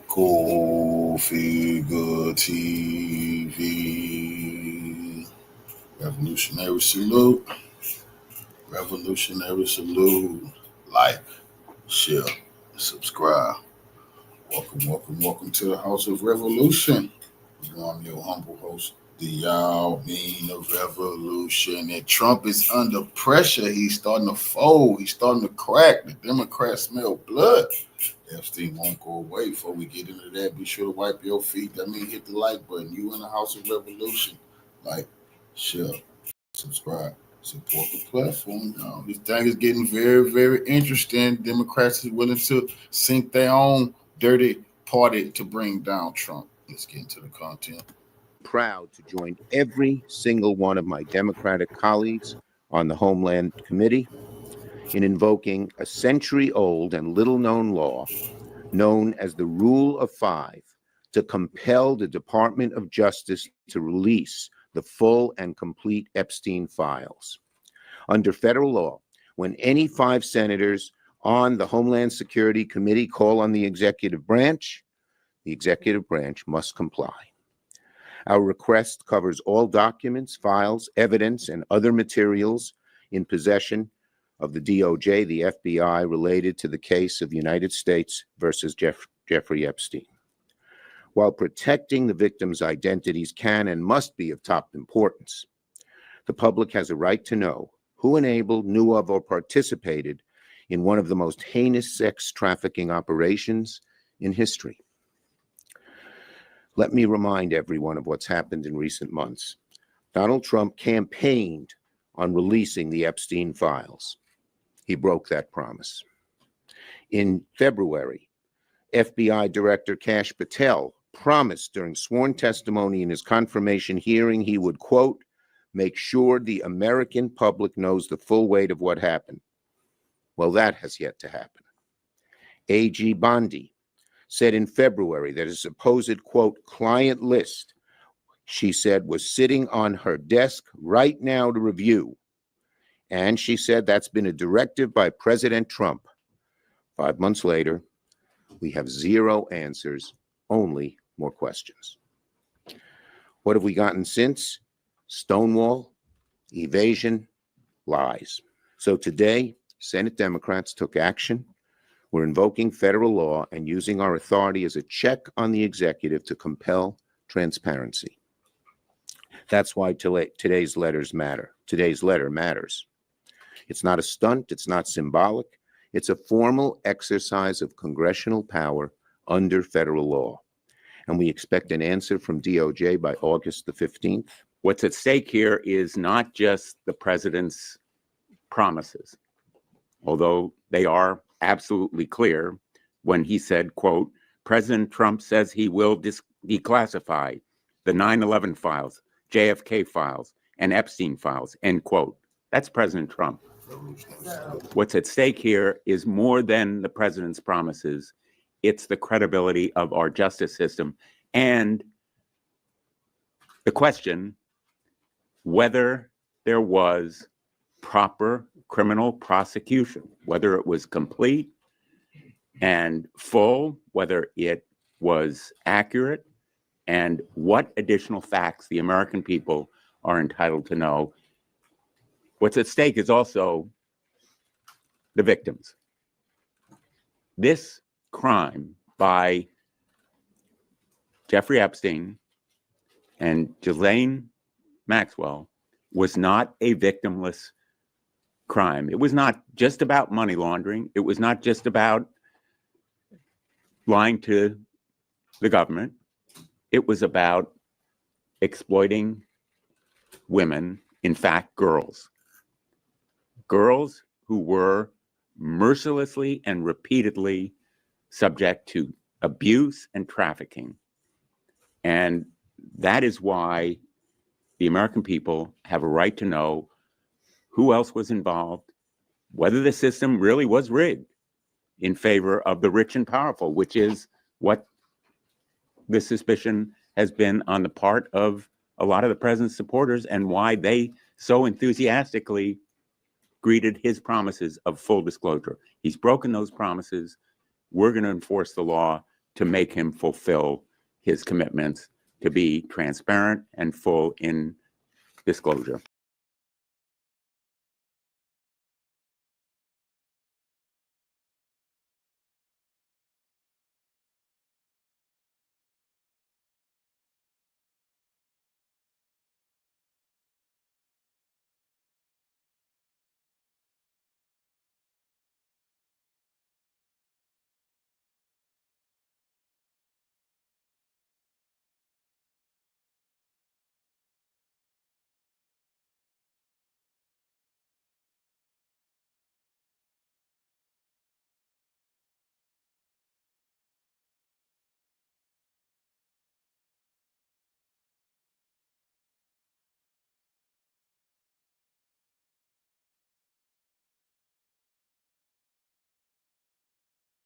Go Figure TV. Revolutionary salute. Revolutionary salute. Like, share, subscribe. Welcome to the House of Revolution. I'm your humble host. Do y'all mean the revolution? And Trump is under pressure. He's starting to fold. He's starting to crack. The Democrats smell blood. Epstein won't go away. Before we get into that, be sure to wipe your feet. That means hit the like button. You in the House of Revolution. Like, share, subscribe, support the platform. This thing is getting very, very interesting. Democrats is willing to sink their own dirty party to bring down Trump. Let's get into the content. Proud to join every single one of my Democratic colleagues on the Homeland Committee in invoking a century-old and little-known law known as the Rule of Five to compel the Department of Justice to release the full and complete Epstein files. Under federal law, when any 5 senators on the Homeland Security Committee call on the executive branch must comply. Our request covers all documents, files, evidence, and other materials in possession of the DOJ, the FBI, related to the case of United States versus Jeffrey Epstein. While protecting the victims' identities can and must be of top importance, the public has a right to know who enabled, knew of, or participated in one of the most heinous sex trafficking operations in history. Let me remind everyone of what's happened in recent months. Donald Trump campaigned on releasing the Epstein files. He broke that promise. In February, FBI Director Kash Patel promised during sworn testimony in his confirmation hearing he would, quote, make sure the American public knows the full weight of what happened. Well, that has yet to happen. A.G. Bondi said in February that a supposed, quote, client list, she said, was sitting on her desk right now to review. And she said that's been a directive by President Trump. 5 months later, we have 0 answers, only more questions. What have we gotten since? Stonewall, evasion, lies. So today, Senate Democrats took action. We're invoking federal law and using our authority as a check on the executive to compel transparency. That's why today's letter matters. It's not a stunt. It's not symbolic. It's a formal exercise of congressional power under federal law. And we expect an answer from DOJ by August the 15th. What's at stake here is not just the president's promises, although they are absolutely clear when he said, quote, President Trump says he will declassify the 9/11 files, JFK files, and Epstein files, end quote. That's President Trump. What's at stake here is more than the president's promises. It's the credibility of our justice system and the question whether there was proper criminal prosecution, whether it was complete and full, whether it was accurate, and what additional facts the American people are entitled to know. What's at stake is also the victims. This crime by Jeffrey Epstein and Ghislaine Maxwell was not a victimless crime. It was not just about money laundering. It was not just about lying to the government. It was about exploiting women, in fact, girls who were mercilessly and repeatedly subject to abuse and trafficking. And that is why the American people have a right to know who else was involved, whether the system really was rigged in favor of the rich and powerful, which is what the suspicion has been on the part of a lot of the president's supporters and why they so enthusiastically greeted his promises of full disclosure. He's broken those promises. We're going to enforce the law to make him fulfill his commitments to be transparent and full in disclosure.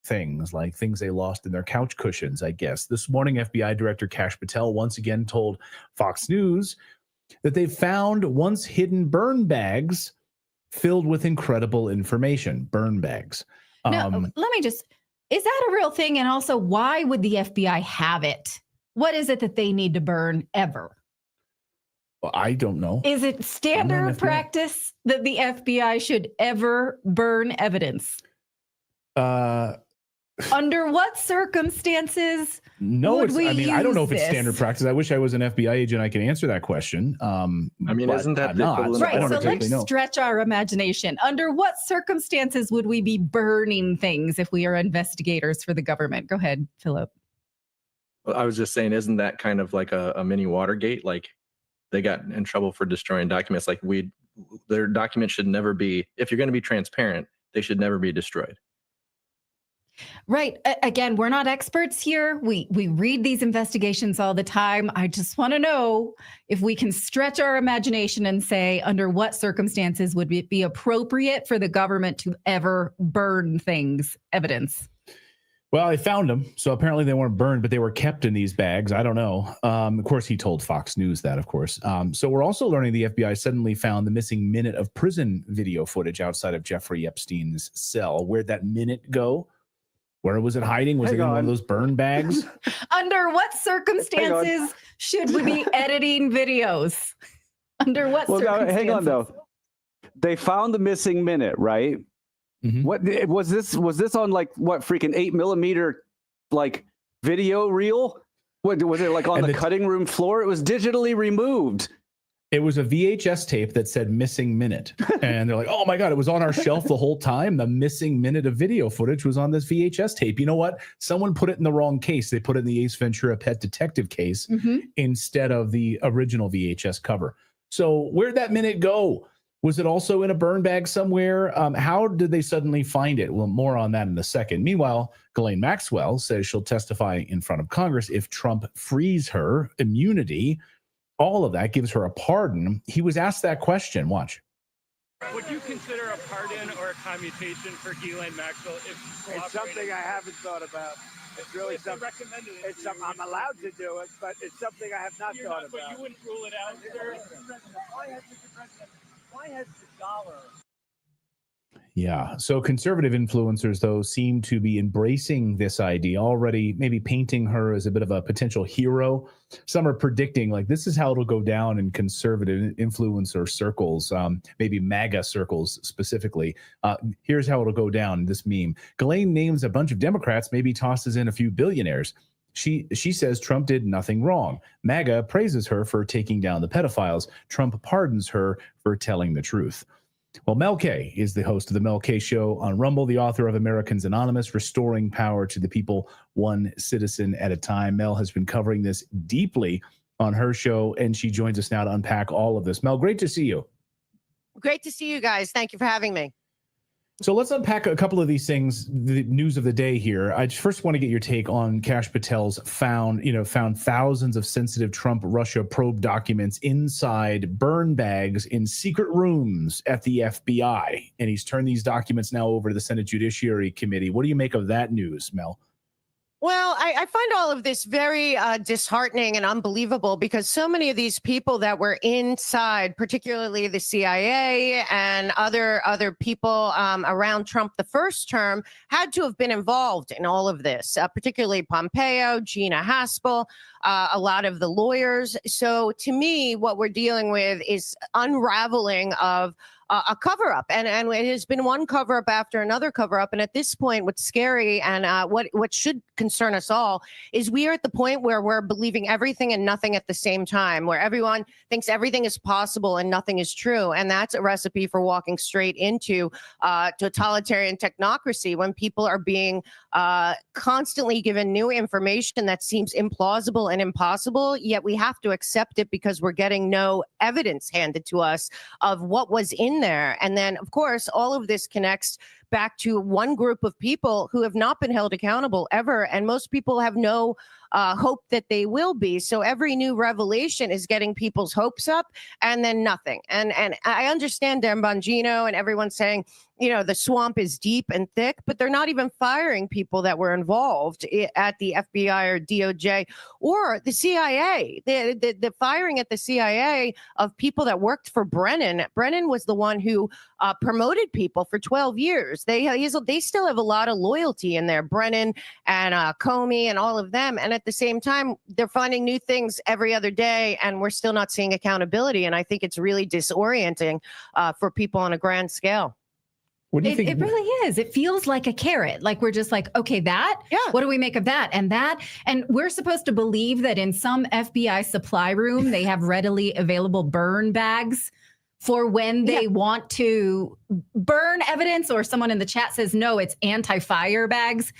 Things like things they lost in their couch cushions, I guess. This morning, FBI Director Kash Patel once again told Fox News that they found once hidden burn bags filled with incredible information. Burn bags. Now, let me just, is that a real thing? And also, why would the FBI have it? What is it that they need to burn ever? Well, I don't know. Is it standard practice that the FBI should ever burn evidence? Under what circumstances? No, would we I don't know if it's use standard this? practice. I wish I was an FBI agent. I can answer that question. Isn't that I'm the not, equivalent so I Right. don't So exactly let's know. stretch our imagination. Under what circumstances would we be burning things if we are investigators for the government? Go ahead, Philip. Well, I was just saying, isn't that kind of like a mini Watergate? Like they got in trouble for destroying documents. Like their documents should never be, if you're going to be transparent, they should never be destroyed. Right. Again, we're not experts here. We read these investigations all the time. I just want to know if we can stretch our imagination and say, under what circumstances would it be appropriate for the government to ever burn things, evidence? Well, they found them. So apparently they weren't burned, but they were kept in these bags. I don't know. Of course, he told Fox News that, of course. So we're also learning the FBI suddenly found the missing minute of prison video footage outside of Jeffrey Epstein's cell. Where'd that minute go? Where was it hiding? Was it in one of those burn bags? Under what circumstances should we be editing videos? Under what circumstances? Hang on, though. They found the missing minute, right? Mhm. What was this? Was this on like what freaking 8mm like video reel? What was it like on And the the- cutting room floor? It was digitally removed. It was a VHS tape that said missing minute. And they're like, oh my God, it was on our shelf the whole time. The missing minute of video footage was on this VHS tape. You know what? Someone put it in the wrong case. They put it in the Ace Ventura Pet Detective case instead of the original VHS cover. So where'd that minute go? Was it also in a burn bag somewhere? How did they suddenly find it? Well, more on that in a second. Meanwhile, Ghislaine Maxwell says she'll testify in front of Congress if Trump frees her immunity. All of that gives her a pardon. He was asked that question. Watch. Would you consider a pardon or a commutation for Ghislaine Maxwell if she's It's something I haven't thought about. It's really something. recommended? It's something I'm allowed to do it, but it's something I have not thought But about. you wouldn't rule it out, sir. Why has the dollar? Yeah. So conservative influencers, though, seem to be embracing this idea already, maybe painting her as a bit of a potential hero. Some are predicting like this is how it'll go down in conservative influencer circles, maybe MAGA circles specifically. Here's how it'll go down, this meme. Ghislaine names a bunch of Democrats, maybe tosses in a few billionaires. She says Trump did nothing wrong. MAGA praises her for taking down the pedophiles. Trump pardons her for telling the truth. Well, Mel K is the host of the Mel K Show on Rumble, the author of Americans Anonymous, Restoring Power to the People, One Citizen at a Time. Mel has been covering this deeply on her show, and she joins us now to unpack all of this. Mel, great to see you. Great to see you guys. Thank you for having me. So let's unpack a couple of these things, the news of the day here. I just first want to get your take on Kash Patel's found thousands of sensitive Trump-Russia probe documents inside burn bags in secret rooms at the FBI. And he's turned these documents now over to the Senate Judiciary Committee. What do you make of that news, Mel? Well, I find all of this very disheartening and unbelievable because so many of these people that were inside, particularly the CIA and other people around Trump the first term, had to have been involved in all of this, particularly Pompeo, Gina Haspel, a lot of the lawyers. So to me, what we're dealing with is unraveling of a cover up, and it has been one cover up after another cover up. And at this point, what's scary and what should concern us all is we are at the point where we're believing everything and nothing at the same time, where everyone thinks everything is possible and nothing is true, and that's a recipe for walking straight into totalitarian technocracy when people are being constantly given new information that seems implausible and impossible, yet we have to accept it because we're getting no evidence handed to us of what was in there. And then, of course, all of this connects back to one group of people who have not been held accountable ever. And most people have no hope that they will be. So every new revelation is getting people's hopes up and then nothing. And I understand Dan Bongino and everyone saying, you know, the swamp is deep and thick, but they're not even firing people that were involved at the FBI or DOJ or the CIA. The firing at the CIA of people that worked for Brennan. Brennan was the one who promoted people for 12 years. They still have a lot of loyalty in there, Brennan and Comey and all of them. And at the same time, they're finding new things every other day, and we're still not seeing accountability. And I think it's really disorienting for people on a grand scale. What do you think? It really is. It feels like a carrot. Like we're just like, okay, that? Yeah. What do we make of that and that? And we're supposed to believe that in some FBI supply room, they have readily available burn bags for when they want to burn evidence, or someone in the chat says, no, it's anti-fire bags.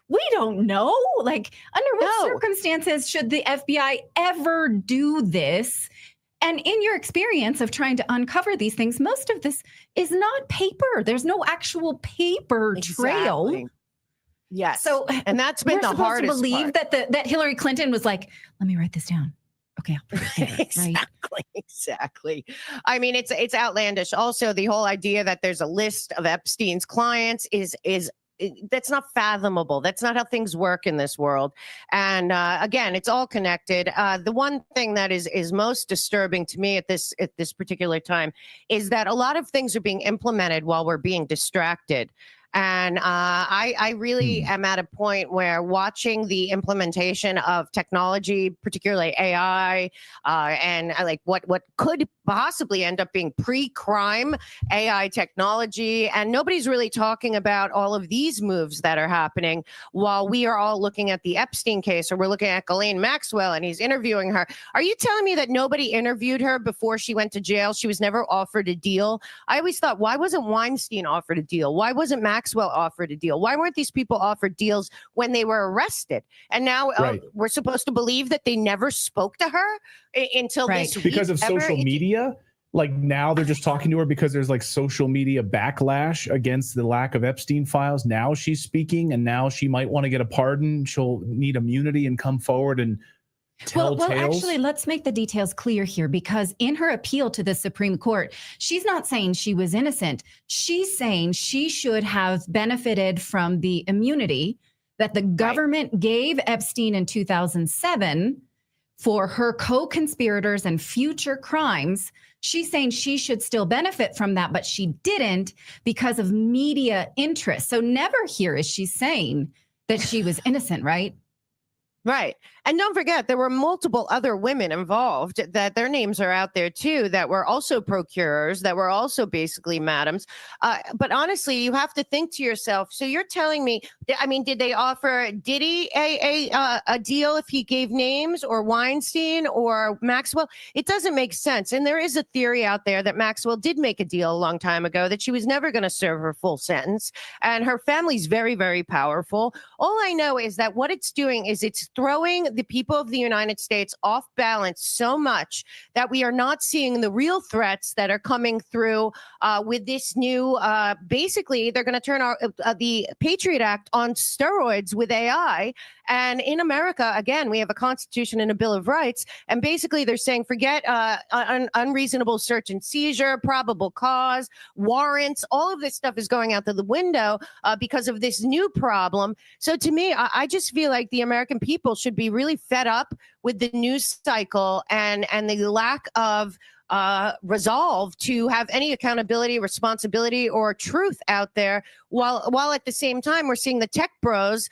We don't know. Like, under what circumstances should the FBI ever do this? And in your experience of trying to uncover these things, most of this is not paper. There's no actual paper trail. Exactly. Yes. So, and that's been the hardest to believe part. that Hillary Clinton was like, let me write this down. Okay, I'll put it there, right? Exactly. I mean, it's outlandish. Also, the whole idea that there's a list of Epstein's clients is that's not fathomable. That's not how things work in this world. And again, it's all connected. The one thing that is most disturbing to me at this particular time is that a lot of things are being implemented while we're being distracted. And I really am at a point where watching the implementation of technology, particularly AI, and like what could possibly end up being pre-crime AI technology, and nobody's really talking about all of these moves that are happening while we are all looking at the Epstein case, or we're looking at Ghislaine Maxwell and he's interviewing her. Are you telling me that nobody interviewed her before she went to jail? She was never offered a deal. I always thought, why wasn't Weinstein offered a deal? Why wasn't Maxwell offered a deal? Why weren't these people offered deals when they were arrested? And now we're supposed to believe that they never spoke to her until this week. Because of social media? Like now they're just talking to her because there's like social media backlash against the lack of Epstein files. Now she's speaking, and now she might want to get a pardon. She'll need immunity and come forward and tell well, tales. Actually, let's make the details clear here, because in her appeal to the Supreme Court, she's not saying she was innocent. She's saying she should have benefited from the immunity that the government gave Epstein in 2007 for her co-conspirators and future crimes. She's saying she should still benefit from that, but she didn't because of media interest. So never here is she saying that she was innocent, right? Right. And don't forget, there were multiple other women involved that their names are out there, too, that were also procurers, that were also basically madams. But honestly, you have to think to yourself. So you're telling me, I mean, did they offer Diddy a deal if he gave names, or Weinstein or Maxwell? It doesn't make sense. And there is a theory out there that Maxwell did make a deal a long time ago, that she was never going to serve her full sentence. And her family's very, very powerful. All I know is that what it's doing is it's throwing the people of the United States off balance so much that we are not seeing the real threats that are coming through with this new, basically, they're going to turn the Patriot Act on steroids with AI. And in America, again, we have a Constitution and a Bill of Rights. And basically, they're saying forget unreasonable search and seizure, probable cause, warrants. All of this stuff is going out the window because of this new problem. So to me, I just feel like the American people should be really fed up with the news cycle and the lack of resolve to have any accountability, responsibility, or truth out there, while at the same time we're seeing the tech bros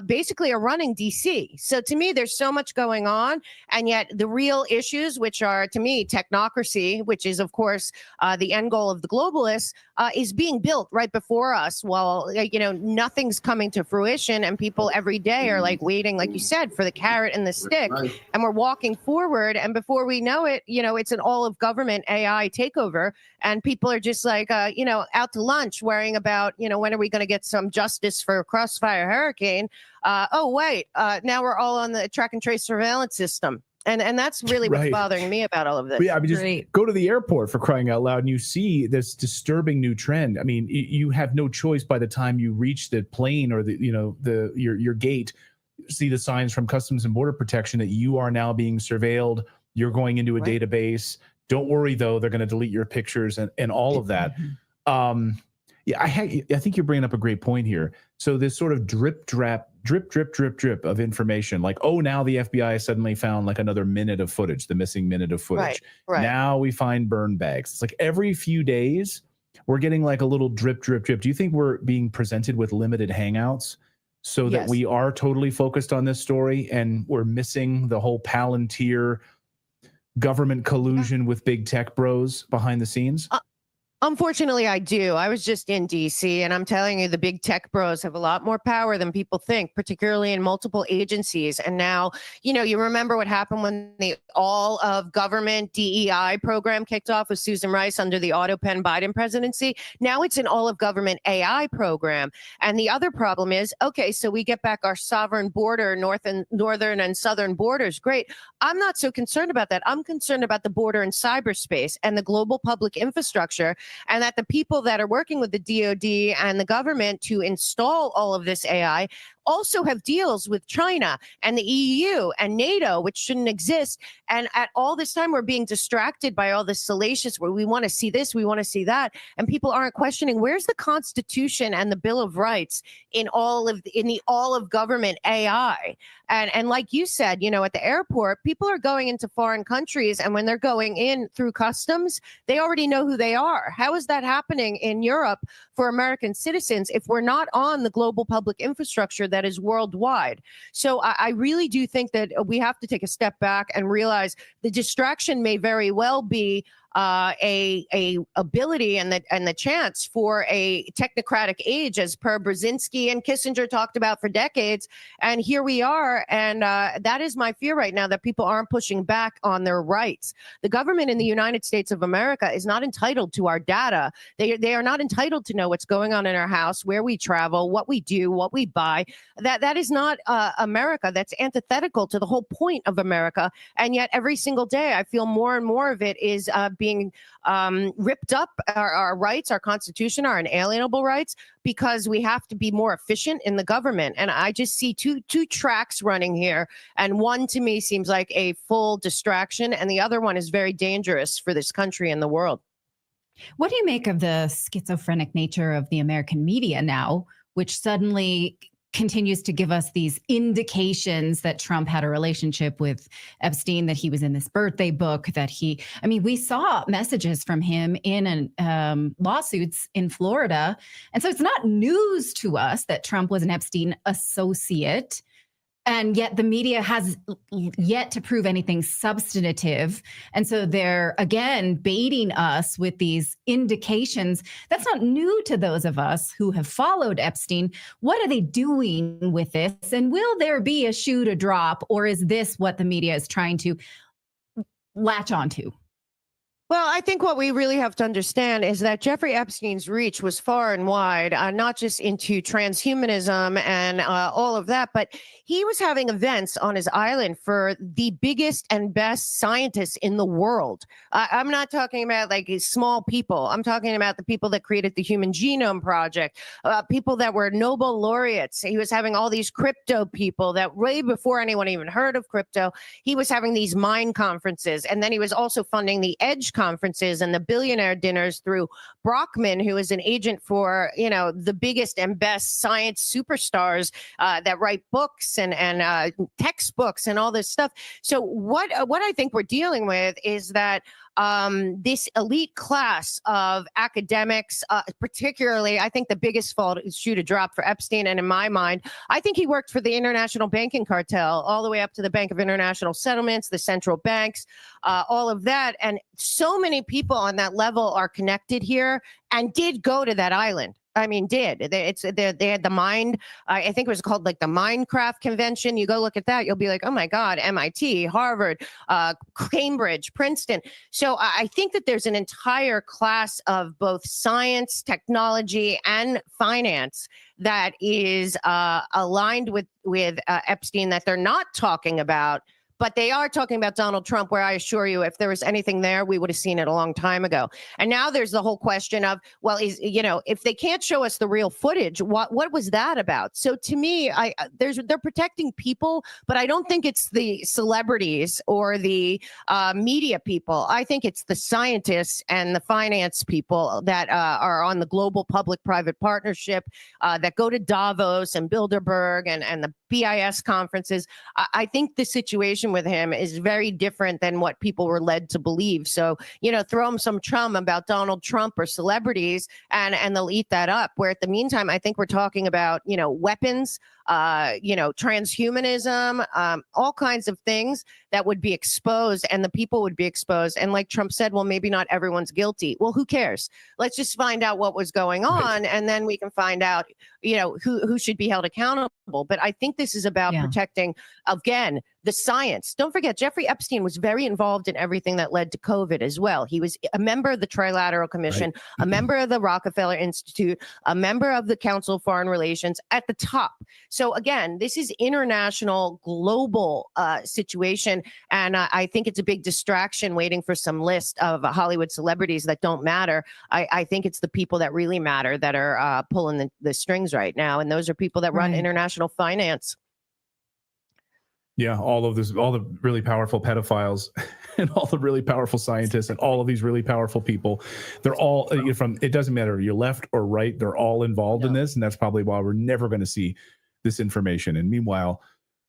basically are running DC. So to me, there's so much going on, and yet the real issues, which are to me technocracy, which is of course the end goal of the globalists, is being built right before us. While nothing's coming to fruition, and people every day are like waiting, like you said, for the carrot and the stick, and we're walking forward, and before we know it, it's an all of government AI takeover, and people are just like out to lunch worrying about when are we going to get some justice for Crossfire Hurricane. Oh wait, now we're all on the track and trace surveillance system. And that's really what's bothering me about all of this. But yeah, I mean, just go to the airport, for crying out loud, and you see this disturbing new trend. I mean, you have no choice by the time you reach the plane or your gate. See the signs from Customs and Border Protection that you are now being surveilled. You're going into a database. Don't worry though; they're going to delete your pictures and all of that. Yeah, I think you're bringing up a great point here. So this sort of drip of information, like, oh, now the FBI suddenly found like another minute of footage, the missing minute of footage. Right. Now we find burn bags. It's like every few days we're getting like a little drip. Do you think we're being presented with limited hangouts so that we are totally focused on this story and we're missing the whole Palantir government collusion with big tech bros behind the scenes? Unfortunately, I do. I was just in DC, and I'm telling you, the big tech bros have a lot more power than people think, particularly in multiple agencies. And now, you remember what happened when the all of government DEI program kicked off with Susan Rice under the AutoPen Biden presidency. Now it's an all of government AI program. And the other problem is, okay, so we get back our sovereign border, northern and southern borders. Great. I'm not so concerned about that. I'm concerned about the border in cyberspace and the global public infrastructure, and that the people that are working with the DoD and the government to install all of this AI also have deals with China and the EU and NATO, which shouldn't exist. And at all this time, we're being distracted by all this salacious where we want to see this, we want to see that. And people aren't questioning, where's the Constitution and the Bill of Rights in the all of government AI? And like you said, at the airport, people are going into foreign countries, and when they're going in through customs, they already know who they are. How is that happening in Europe for American citizens if we're not on the global public infrastructure that is worldwide? So I really do think that we have to take a step back and realize the distraction may very well be a ability and the chance for a technocratic age, as per Brzezinski and Kissinger talked about for decades. And here we are. And that is my fear right now, that people aren't pushing back on their rights. The government in the United States of America is not entitled to our data. They are not entitled to know what's going on in our house, where we travel, what we do, what we buy. That is not America. That's antithetical to the whole point of America. And yet every single day, I feel more and more of it is being ripped up, our rights, our Constitution, our inalienable rights, because we have to be more efficient in the government. And I just see two tracks running here. And one to me seems like a full distraction, and the other one is very dangerous for this country and the world. What do you make of the schizophrenic nature of the American media now, which suddenly continues to give us these indications that Trump had a relationship with Epstein, that he was in this birthday book, we saw messages from him in lawsuits in Florida. And so it's not news to us that Trump was an Epstein associate. And yet the media has yet to prove anything substantive. And so they're, again, baiting us with these indications. That's not new to those of us who have followed Epstein. What are they doing with this? And will there be a shoe to drop? Or is this what the media is trying to latch onto? Well, I think what we really have to understand is that Jeffrey Epstein's reach was far and wide, not just into transhumanism and all of that, but he was having events on his island for the biggest and best scientists in the world. I'm not talking about like small people. I'm talking about the people that created the Human Genome Project, people that were Nobel laureates. He was having all these crypto people that way before anyone even heard of crypto. He was having these mind conferences, and then he was also funding the Edge conferences and the billionaire dinners through Brockman, who is an agent for, you know, the biggest and best science superstars that write books and textbooks and all this stuff. So what I think we're dealing with is that this elite class of academics, particularly, I think the biggest fault is shoe to drop for Epstein. And in my mind, I think he worked for the international banking cartel all the way up to the Bank of International Settlements, the central banks, all of that. And so many people on that level are connected here and did go to that island. I mean, they had the mind. I think it was called like the Minecraft Convention. You go look at that, you'll be like, oh my God, MIT, Harvard, Cambridge, Princeton. So I think that there's an entire class of both science, technology, and finance that is aligned with Epstein that they're not talking about. But they are talking about Donald Trump, where I assure you, if there was anything there, we would have seen it a long time ago. And now there's the whole question of, well, if they can't show us the real footage, what was that about? So to me, they're protecting people, but I don't think it's the celebrities or the media people. I think it's the scientists and the finance people that are on the global public-private partnership that go to Davos and Bilderberg and the BIS conferences. I think the situation with him is very different than what people were led to believe. So, throw him some chum about Donald Trump or celebrities and they'll eat that up. Where at the meantime, I think we're talking about, weapons, transhumanism, all kinds of things that would be exposed and the people would be exposed. And like Trump said, well, maybe not everyone's guilty. Well, who cares? Let's just find out what was going on. And then we can find out, who should be held accountable. But I think this is about protecting, again, the science. Don't forget, Jeffrey Epstein was very involved in everything that led to COVID as well. He was a member of the Trilateral Commission, a member of the Rockefeller Institute, a member of the Council of Foreign Relations at the top. So again, this is international, global situation. And I think it's a big distraction waiting for some list of Hollywood celebrities that don't matter. I think it's the people that really matter that are pulling the strings right now. And those are people that run international finance. Yeah, all the really powerful pedophiles and all the really powerful scientists and all of these really powerful people, they're all it doesn't matter, you're left or right, they're all involved in this. And that's probably why we're never going to see this information. And meanwhile,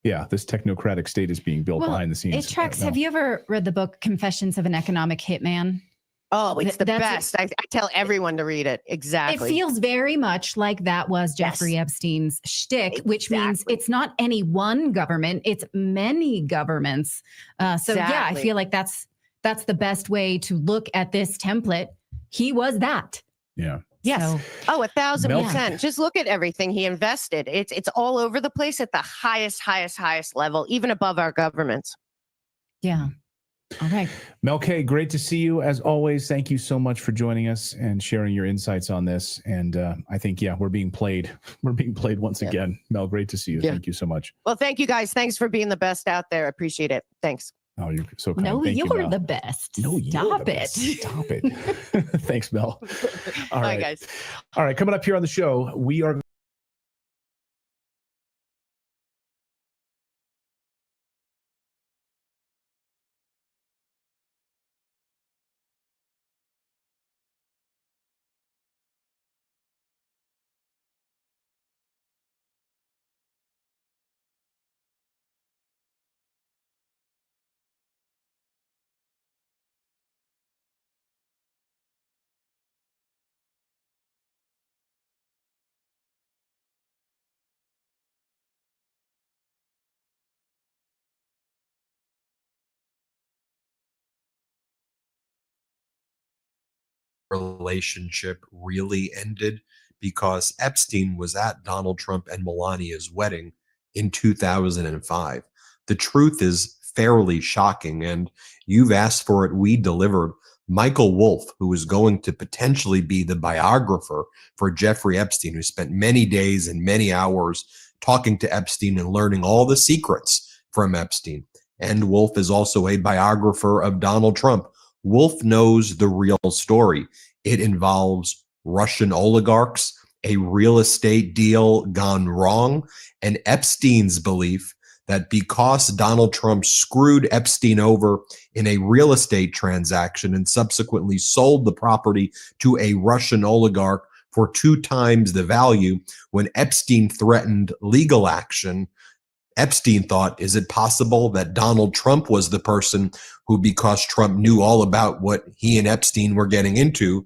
this technocratic state is being built behind the scenes. It tracks. Have you ever read the book Confessions of an Economic Hitman? Oh, it's the best. I tell everyone to read it. Exactly. It feels very much like that was Jeffrey Epstein's shtick, which means it's not any one government, it's many governments. I feel like that's the best way to look at this template. He was that. Yeah. Yes. So, 1,000%. Just look at everything he invested. It's all over the place at the highest level, even above our governments. Yeah. All right. Mel K, great to see you as always. Thank you so much for joining us and sharing your insights on this. And I think, we're being played. We're being played once again. Mel, great to see you. Thank you so much. Well, thank you guys. Thanks for being the best out there. I appreciate it. Thanks. Oh, you're so kind. No, Thank you're you, the best. No, Stop it. Stop it. Thanks, Mel. All Bye, right, guys. All right, coming up here on the show, we are relationship really ended, because Epstein was at Donald Trump and Melania's wedding in 2005. The truth is fairly shocking, and you've asked for it. We delivered. Michael Wolff, who is going to potentially be the biographer for Jeffrey Epstein, who spent many days and many hours talking to Epstein and learning all the secrets from Epstein. And Wolff is also a biographer of Donald Trump. Wolff knows the real story. It involves Russian oligarchs, a real estate deal gone wrong, and Epstein's belief that because Donald Trump screwed Epstein over in a real estate transaction and subsequently sold the property to a Russian oligarch for 2 times the value, when Epstein threatened legal action, Epstein thought, is it possible that Donald Trump was the person who, because Trump knew all about what he and Epstein were getting into,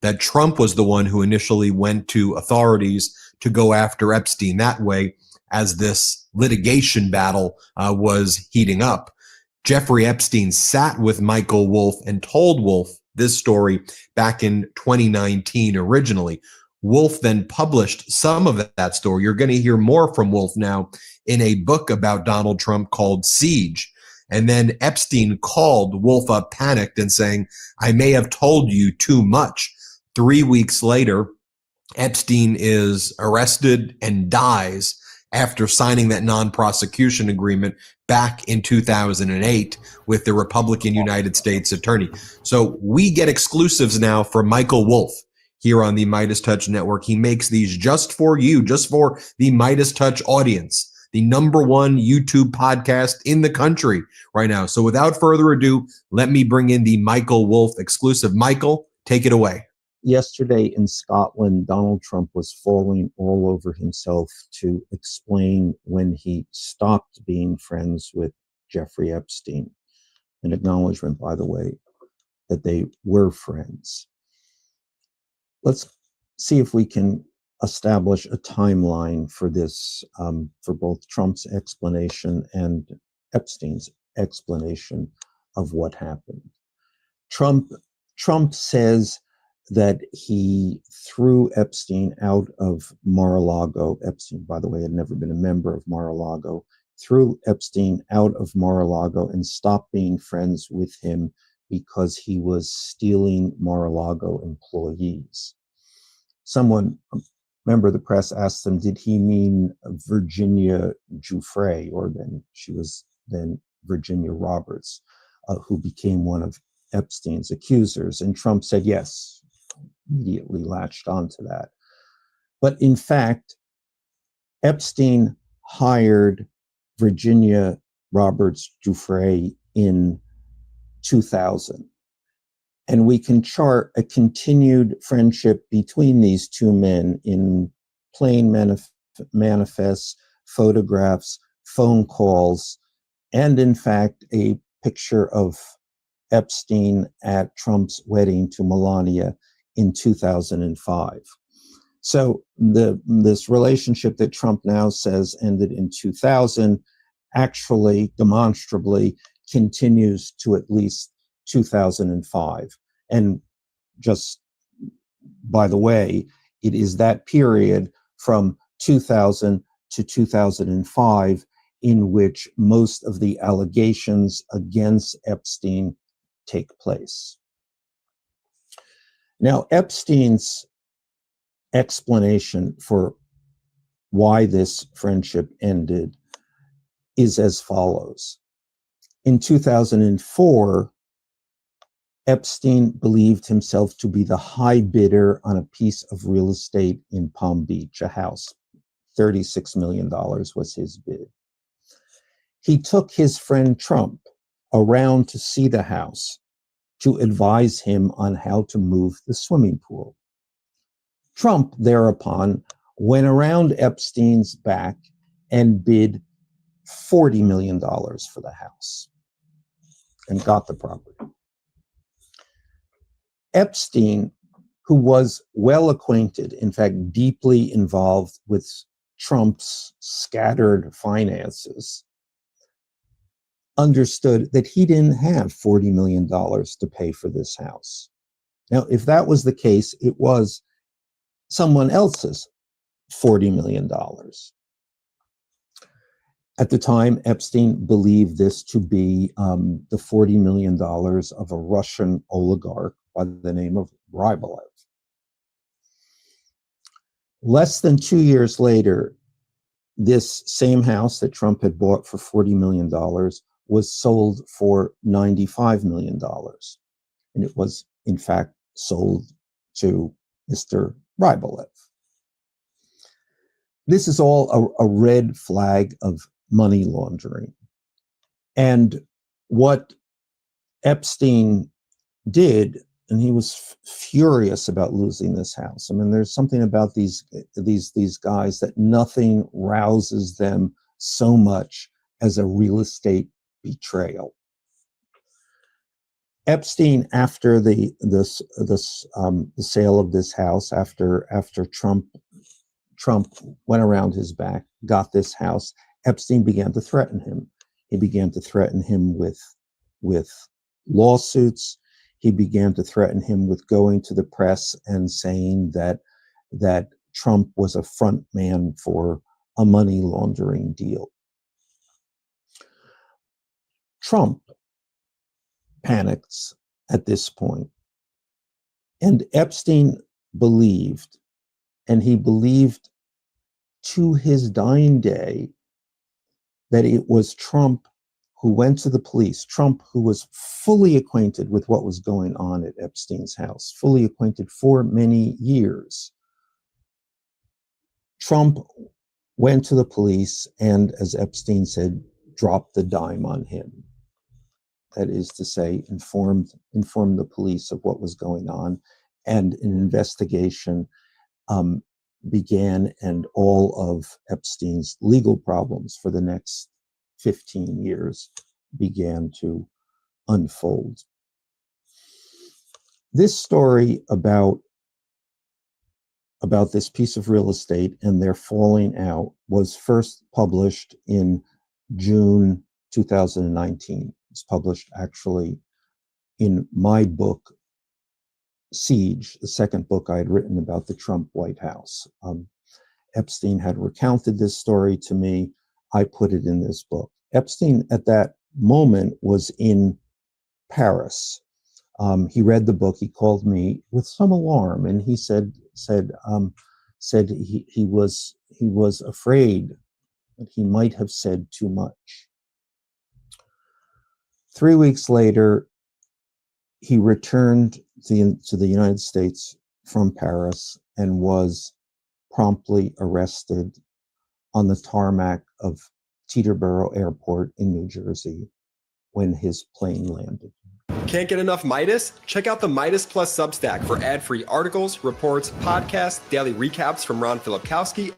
that Trump was the one who initially went to authorities to go after Epstein that way as this litigation battle was heating up. Jeffrey Epstein sat with Michael Wolff and told Wolff this story back in 2019 originally. Wolff then published some of that story. You're going to hear more from Wolff now in a book about Donald Trump called Siege. And then Epstein called Wolff up panicked and saying, I may have told you too much. 3 weeks later, Epstein is arrested and dies after signing that non-prosecution agreement back in 2008 with the Republican United States Attorney. So we get exclusives now from Michael Wolff here on the Midas Touch Network. He makes these just for you, just for the Midas Touch audience, the #1 YouTube podcast in the country right now. So without further ado, let me bring in the Michael Wolff exclusive. Michael, take it away. Yesterday in Scotland, Donald Trump was falling all over himself to explain when he stopped being friends with Jeffrey Epstein. An acknowledgement, by the way, that they were friends. Let's see if we can establish a timeline for this, for both Trump's explanation and Epstein's explanation of what happened. Trump says that he threw Epstein out of Mar-a-Lago. Epstein, by the way, had never been a member of Mar-a-Lago. Threw Epstein out of Mar-a-Lago and stopped being friends with him because he was stealing Mar-a-Lago employees. Someone, a member of the press, asked him, did he mean Virginia Giuffre, or then she was then Virginia Roberts, who became one of Epstein's accusers? And Trump said yes, immediately latched onto that. But in fact, Epstein hired Virginia Roberts Giuffre in 2000. And we can chart a continued friendship between these two men in plain manifests, photographs, phone calls, and in fact, a picture of Epstein at Trump's wedding to Melania in 2005. So this relationship that Trump now says ended in 2000 actually demonstrably continues to at least 2005. And just by the way, it is that period from 2000 to 2005 in which most of the allegations against Epstein take place. Now, Epstein's explanation for why this friendship ended is as follows. In 2004, Epstein believed himself to be the high bidder on a piece of real estate in Palm Beach, a house. $36 million was his bid. He took his friend Trump around to see the house to advise him on how to move the swimming pool. Trump thereupon went around Epstein's back and bid $40 million for the house and got the property. Epstein, who was well acquainted, in fact, deeply involved with Trump's scattered finances, understood that he didn't have $40 million to pay for this house. Now, if that was the case, it was someone else's $40 million. At the time, Epstein believed this to be the $40 million of a Russian oligarch by the name of Rybolev. Less than 2 years later, this same house that Trump had bought for $40 million was sold for $95 million. And it was, in fact, sold to Mr. Rybolev. This is all a red flag of money laundering. And what Epstein did, and he was furious about losing this house. I mean, there's something about these guys that nothing rouses them so much as a real estate betrayal. Epstein, after the sale of this house, after Trump went around his back, got this house, Epstein began to threaten him. He began to threaten him with lawsuits. He began to threaten him with going to the press and saying that Trump was a front man for a money laundering deal. Trump panics at this point, and Epstein believed, and he believed to his dying day, that it was Trump who went to the police, Trump who was fully acquainted with what was going on at Epstein's house, fully acquainted for many years. Trump went to the police and, as Epstein said, dropped the dime on him. That is to say, informed the police of what was going on, and an investigation began, and all of Epstein's legal problems for the next 15 years began to unfold. This story about this piece of real estate and their falling out was first published in June 2019. It's published actually in my book, Siege, the second book I had written about the Trump White House. Epstein had recounted this story to me. I put it in this book. Epstein at that moment was in Paris. He read the book. He called me with some alarm, and he said he was afraid that he might have said too much. 3 weeks later, he returned to the United States from Paris and was promptly arrested on the tarmac of Teterboro Airport in New Jersey when his plane landed. Can't get enough Midas? Check out the Midas Plus Substack for ad-free articles, reports, podcasts, daily recaps from Ron Filipkowski.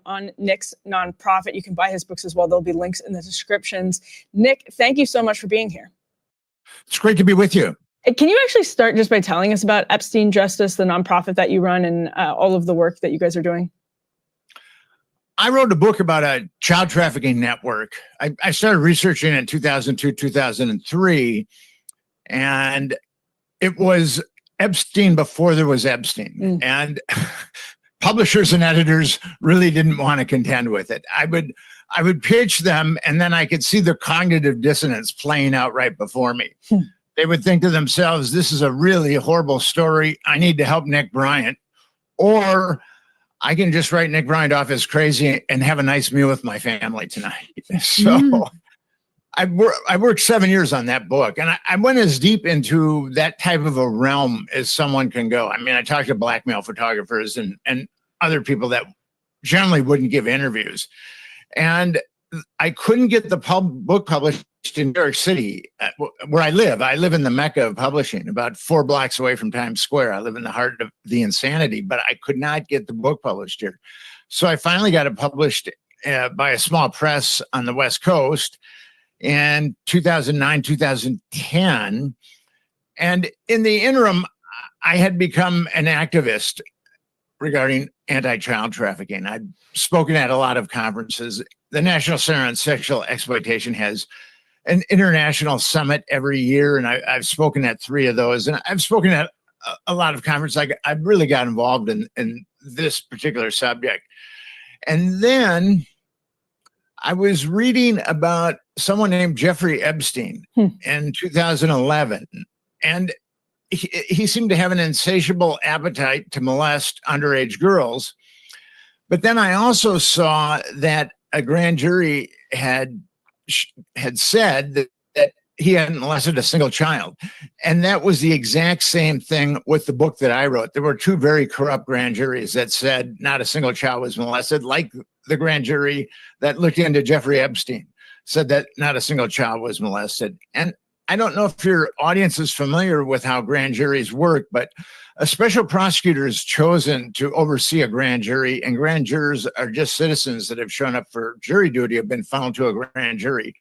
On Nick's nonprofit. You can buy his books as well. There'll be links in the descriptions. Nick, thank you so much for being here. It's great to be with you. Can you actually start just by telling us about Epstein Justice, the nonprofit that you run, and all of the work that you guys are doing? I wrote a book about a child trafficking network. I started researching in 2002, 2003, and it was Epstein before there was Epstein. And publishers and editors really didn't want to contend with it. I would pitch them, and then I could see the cognitive dissonance playing out right before me. They would think to themselves, this is a really horrible story. I need to help Nick Bryant. Or I can just write Nick Bryant off as crazy and have a nice meal with my family tonight. So I worked 7 years on that book, and I went as deep into that type of a realm as someone can go. I mean, I talked to blackmail photographers and other people that generally wouldn't give interviews. And I couldn't get the book published in New York City, where I live. I live in the Mecca of publishing, about 4 blocks away from Times Square. I live in the heart of the insanity, but I could not get the book published here. So I finally got it published by a small press on the West Coast in 2009, 2010. And in the interim, I had become an activist regarding anti-child trafficking. I've spoken at a lot of conferences. The National Center on Sexual Exploitation has an international summit every year, and I've spoken at 3 of those. And I've spoken at a lot of conferences. I've really got involved in this particular subject. And then I was reading about someone named Jeffrey Epstein in 2011, and he seemed to have an insatiable appetite to molest underage girls. But then I also saw that a grand jury had said that he hadn't molested a single child. And that was the exact same thing with the book that I wrote. There were 2 very corrupt grand juries that said not a single child was molested, like the grand jury that looked into Jeffrey Epstein said that not a single child was molested. And I don't know if your audience is familiar with how grand juries work, but a special prosecutor is chosen to oversee a grand jury, and grand jurors are just citizens that have shown up for jury duty, have been found to a grand jury.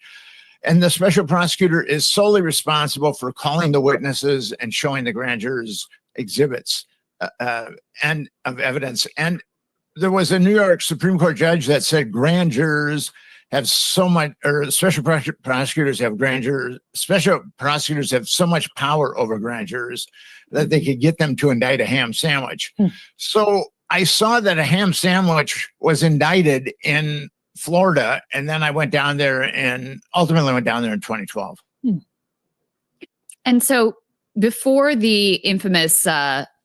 And the special prosecutor is solely responsible for calling the witnesses and showing the grand jurors exhibits and of evidence. And there was a New York Supreme Court judge that said grand jurors have so much, or special prosecutors have grand jurors, special prosecutors have so much power over grand jurors that they could get them to indict a ham sandwich. So I saw that a ham sandwich was indicted in Florida, and then I went down there and ultimately went down there in 2012. And so before the infamous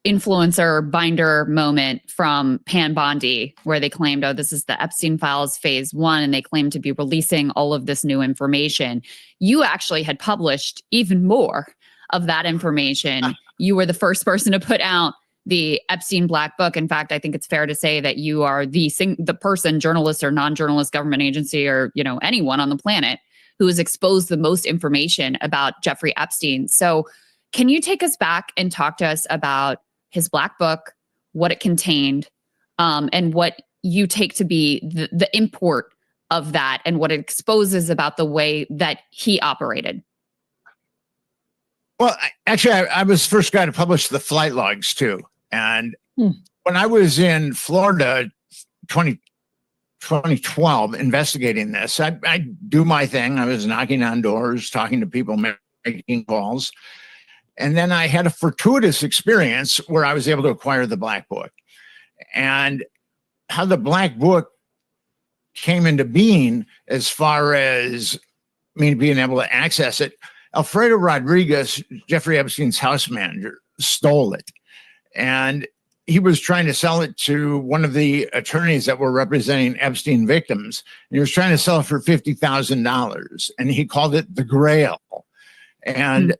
influencer binder moment from Pan Bondi, where they claimed, oh, this is the Epstein files phase 1, and they claimed to be releasing all of this new information, you actually had published even more of that information. You were the first person to put out the Epstein Black Book. In fact, I think it's fair to say that you are the person, journalist or non-journalist, government agency, or anyone on the planet who has exposed the most information about Jeffrey Epstein. So can you take us back and talk to us about his Black Book, what it contained, and what you take to be the import of that, and what it exposes about the way that he operated? Well, actually, I was the first guy to publish the flight logs too. And when I was in Florida, 2012, investigating this, I do my thing. I was knocking on doors, talking to people, making calls. And then I had a fortuitous experience where I was able to acquire the Black Book. And how the Black Book came into being, as far as me being able to access it, Alfredo Rodriguez, Jeffrey Epstein's house manager, stole it. And he was trying to sell it to one of the attorneys that were representing Epstein victims. And he was trying to sell it for $50,000. And he called it the Grail. And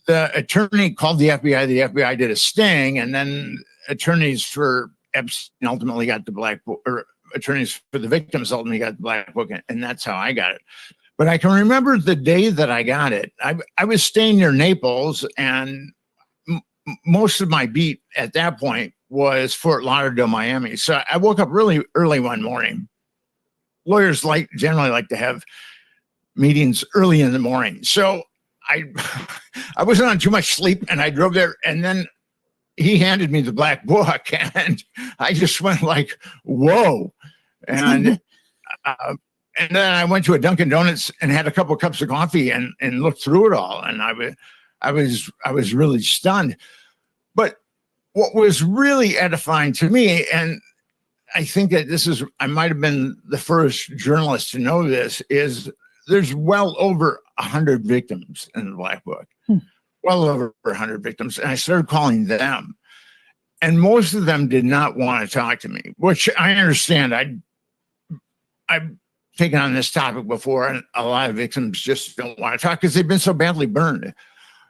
the attorney called the FBI. The FBI did a sting. And then attorneys for Epstein ultimately got the Black Book, or attorneys for the victims ultimately got the Black Book. And that's how I got it. But I can remember the day that I got it. I was staying near Naples, and most of my beat at that point was Fort Lauderdale, Miami. So I woke up really early one morning. Lawyers generally like to have meetings early in the morning. So I wasn't on too much sleep, and I drove there, and then he handed me the Black Book, and I just went like, whoa. And and then I went to a Dunkin' Donuts and had a couple of cups of coffee and looked through it all. And I was really stunned. But what was really edifying to me, and I think that I might have been the first journalist to know this, is there's well over 100 victims in the Black Book. Well over 100 victims. And I started calling them. And most of them did not want to talk to me, which I understand. I've taken on this topic before, and a lot of victims just don't want to talk because they've been so badly burned.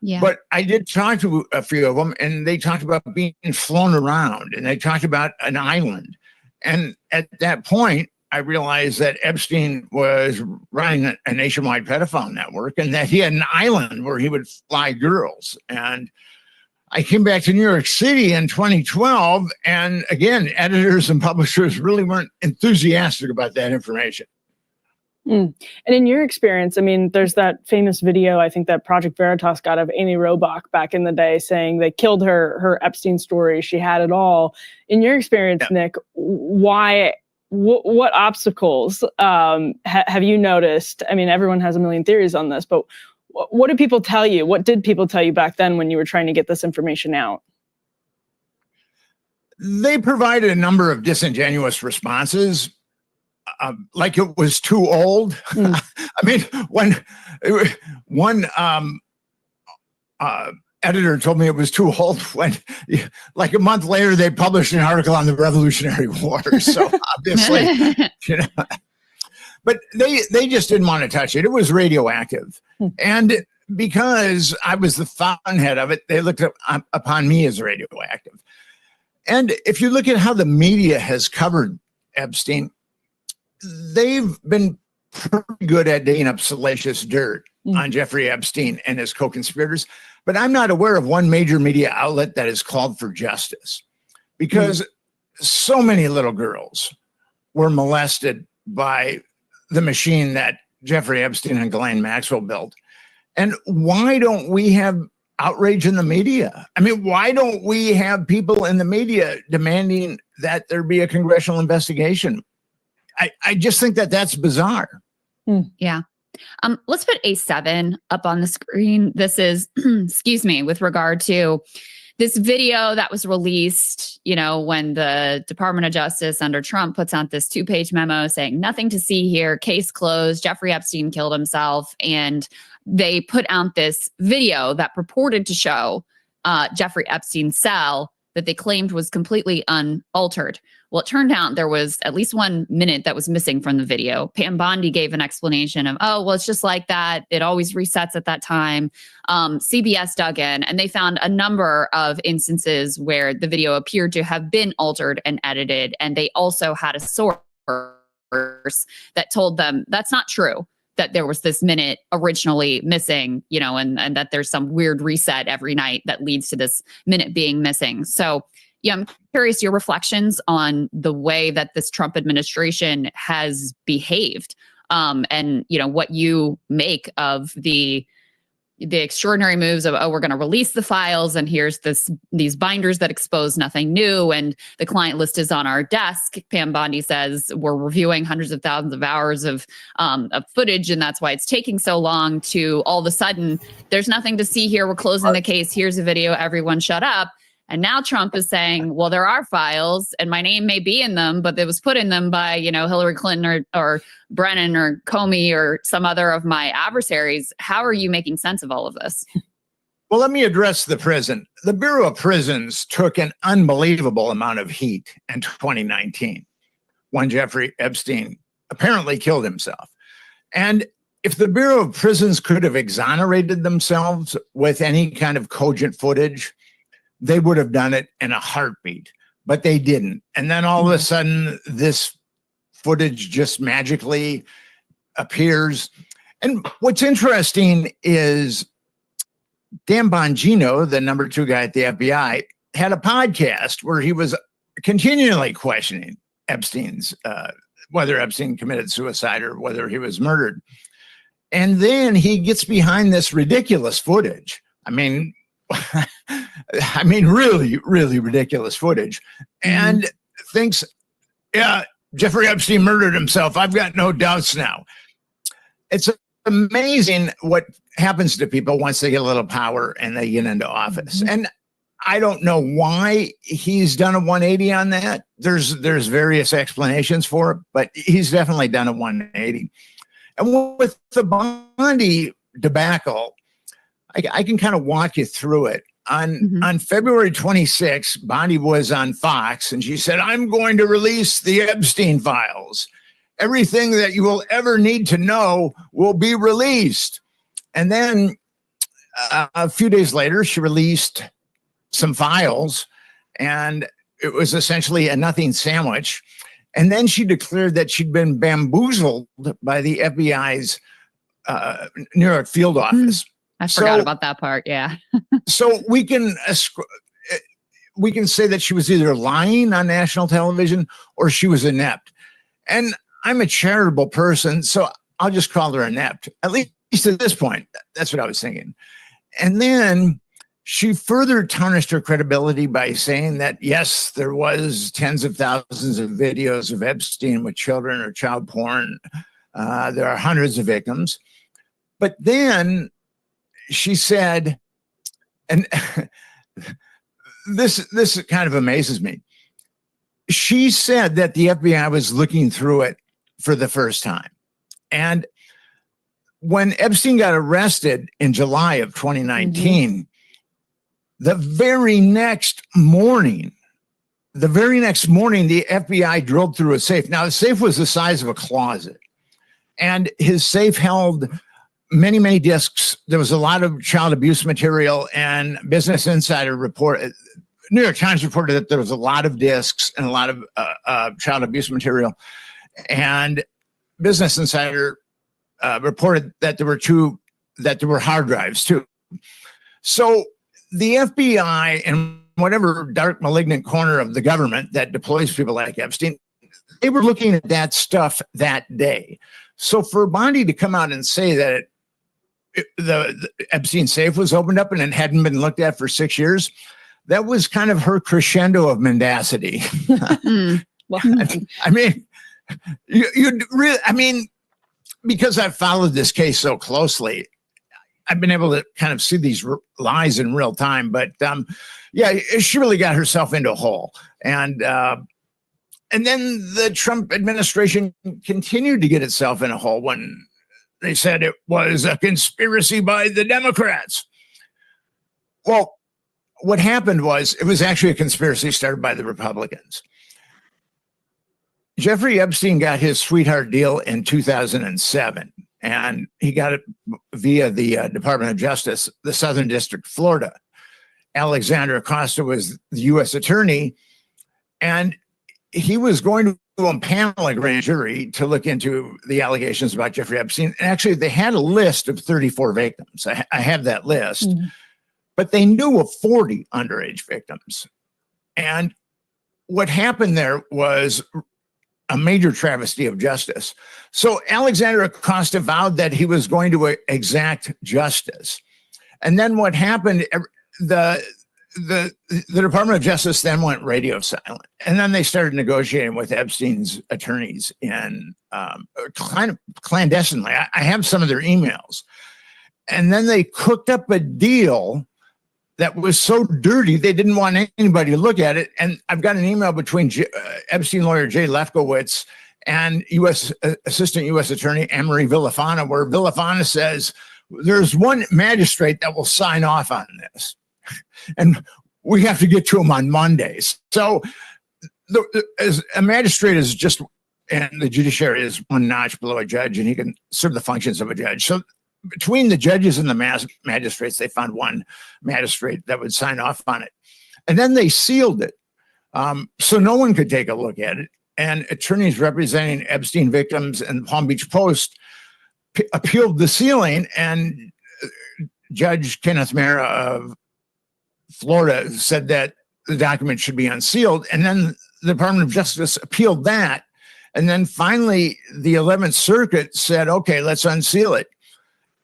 Yeah. But I did talk to a few of them, and they talked about being flown around, and they talked about an island. And at that point, I realized that Epstein was running a nationwide pedophile network and that he had an island where he would fly girls. And I came back to New York City in 2012. And again, editors and publishers really weren't enthusiastic about that information. And in your experience, I mean, there's that famous video, I think that Project Veritas got of Amy Robach back in the day saying they killed her Epstein story. She had it all. In your experience, Nick, what obstacles have you noticed? I mean, everyone has a million theories on this, but what do people tell you? What did people tell you back then when you were trying to get this information out? They provided a number of disingenuous responses. Like it was too old. I mean, when one editor told me it was too old, when like a month later they published an article on the Revolutionary War. So obviously, you know, but they just didn't want to touch it. It was radioactive, and because I was the fountainhead of it, they looked upon me as radioactive. And if you look at how the media has covered Epstein, they've been pretty good at digging up salacious dirt on Jeffrey Epstein and his co-conspirators, but I'm not aware of one major media outlet that has called for justice, because so many little girls were molested by the machine that Jeffrey Epstein and Ghislaine Maxwell built. And why don't we have outrage in the media? I mean, why don't we have people in the media demanding that there be a congressional investigation? I just think that that's bizarre. Yeah. Let's put A7 up on the screen. This is, excuse me, with regard to this video that was released, you know, when the Department of Justice under Trump puts out this 2-page memo saying nothing to see here, case closed, Jeffrey Epstein killed himself. And they put out this video that purported to show Jeffrey Epstein's cell that they claimed was completely unaltered. Well, it turned out there was at least 1 minute that was missing from the video. Pam Bondi gave an explanation of, oh, well, it's just like that. It always resets at that time. CBS dug in and they found a number of instances where the video appeared to have been altered and edited. And they also had a source that told them that's not true, that there was this minute originally missing, you know, and that there's some weird reset every night that leads to this minute being missing. So, yeah, I'm curious your reflections on the way that this Trump administration has behaved, and, you know, what you make of the extraordinary moves of, oh, we're going to release the files and here's these binders that expose nothing new and the client list is on our desk. Pam Bondi says we're reviewing hundreds of thousands of hours of footage and that's why it's taking so long, to all of a sudden there's nothing to see here, we're closing the case, here's a video, everyone shut up. And now Trump is saying, well, there are files and my name may be in them, but it was put in them by, you know, Hillary Clinton or Brennan or Comey or some other of my adversaries. How are you making sense of all of this? Well, let me address the prison. The Bureau of Prisons took an unbelievable amount of heat in 2019 when Jeffrey Epstein apparently killed himself. And if the Bureau of Prisons could have exonerated themselves with any kind of cogent footage, they would have done it in a heartbeat, but they didn't. And then all of a sudden, this footage just magically appears. And what's interesting is Dan Bongino, the number 2 guy at the FBI, had a podcast where he was continually questioning Epstein's, whether Epstein committed suicide or whether he was murdered. And then he gets behind this ridiculous footage. I mean, really, really ridiculous footage, and thinks, yeah, Jeffrey Epstein murdered himself. I've got no doubts now. It's amazing what happens to people once they get a little power and they get into office. And I don't know why he's done a 180 on that. There's various explanations for it, but he's definitely done a 180. And with the Bondi debacle, I can kind of walk you through it. On February 26, Bondi was on Fox and she said, I'm going to release the Epstein files. Everything that you will ever need to know will be released. And then a few days later, she released some files and it was essentially a nothing sandwich. And then she declared that she'd been bamboozled by the FBI's New York field office. I forgot about that part. Yeah. So we can say that she was either lying on national television or she was inept. And I'm a charitable person, so I'll just call her inept, at least at this point. That's what I was thinking. And then she further tarnished her credibility by saying that, yes, there was tens of thousands of videos of Epstein with children or child porn. There are hundreds of victims. But then she said, and this kind of amazes me. She said that the FBI was looking through it for the first time. And when Epstein got arrested in July of 2019, the very next morning, the FBI drilled through a safe. Now, the safe was the size of a closet. And his safe held many, many discs. There was a lot of child abuse material, and Business Insider reported, New York Times reported that there was a lot of discs and a lot of child abuse material. And Business Insider reported that there were hard drives too. So the FBI and whatever dark malignant corner of the government that deploys people like Epstein, they were looking at that stuff that day. So for Bondi to come out and say that the Epstein safe was opened up and it hadn't been looked at for 6 years, that was kind of her crescendo of mendacity. I mean, you really, I mean, because I've followed this case so closely, I've been able to kind of see these lies in real time. But yeah, she really got herself into a hole. And then the Trump administration continued to get itself in a hole when they said it was a conspiracy by the Democrats. Well, what happened was it was actually a conspiracy started by the Republicans. Jeffrey Epstein got his sweetheart deal in 2007, and he got it via the Department of Justice, the Southern District of Florida. Alexander Acosta was the U.S. attorney, and he was going to impanel a grand jury to look into the allegations about Jeffrey Epstein. And actually, they had a list of 34 victims. I have that list, but they knew of 40 underage victims. And what happened there was a major travesty of justice. So Alexander Acosta vowed that he was going to exact justice. And then what happened, the Department of Justice then went radio silent. And then they started negotiating with Epstein's attorneys in kind of clandestinely. I have some of their emails. And then they cooked up a deal that was so dirty, they didn't want anybody to look at it. And I've got an email between Epstein lawyer Jay Lefkowitz and Assistant U.S. Attorney Anne-Marie Villafana, where Villafana says, there's one magistrate that will sign off on this. And we have to get to him on Mondays. So as a magistrate is just, and the judiciary is one notch below a judge, and he can serve the functions of a judge. So between the judges and the magistrates, they found one magistrate that would sign off on it. And then they sealed it. So no one could take a look at it. And attorneys representing Epstein victims and the Palm Beach Post appealed the sealing, and Judge Kenneth Mara of Florida said that the document should be unsealed. And then the Department of Justice appealed that. And then finally, the 11th Circuit said, okay, let's unseal it.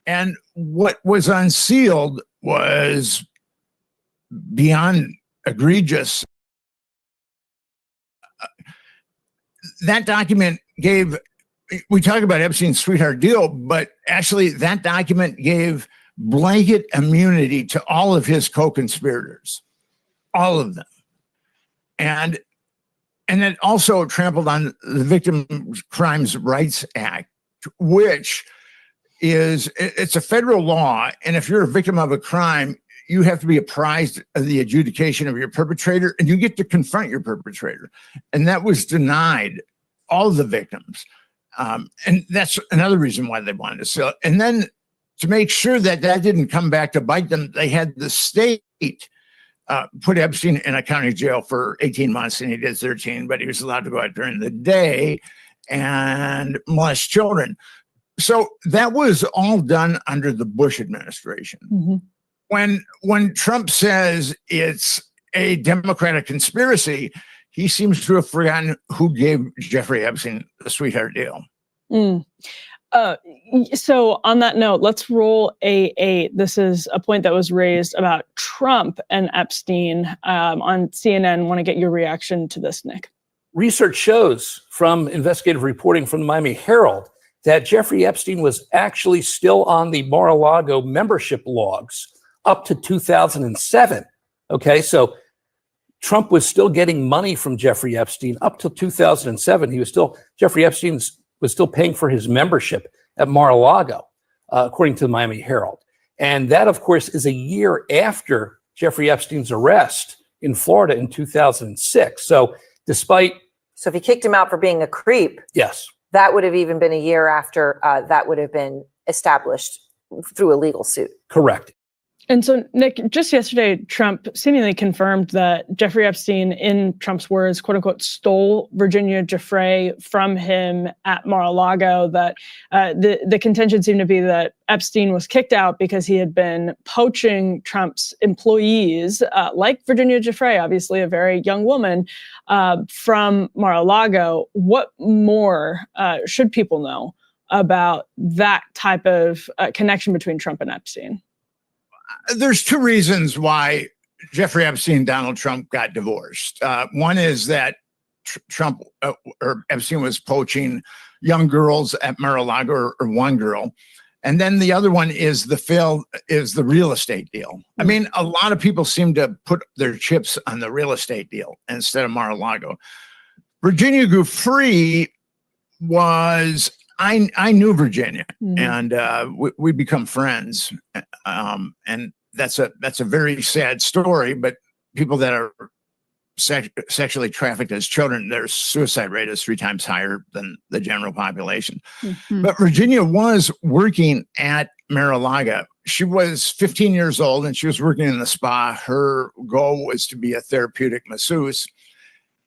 And what was unsealed was beyond egregious. That document gave, we talk about Epstein's sweetheart deal, but actually that document gave blanket immunity to all of his co-conspirators, all of them. And it also trampled on the Victim Crimes Rights Act, which is, it's a federal law. And if you're a victim of a crime, you have to be apprised of the adjudication of your perpetrator, and you get to confront your perpetrator. And that was denied all the victims. And that's another reason why they wanted to sell it. And then to make sure that that didn't come back to bite them, they had the state put Epstein in a county jail for 18 months, and he did 13, but he was allowed to go out during the day and molest children. So that was all done under the Bush administration. When Trump says it's a Democratic conspiracy, he seems to have forgotten who gave Jeffrey Epstein the sweetheart deal. So on that note, let's roll A8. This is a point that was raised about Trump and Epstein on CNN. Want to get your reaction to this, Nick? Research shows from investigative reporting from the Miami Herald that Jeffrey Epstein was actually still on the Mar-a-Lago membership logs up to 2007. Okay, so Trump was still getting money from Jeffrey Epstein up till 2007. Jeffrey Epstein was still paying for his membership at Mar-a-Lago, according to the Miami Herald. And that, of course, is a year after Jeffrey Epstein's arrest in Florida in 2006. So if he kicked him out for being a creep, yes, that would have even been a year after that would have been established through a legal suit. Correct. And so, Nick, just yesterday, Trump seemingly confirmed that Jeffrey Epstein, in Trump's words, quote unquote, stole Virginia Giuffre from him at Mar-a-Lago. That the contention seemed to be that Epstein was kicked out because he had been poaching Trump's employees, like Virginia Giuffre, obviously a very young woman, from Mar-a-Lago. What more should people know about that type of connection between Trump and Epstein? There's two reasons why Jeffrey Epstein and Donald Trump got divorced. One is that Trump or Epstein was poaching young girls at Mar-a-Lago, or one girl. And then the other one is the real estate deal. I mean, a lot of people seem to put their chips on the real estate deal instead of Mar-a-Lago. Virginia Giuffre was, I knew Virginia, and we become friends. And that's a very sad story, but people that are sexually trafficked as children, their suicide rate is 3 times higher than the general population. But Virginia was working at Mar-a-Lago. She was 15 years old and she was working in the spa. Her goal was to be a therapeutic masseuse.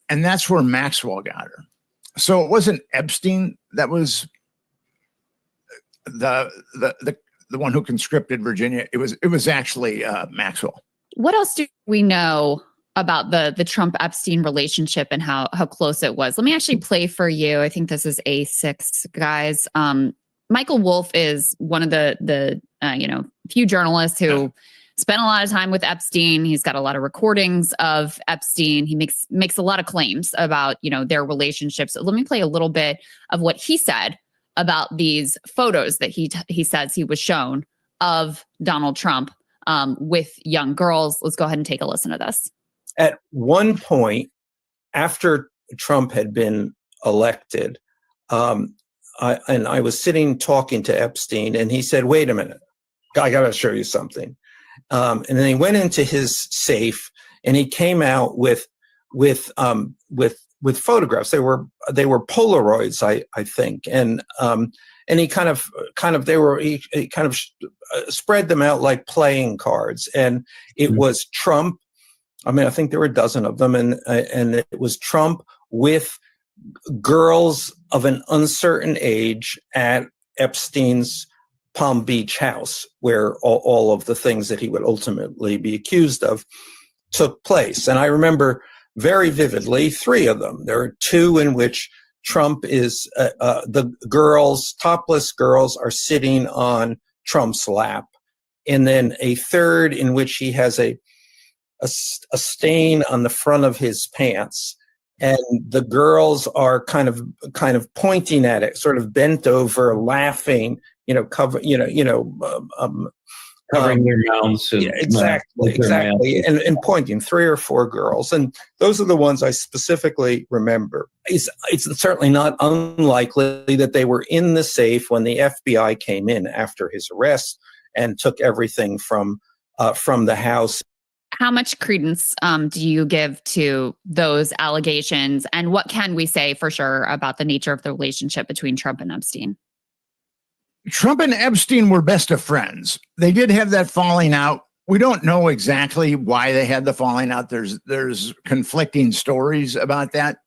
And that's where Maxwell got her. So it wasn't Epstein that was the one who conscripted Virginia. It was actually Maxwell. What else do we know about the Trump Epstein relationship and how close it was? Let me actually play for you. I think this is A6, guys. Michael Wolff is one of the few journalists who spent a lot of time with Epstein. He's got a lot of recordings of Epstein. He makes a lot of claims about their relationships. So let me play a little bit of what he said about these photos that he says he was shown of Donald Trump with young girls. Let's go ahead and take a listen to this. At one point, after Trump had been elected, I was sitting talking to Epstein, and he said, "Wait a minute, I got to show you something." And then he went into his safe, and he came out with photographs. They were Polaroids, I think, and he kind of spread them out like playing cards, and it was Trump. I mean, I think there were a dozen of them, and it was Trump with girls of an uncertain age at Epstein's Palm Beach house, where all of the things that he would ultimately be accused of took place. And I remember very vividly 3 of them. There are 2 in which Trump is, the girls, topless girls, are sitting on Trump's lap. And then a 3rd in which he has a stain on the front of his pants, and the girls are kind of pointing at it, sort of bent over, laughing, covering their mouths. And, exactly, and pointing. 3 or 4 girls, and those are the ones I specifically remember. It's certainly not unlikely that they were in the safe when the FBI came in after his arrest and took everything from the house. How much credence do you give to those allegations? And what can we say for sure about the nature of the relationship between Trump and Epstein? Trump and Epstein were best of friends. They did have that falling out we don't know exactly why they had the falling out. There's conflicting stories about that.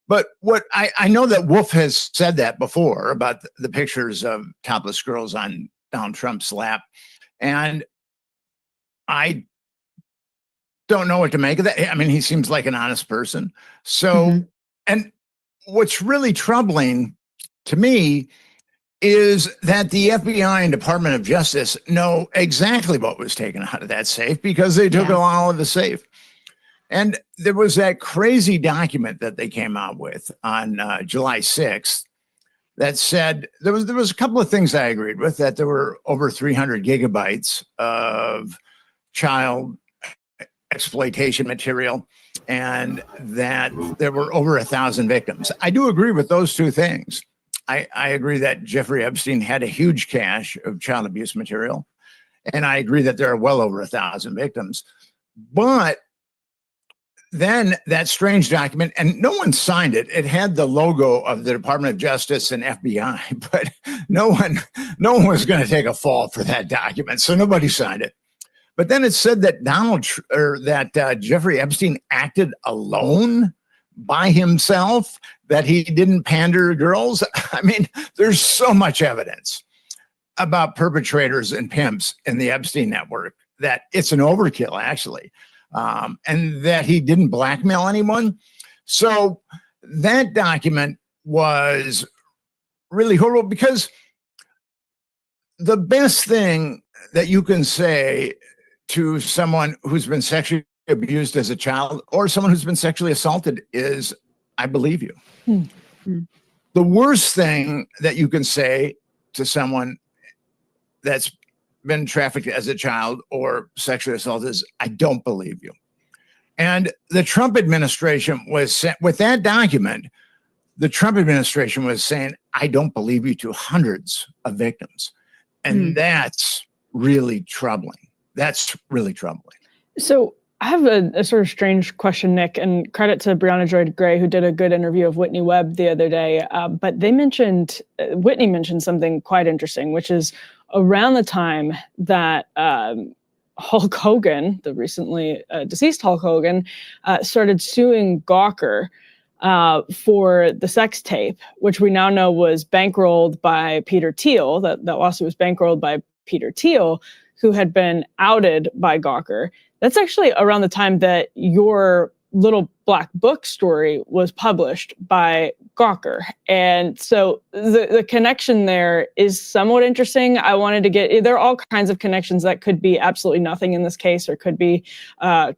But what I know that Wolf has said that before about the pictures of topless girls on Donald Trump's lap. And I don't know what to make of that. I mean, he seems like an honest person. So, and what's really troubling to me is that the FBI and Department of Justice know exactly what was taken out of that safe because they took it all out of the safe. And there was that crazy document that they came out with on July 6th that said there was a couple of things I agreed with, that there were over 300 gigabytes of child exploitation material and that there were over 1,000 victims. I do agree with those two things. I agree that Jeffrey Epstein had a huge cache of child abuse material, and I agree that there are well over 1,000 victims. But then that strange document, and no one signed it. It had the logo of the Department of Justice and FBI, but no one was going to take a fall for that document, so nobody signed it. But then it said that Jeffrey Epstein acted alone by himself, that he didn't pander to girls. I mean, there's so much evidence about perpetrators and pimps in the Epstein network that it's an overkill, actually. And that he didn't blackmail anyone. So that document was really horrible, because the best thing that you can say to someone who's been sexually abused as a child or someone who's been sexually assaulted is, I believe you. The worst thing that you can say to someone that's been trafficked as a child or sexually assaulted is, I don't believe you. And the Trump administration was, with that document, the Trump administration was saying, I don't believe you, to hundreds of victims. And that's really troubling. That's really troubling. So I have a sort of strange question, Nick, and credit to Brianna Joy Gray, who did a good interview of Whitney Webb the other day. But they mentioned, Whitney mentioned something quite interesting, which is around the time that Hulk Hogan, the recently deceased Hulk Hogan, started suing Gawker for the sex tape, which we now know was bankrolled by Peter Thiel. That lawsuit was bankrolled by Peter Thiel, who had been outed by Gawker. That's actually around the time that your little black book story was published by Gawker. And so the connection there is somewhat interesting. I wanted to get, there are all kinds of connections that could be absolutely nothing in this case or could be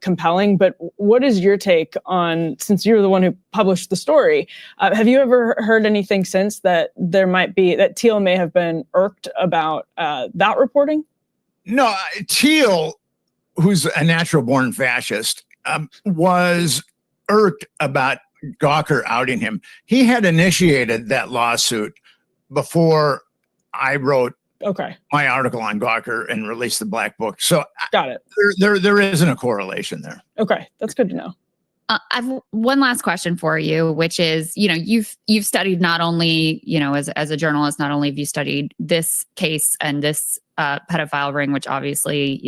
compelling. But what is your take on, since you're the one who published the story, have you ever heard anything since that there might be, that Thiel may have been irked about that reporting? No, Thiel, who's a natural born fascist, was irked about Gawker outing him. He had initiated that lawsuit before I wrote my article on Gawker and released the black book. So got it. There isn't a correlation there. Okay, that's good to know. I've one last question for you, which is, you've studied not only, as a journalist, not only have you studied this case and this pedophile ring, which obviously,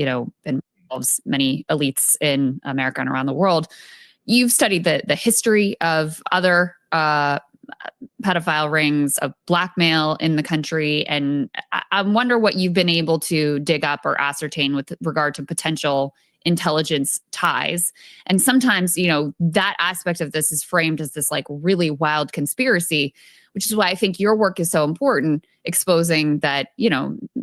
involves many elites in America and around the world. You've studied the history of other pedophile rings, of blackmail in the country. And I wonder what you've been able to dig up or ascertain with regard to potential intelligence ties. And sometimes, that aspect of this is framed as this like really wild conspiracy, which is why I think your work is so important, exposing that,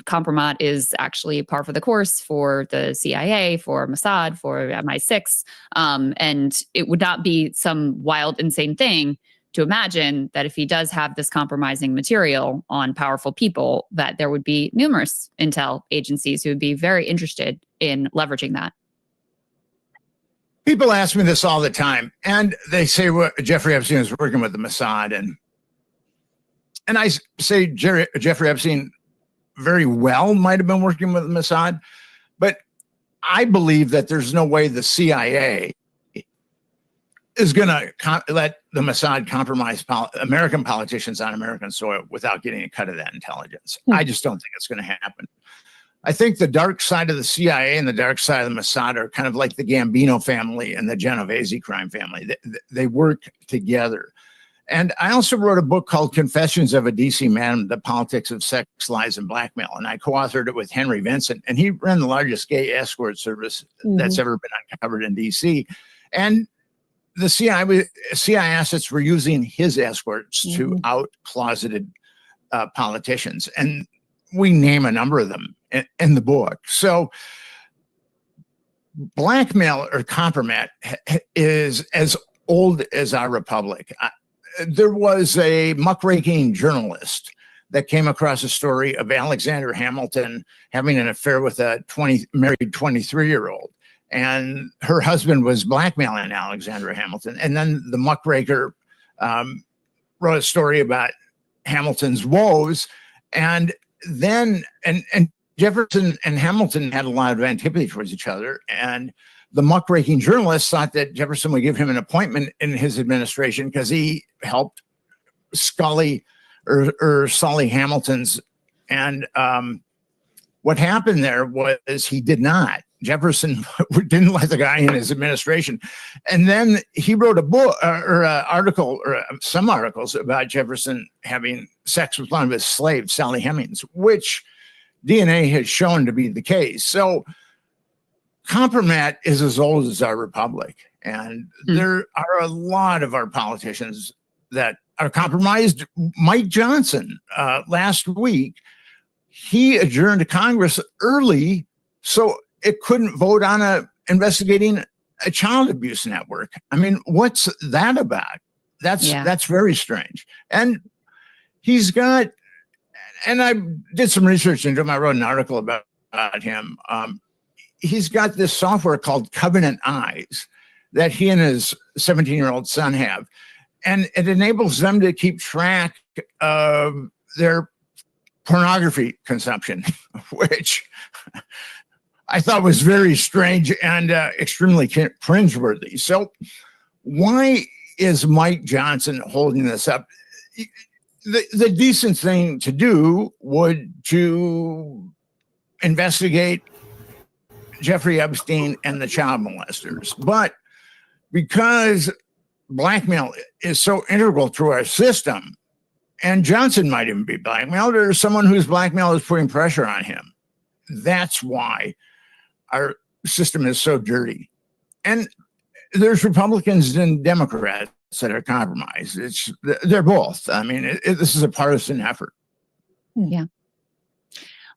compromat is actually par for the course for the CIA, for Mossad, for MI6. And it would not be some wild, insane thing to imagine that if he does have this compromising material on powerful people, that there would be numerous intel agencies who would be very interested in leveraging that. People ask me this all the time, and they say Jeffrey Epstein is working with the Mossad, and I say Jeffrey Epstein very well might have been working with the Mossad, but I believe that there's no way the CIA is going to let the Mossad compromise American politicians on American soil without getting a cut of that intelligence. I just don't think it's going to happen. I think the dark side of the CIA and the dark side of the Mossad are kind of like the Gambino family and the Genovese crime family. They work together. And I also wrote a book called Confessions of a DC Man, The Politics of Sex, Lies, and Blackmail. And I co-authored it with Henry Vincent. And he ran the largest gay escort service that's ever been uncovered in DC. And the CIA assets were using his escorts to out-closeted politicians. And we name a number of them in the book. So blackmail or compromat is as old as our republic. There was a muckraking journalist that came across a story of Alexander Hamilton having an affair with a married 23-year-old. And her husband was blackmailing Alexander Hamilton. And then the muckraker wrote a story about Hamilton's woes. And then, and Jefferson and Hamilton had a lot of antipathy towards each other. And the muckraking journalist thought that Jefferson would give him an appointment in his administration because he helped Sully Hamilton's. And what happened there was he did not. Jefferson didn't let the guy in his administration. And then he wrote a book or an article or some articles about Jefferson having sex with one of his slaves, Sally Hemings, which DNA has shown to be the case. So compromat is as old as our republic. And there are a lot of our politicians that are compromised. Mike Johnson, last week, he adjourned Congress early so it couldn't vote on investigating a child abuse network. I mean, what's that about? That's very strange. And he's got, and I did some research into him. I wrote an article about him. He's got this software called Covenant Eyes that he and his 17-year-old son have. And it enables them to keep track of their pornography consumption, which I thought was very strange and extremely cringeworthy. So why is Mike Johnson holding this up? The decent thing to do would to investigate Jeffrey Epstein and the child molesters. But because blackmail is so integral to our system, and Johnson might even be blackmailed, or someone whose blackmail is putting pressure on him, that's why our system is so dirty. And there's Republicans and Democrats that are compromised. They're both. I mean, this is a partisan effort. Yeah.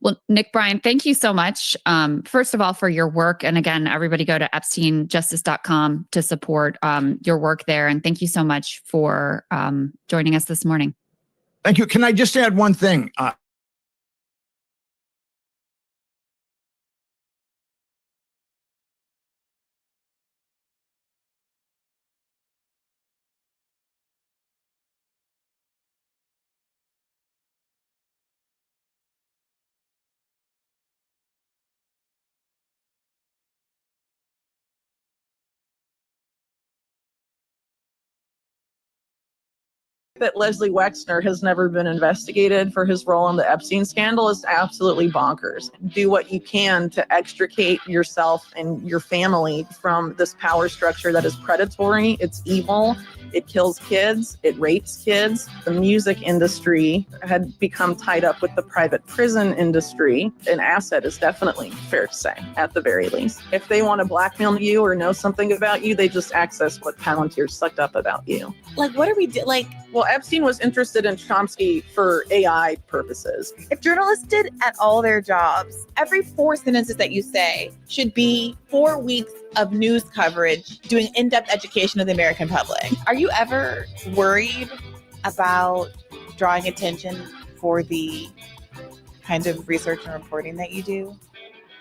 Well, Nick Bryan, thank you so much. First of all, for your work. And again, everybody go to EpsteinJustice.com to support your work there. And thank you so much for joining us this morning. Thank you. Can I just add one thing? That Leslie Wexner has never been investigated for his role in the Epstein scandal is absolutely bonkers. Do what you can to extricate yourself and your family from this power structure that is predatory, it's evil, it kills kids, it rapes kids. The music industry had become tied up with the private prison industry. An asset is definitely fair to say, at the very least. If they want to blackmail you or know something about you, they just access what Palantir sucked up about you. Like, what are we doing? Well, Epstein was interested in Chomsky for AI purposes. If journalists did at all their jobs, every 4 sentences that you say should be 4 weeks of news coverage doing in-depth education of the American public. Are you ever worried about drawing attention for the kind of research and reporting that you do?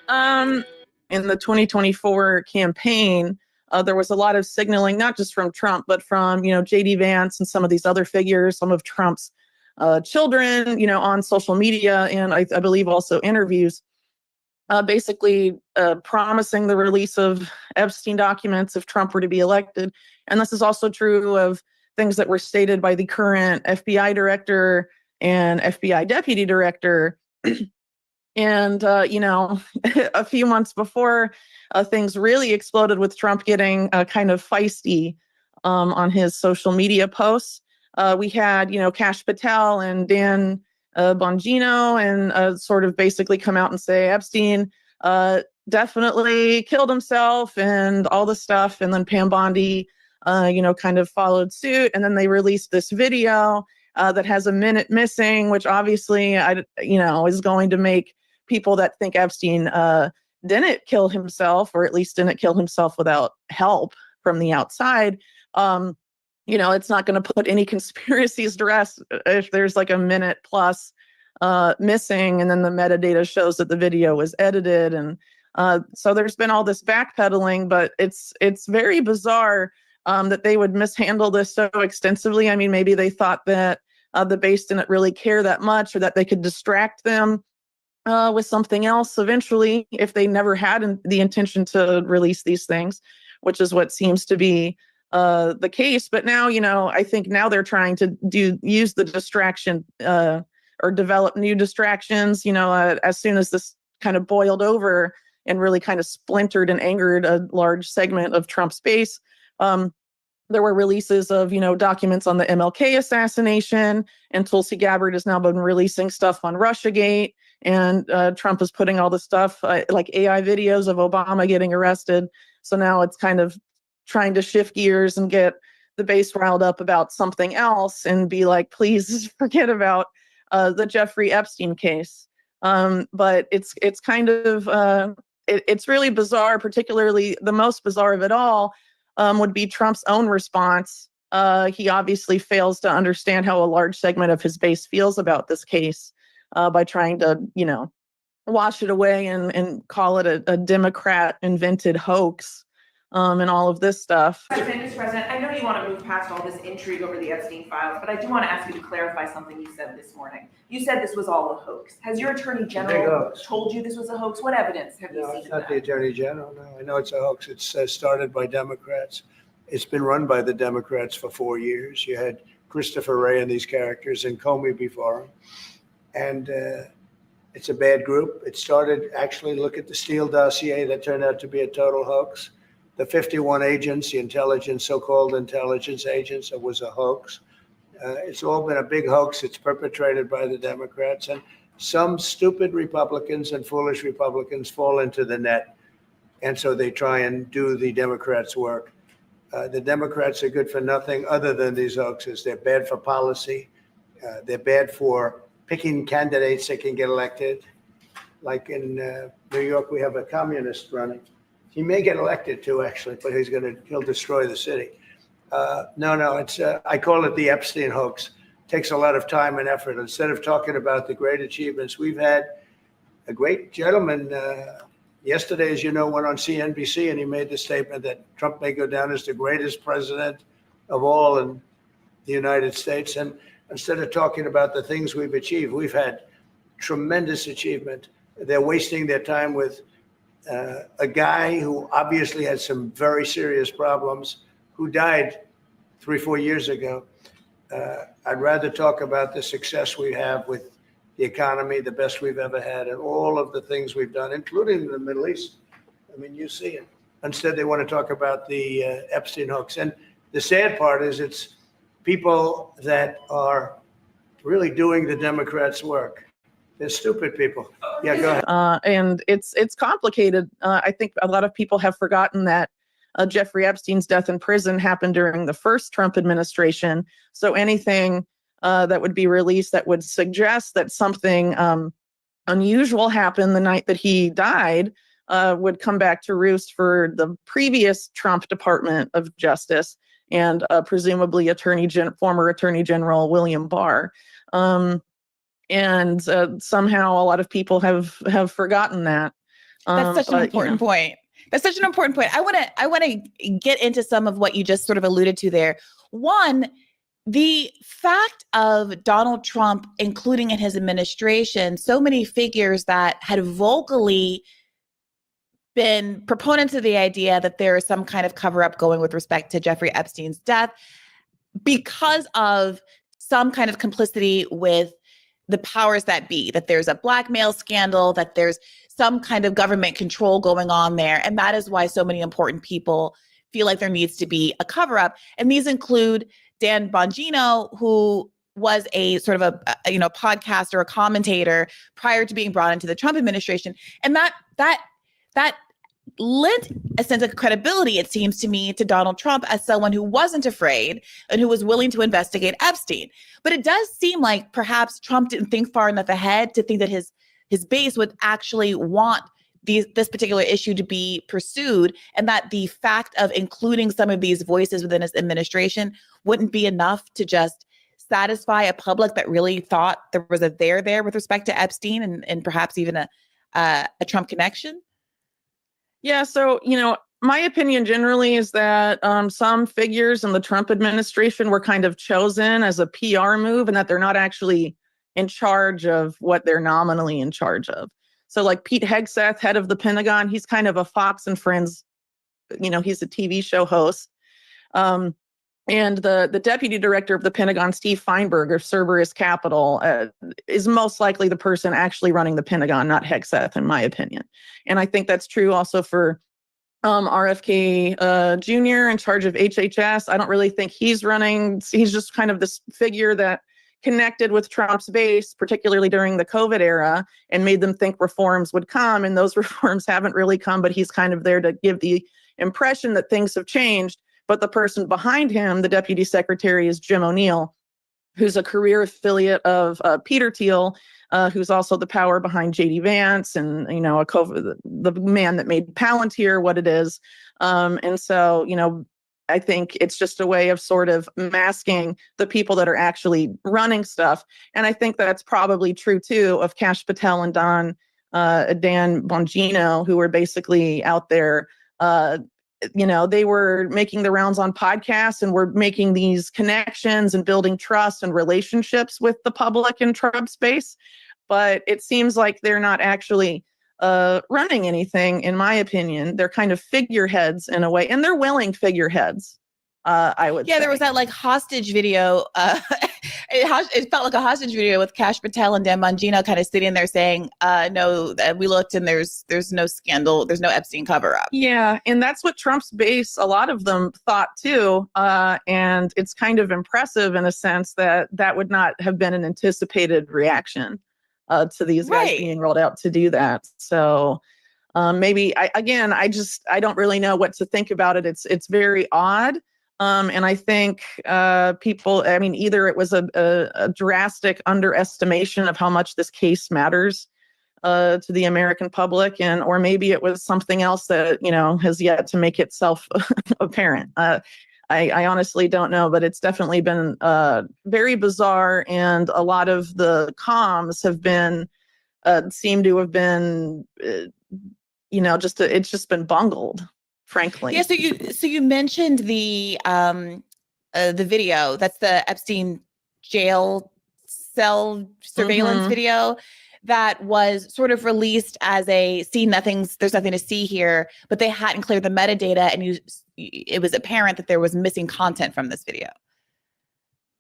In the 2024 campaign, there was a lot of signaling, not just from Trump, but from, J.D. Vance and some of these other figures, some of Trump's children, on social media, and I believe also interviews, basically promising the release of Epstein documents if Trump were to be elected. And this is also true of things that were stated by the current FBI director and FBI deputy director And, a few months before things really exploded with Trump getting kind of feisty on his social media posts, we had, Kash Patel and Dan Bongino and sort of basically come out and say Epstein definitely killed himself and all this stuff. And then Pam Bondi, kind of followed suit. And then they released this video that has a minute missing, which obviously, is going to make people that think Epstein didn't kill himself, or at least didn't kill himself without help from the outside. It's not going to put any conspiracies to rest if there's like a minute plus missing, and then the metadata shows that the video was edited. And so there's been all this backpedaling, but it's very bizarre that they would mishandle this so extensively. I mean, maybe they thought that the base didn't really care that much, or that they could distract them with something else eventually if they never had the intention to release these things, which is what seems to be the case. But now, I think now they're trying to use the distraction or develop new distractions, as soon as this kind of boiled over and really kind of splintered and angered a large segment of Trump's base. There were releases of, documents on the MLK assassination, and Tulsi Gabbard has now been releasing stuff on Russiagate. And Trump is putting all the stuff like AI videos of Obama getting arrested. So now it's kind of trying to shift gears and get the base riled up about something else and be like, please forget about the Jeffrey Epstein case. But it's kind of, it's really bizarre. Particularly the most bizarre of it all would be Trump's own response. He obviously fails to understand how a large segment of his base feels about this case by trying to, wash it away and call it a Democrat invented hoax and all of this stuff. Mr. President, I know you want to move past all this intrigue over the Epstein files, but I do want to ask you to clarify something you said this morning. You said this was all a hoax. Has your attorney general told you this was a hoax? What evidence have you seen? It's not the attorney general. No, I know it's a hoax. It's started by Democrats. It's been run by the Democrats for 4 years. You had Christopher Wray and these characters, and Comey before him. And it's a bad group. It started, actually, look at the Steele dossier that turned out to be a total hoax. The 51 agents, the intelligence, so-called intelligence agents, it was a hoax. It's all been a big hoax. It's perpetrated by the Democrats. And some stupid Republicans and foolish Republicans fall into the net. And so they try and do the Democrats' work. The Democrats are good for nothing other than these hoaxes. They're bad for policy. They're bad for picking candidates that can get elected. Like in New York, we have a communist running. He may get elected too, actually, but he'll destroy the city. It's I call it the Epstein hoax. It takes a lot of time and effort. Instead of talking about the great achievements, we've had a great gentleman yesterday, as you know, went on CNBC and he made the statement that Trump may go down as the greatest president of all in the United States. And instead of talking about the things we've achieved, we've had tremendous achievement. They're wasting their time with a guy who obviously had some very serious problems, who died 3-4 years ago. I'd rather talk about the success we have with the economy, the best we've ever had, and all of the things we've done, including the Middle East. I mean, you see it. Instead, they want to talk about the Epstein hoax. And the sad part is it's people that are really doing the Democrats' work. They're stupid people. Yeah, go ahead. And it's complicated. I think a lot of people have forgotten that Jeffrey Epstein's death in prison happened during the first Trump administration. So anything that would be released that would suggest that something unusual happened the night that he died would come back to roost for the previous Trump Department of Justice and presumably former Attorney General William Barr. And somehow a lot of people have forgotten that. That's such an important point. That's such an important point. I want to get into some of what you just sort of alluded to there. One, the fact of Donald Trump including in his administration so many figures that had vocally been proponents of the idea that there is some kind of cover-up going with respect to Jeffrey Epstein's death because of some kind of complicity with the powers that be, that there's a blackmail scandal, that there's some kind of government control going on there. And that is why so many important people feel like there needs to be a cover up. And these include Dan Bongino, who was a sort of a podcaster, a commentator prior to being brought into the Trump administration. And that lent a sense of credibility, it seems to me, to Donald Trump as someone who wasn't afraid and who was willing to investigate Epstein. But it does seem like perhaps Trump didn't think far enough ahead to think that his base would actually want this particular issue to be pursued, and that the fact of including some of these voices within his administration wouldn't be enough to just satisfy a public that really thought there was a there with respect to Epstein and perhaps even a Trump connection? Yeah, so, my opinion generally is that some figures in the Trump administration were kind of chosen as a PR move, and that they're not actually in charge of what they're nominally in charge of. So like Pete Hegseth, head of the Pentagon, he's kind of a Fox and Friends, he's a TV show host. And the deputy director of the Pentagon, Steve Feinberg of Cerberus Capital, is most likely the person actually running the Pentagon, not Hegseth, in my opinion. And I think that's true also for RFK Jr. in charge of HHS. I don't really think he's running. He's just kind of this figure that connected with Trump's base, particularly during the COVID era, and made them think reforms would come. And those reforms haven't really come, but he's kind of there to give the impression that things have changed. But the person behind him, the deputy secretary, is Jim O'Neill, who's a career affiliate of Peter Thiel, who's also the power behind J.D. Vance and, the man that made Palantir what it is. And so, I think it's just a way of sort of masking the people that are actually running stuff. And I think that's probably true, too, of Kash Patel and Dan Bongino, who were basically out there. They were making the rounds on podcasts and were making these connections and building trust and relationships with the public in Trump space. But it seems like they're not actually running anything, in my opinion. They're kind of figureheads in a way, and they're willing figureheads, I would say. Yeah, there was that hostage video. It felt like a hostage video with Kash Patel and Dan Bongino kind of sitting there saying, no, we looked and there's no scandal, there's no Epstein cover up. Yeah, and that's what Trump's base, a lot of them thought too. And it's kind of impressive in a sense that would not have been an anticipated reaction to these guys being rolled out to do that. So maybe I don't really know what to think about it. It's very odd. And I think people, either it was a drastic underestimation of how much this case matters to the American public, or maybe it was something else that, has yet to make itself apparent. I honestly don't know, but it's definitely been very bizarre. And a lot of the comms have been, seem to have been, it's just been bungled, frankly. Yeah. So you mentioned the video. That's the Epstein jail cell surveillance video that was sort of released as a there's nothing to see here, but they hadn't cleared the metadata, and it was apparent that there was missing content from this video.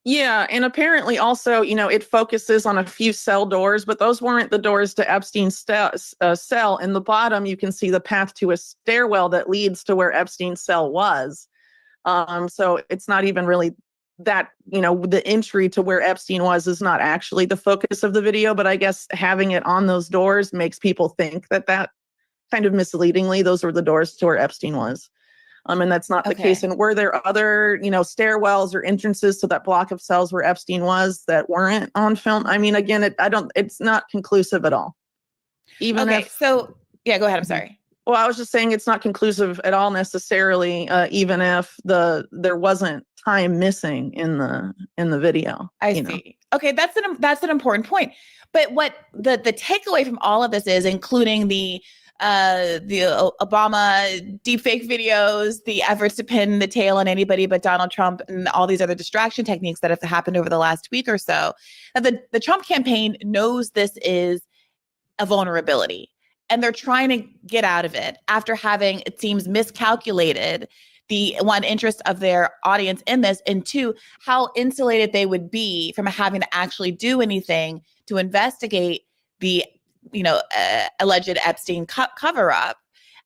Yeah, and apparently also, it focuses on a few cell doors, but those weren't the doors to Epstein's cell. In the bottom, you can see the path to a stairwell that leads to where Epstein's cell was. So it's not even really that, the entry to where Epstein was is not actually the focus of the video, but I guess having it on those doors makes people think that kind of misleadingly, those were the doors to where Epstein was. And that's not the case. And were there other, stairwells or entrances to that block of cells where Epstein was that weren't on film? Again, it's not conclusive at all. Go ahead. I'm sorry. Well, I was just saying it's not conclusive at all necessarily, even if there wasn't time missing in the video. I see. Okay, that's an important point. But what the takeaway from all of this is, including the Obama deepfake videos, the efforts to pin the tail on anybody but Donald Trump, and all these other distraction techniques that have happened over the last week or so, that the Trump campaign knows this is a vulnerability. And they're trying to get out of it after having, it seems, miscalculated the one interest of their audience in this, and two, how insulated they would be from having to actually do anything to investigate the, alleged Epstein cover up,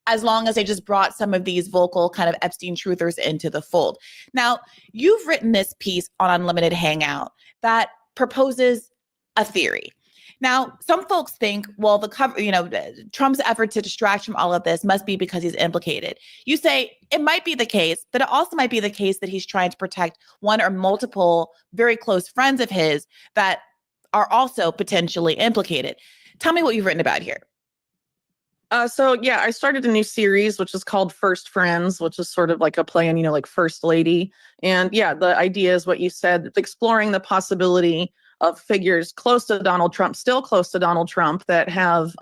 as long as they just brought some of these vocal kind of Epstein truthers into the fold. Now, you've written this piece on Unlimited Hangout that proposes a theory. Now, some folks think, well, Trump's effort to distract from all of this must be because he's implicated. You say it might be the case, but it also might be the case that he's trying to protect one or multiple very close friends of his that are also potentially implicated. Tell me what you've written about here. I started a new series, which is called First Friends, which is sort of like a play on, like First Lady. And yeah, the idea is what you said, exploring the possibility of figures close to Donald Trump, still close to Donald Trump, that have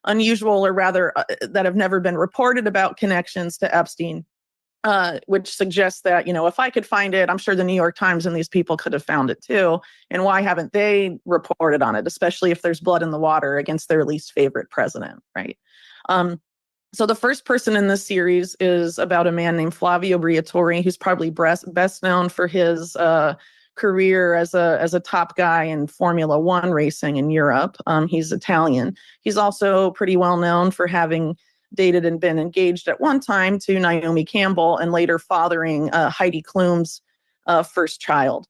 unusual, or rather that have never been reported about connections to Epstein, which suggests that, if I could find it, I'm sure the New York Times and these people could have found it too. And why haven't they reported on it, especially if there's blood in the water against their least favorite president, right? So the first person in this series is about a man named Flavio Briatore, who's probably best known for his career as a top guy in Formula One racing in Europe. He's Italian. He's also pretty well known for having dated and been engaged at one time to Naomi Campbell, and later fathering Heidi Klum's first child,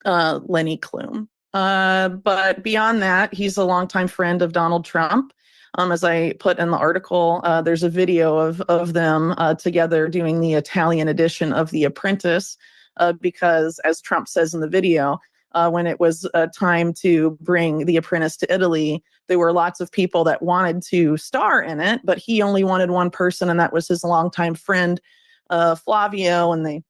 Lenny Klum. But beyond that, he's a longtime friend of Donald Trump. As I put in the article, there's a video of them together doing the Italian edition of The Apprentice, because, as Trump says in the video, when it was time to bring The Apprentice to Italy, there were lots of people that wanted to star in it, but he only wanted one person, and that was his longtime friend, Flavio. And they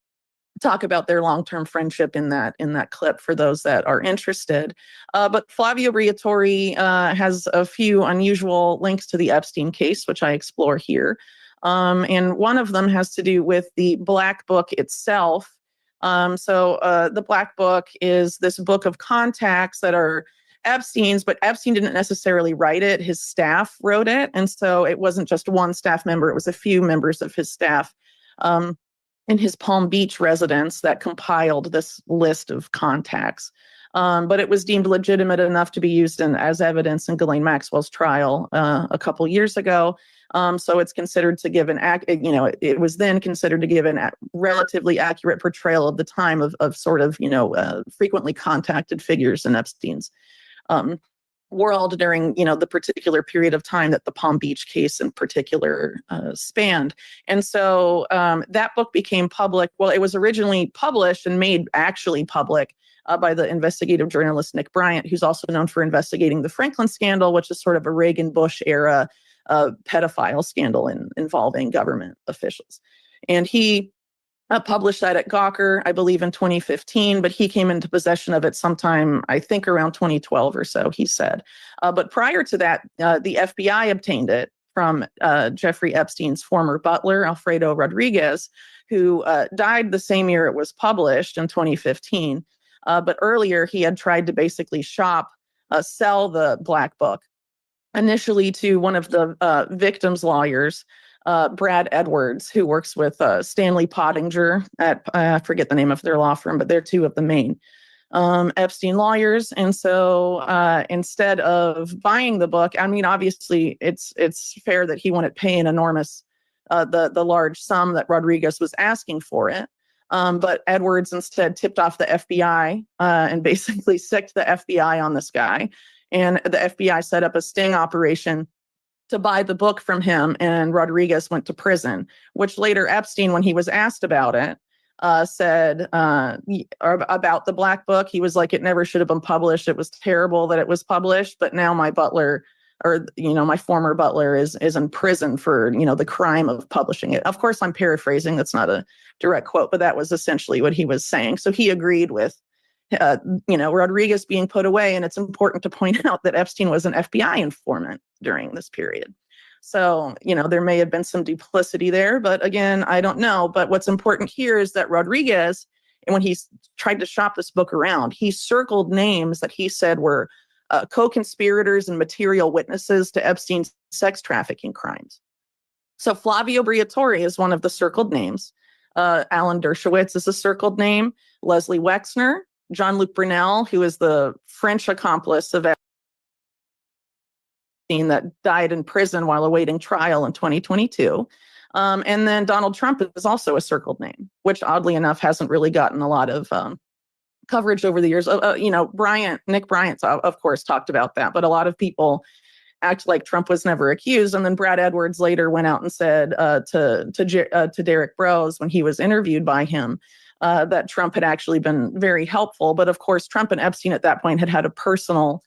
talk about their long-term friendship in that clip for those that are interested. But Flavio Briatore has a few unusual links to the Epstein case, which I explore here. And one of them has to do with the Black Book itself. The Black Book is this book of contacts that are Epstein's, but Epstein didn't necessarily write it. His staff wrote it. And so it wasn't just one staff member, it was a few members of his staff in his Palm Beach residence that compiled this list of contacts. But it was deemed legitimate enough to be used as evidence in Ghislaine Maxwell's trial a couple years ago. So it's considered to give it was then considered to give a relatively accurate portrayal of the time of sort of, frequently contacted figures in Epstein's world during, the particular period of time that the Palm Beach case in particular spanned. And so that book became public. Well, it was originally published and made actually public by the investigative journalist Nick Bryant, who's also known for investigating the Franklin scandal, which is sort of a Reagan-Bush era pedophile scandal involving government officials. And he published that at Gawker, I believe, in 2015, but he came into possession of it sometime, I think, around 2012 or so, he said. But prior to that, the FBI obtained it from Jeffrey Epstein's former butler, Alfredo Rodriguez, who died the same year it was published in 2015. But earlier, he had tried to basically sell the Black Book, initially to one of the victims' lawyers, Brad Edwards, who works with Stanley Pottinger at, I forget the name of their law firm, but they're two of the main Epstein lawyers. And so instead of buying the book, I mean, obviously it's fair that he wouldn't pay an enormous, the large sum that Rodriguez was asking for it. But Edwards instead tipped off the FBI and basically sicked the FBI on this guy. And the FBI set up a sting operation to buy the book from him, and Rodriguez went to prison, which later Epstein, when he was asked about it, said about the Black Book, he was like, it never should have been published. It was terrible that it was published, but now my butler, or, my former butler is in prison for, the crime of publishing it. Of course, I'm paraphrasing. That's not a direct quote, but that was essentially what he was saying. So he agreed with Rodriguez being put away. And it's important to point out that Epstein was an FBI informant during this period. So, there may have been some duplicity there, but again, I don't know. But what's important here is that Rodriguez, and when he tried to shop this book around, he circled names that he said were co-conspirators and material witnesses to Epstein's sex trafficking crimes. So Flavio Briatore is one of the circled names. Alan Dershowitz is a circled name. Leslie Wexner, Jean-Luc Brunel, who is the French accomplice of Epstein that died in prison while awaiting trial in 2022. And then Donald Trump is also a circled name, which oddly enough hasn't really gotten a lot of coverage over the years. Nick Bryant, of course, talked about that, but a lot of people act like Trump was never accused. And then Brad Edwards later went out and said to Derek Brose when he was interviewed by him that Trump had actually been very helpful. But of course, Trump and Epstein at that point had a personal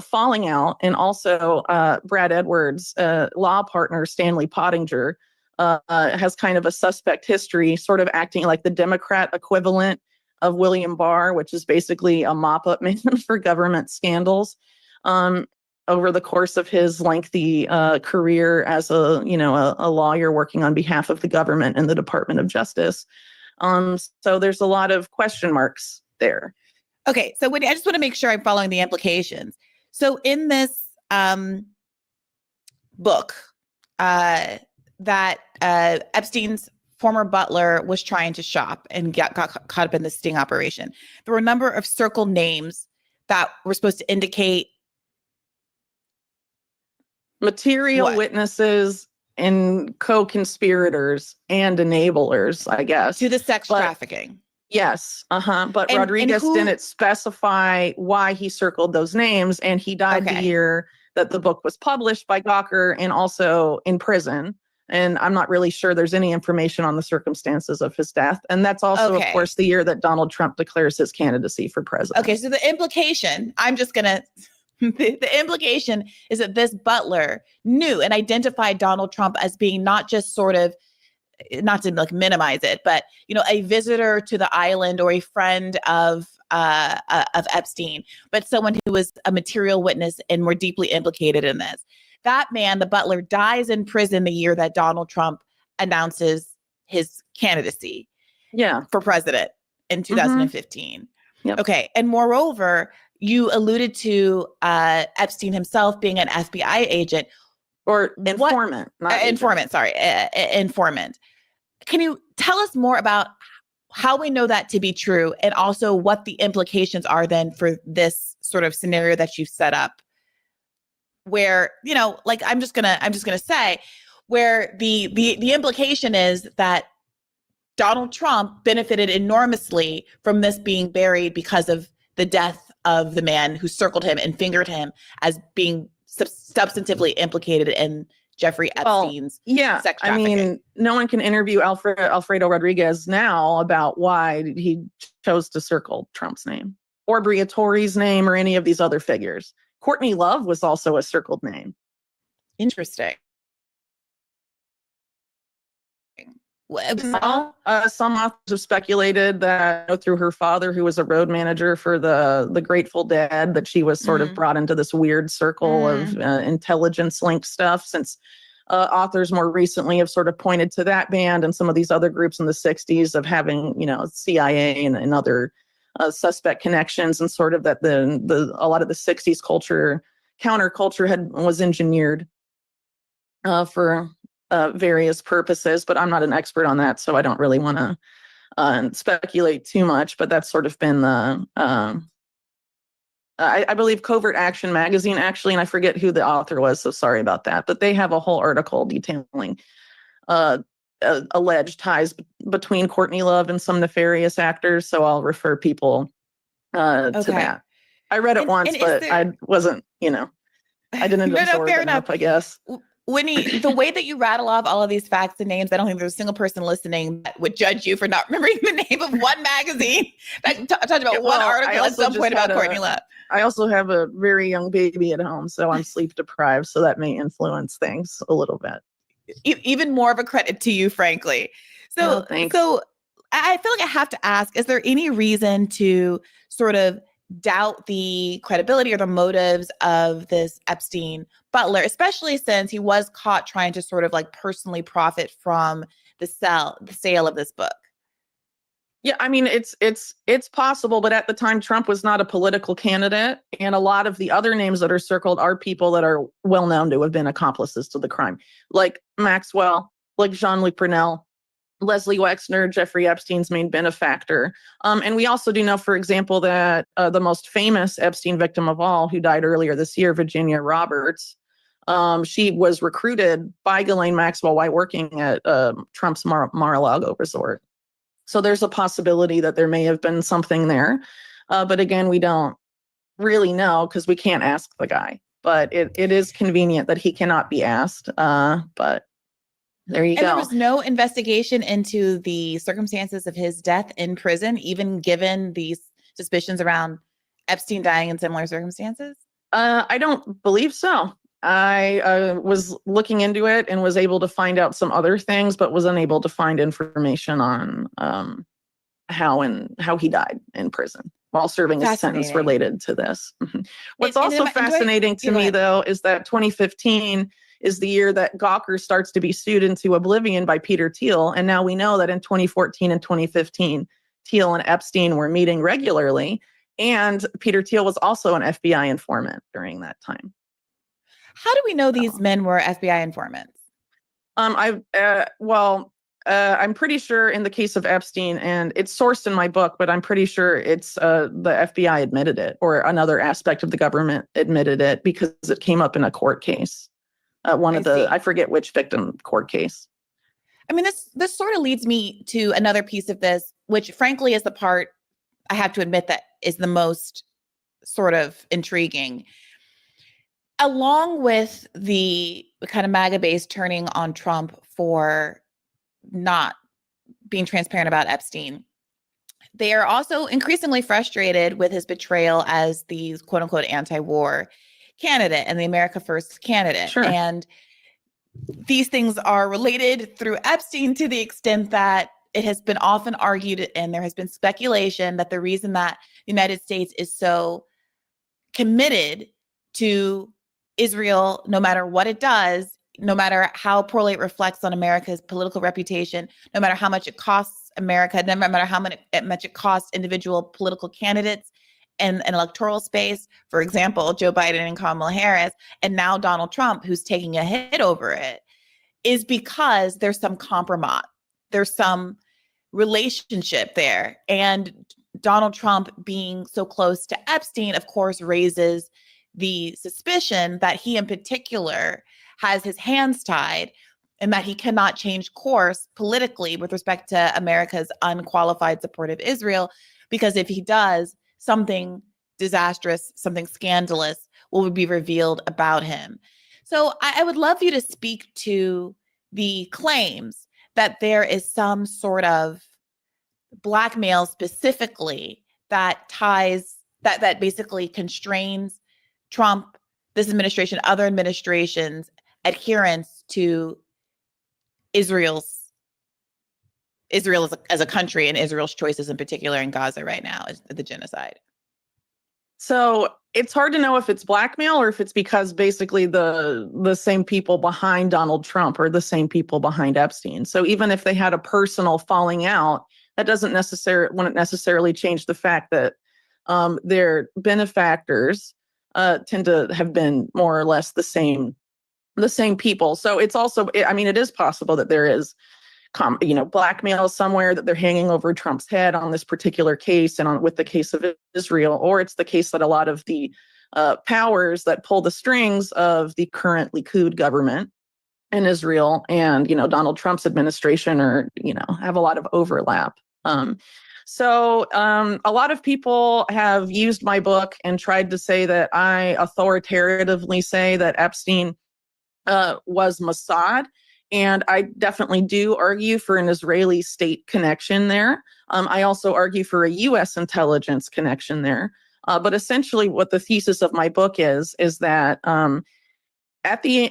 falling out. And also Brad Edwards' law partner, Stanley Pottinger, has kind of a suspect history, sort of acting like the Democrat equivalent of William Barr, which is basically a mop-up man for government scandals. Over the course of his lengthy career as a lawyer working on behalf of the government and the Department of Justice. So there's a lot of question marks there. Okay, so Whitney, I just want to make sure I'm following the implications. So in this book that Epstein's former butler was trying to shop and got caught up in the sting operation, there were a number of circled names that were supposed to indicate material witnesses and co-conspirators and enablers, I guess. To the sex trafficking. Yes. But And Rodriguez who- didn't specify why he circled those names. And he died the year that the book was published by Gawker and also in prison. And I'm not really sure there's any information on the circumstances of his death. And that's also, of course, the year that Donald Trump declares his candidacy for president. Okay, so the implication, the implication is that this butler knew and identified Donald Trump as being not just sort of, not to like minimize it, but a visitor to the island or a friend of Epstein, but someone who was a material witness and more deeply implicated in this. That man, the butler, dies in prison the year that Donald Trump announces his candidacy for president in 2015. Yep. Okay, and moreover, you alluded to Epstein himself being an FBI agent or informant. Informant. Can you tell us more about how we know that to be true, and also what the implications are then for this sort of scenario that you set up, where I'm just gonna say, where the implication is that Donald Trump benefited enormously from this being buried because of the death of the man who circled him and fingered him as being substantively implicated in Jeffrey Epstein's sex trafficking. I mean, no one can interview Alfredo Rodriguez now about why he chose to circle Trump's name or Briatore's name or any of these other figures. Courtney Love was also a circled name. Interesting. Well, some authors have speculated that through her father, who was a road manager for the Grateful Dead, that she was sort of brought into this weird circle of intelligence linked stuff, since authors more recently have sort of pointed to that band and some of these other groups in the 60s of having, CIA and other suspect connections, and sort of that a lot of the 60s counterculture was engineered for various purposes, but I'm not an expert on that, so I don't really want to speculate too much. But that's sort of been the, I believe Covert Action magazine, actually, and I forget who the author was, so sorry about that. But they have a whole article detailing alleged ties between Courtney Love and some nefarious actors, so I'll refer people to that. I read it once, but I wasn't, I didn't absorb it enough, I guess. Whitney, the way that you rattle off all of these facts and names, I don't think there's a single person listening that would judge you for not remembering the name of one magazine that talked about one article at some point about Courtney Love. I also have a very young baby at home, so I'm sleep deprived, so that may influence things a little bit. Even more of a credit to you, frankly. So I feel like I have to ask, is there any reason to sort of doubt the credibility or the motives of this Epstein butler, especially since he was caught trying to sort of like personally profit from the sale of this book? Yeah, I mean it's possible, but at the time Trump was not a political candidate, and a lot of the other names that are circled are people that are well known to have been accomplices to the crime, like Maxwell, like Jean-Luc Brunel, Leslie Wexner, Jeffrey Epstein's main benefactor. And we also do know, for example, that the most famous Epstein victim of all, who died earlier this year, Virginia Roberts, she was recruited by Ghislaine Maxwell while working at Trump's Mar-a-Lago resort. So there's a possibility that there may have been something there. But again, we don't really know because we can't ask the guy. But it is convenient that he cannot be asked. But there you And go. there was no investigation into the circumstances of his death in prison, even given these suspicions around Epstein dying in similar circumstances? I don't believe so. I was looking into it and was able to find out some other things, but was unable to find information on how he died in prison while serving a sentence related to this. What's also fascinating to me, though, is that 2015 is the year that Gawker starts to be sued into oblivion by Peter Thiel. And now we know that in 2014 and 2015, Thiel and Epstein were meeting regularly. And Peter Thiel was also an FBI informant during that time. How do we know these men were FBI informants? I'm pretty sure in the case of Epstein, and it's sourced in my book, but I'm pretty sure it's the FBI admitted it, or another aspect of the government admitted it because it came up in a court case. I forget which victim court case. I mean, this sort of leads me to another piece of this, which frankly is the part I have to admit that is the most sort of intriguing. Along with the kind of MAGA base turning on Trump for not being transparent about Epstein, they are also increasingly frustrated with his betrayal as the quote unquote anti-war candidate and the America First candidate. Sure. And these things are related through Epstein to the extent that it has been often argued, and there has been speculation that the reason that the United States is so committed to Israel, no matter what it does, no matter how poorly it reflects on America's political reputation, no matter how much it costs America, no matter how much it costs individual political candidates in an electoral space, for example, Joe Biden and Kamala Harris, and now Donald Trump, who's taking a hit over it, is because there's some compromise. There's some relationship there. And Donald Trump being so close to Epstein, of course, raises the suspicion that he in particular has his hands tied and that he cannot change course politically with respect to America's unqualified support of Israel, because if he does, something disastrous, something scandalous will be revealed about him. So I would love you to speak to the claims that there is some sort of blackmail specifically that ties, that basically constrains Trump, this administration, other administrations' adherence to Israel as a country and Israel's choices in particular in Gaza right now, is the genocide. So it's hard to know if it's blackmail or if it's because basically the same people behind Donald Trump are the same people behind Epstein. So even if they had a personal falling out, that wouldn't necessarily change the fact that their benefactors tend to have been more or less the same people. So it's also, it is possible that there is blackmail somewhere, that they're hanging over Trump's head on this particular case and with the case of Israel, or it's the case that a lot of the powers that pull the strings of the current Likud government in Israel and, Donald Trump's administration have a lot of overlap. So a lot of people have used my book and tried to say that I authoritatively say that Epstein was Mossad. And I definitely do argue for an Israeli state connection there. I also argue for a U.S. intelligence connection there. But essentially what the thesis of my book is that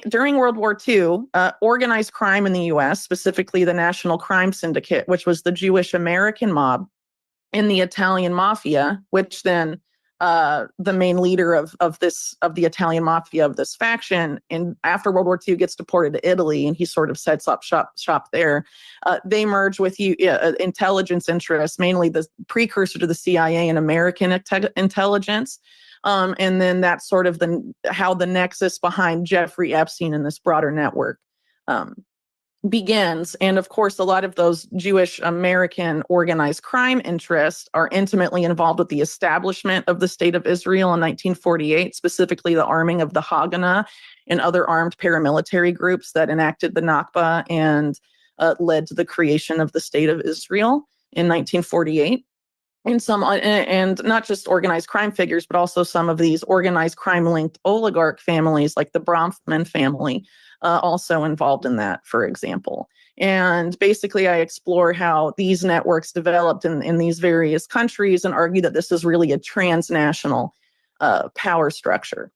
during World War II, organized crime in the U.S., specifically the National Crime Syndicate, which was the Jewish American mob, and the Italian mafia, which then the main leader of the Italian mafia of this faction. And after World War II, gets deported to Italy, and he sort of sets up shop there. They merge with intelligence interests, mainly the precursor to the CIA and American intelligence. And then that's sort of how the nexus behind Jeffrey Epstein and this broader network begins. And of course, a lot of those Jewish American organized crime interests are intimately involved with the establishment of the State of Israel in 1948, specifically the arming of the Haganah and other armed paramilitary groups that enacted the Nakba and led to the creation of the State of Israel in 1948. And not just organized crime figures, but also some of these organized crime-linked oligarch families, like the Bronfman family, also involved in that, for example. And basically, I explore how these networks developed in these various countries and argue that this is really a transnational power structure.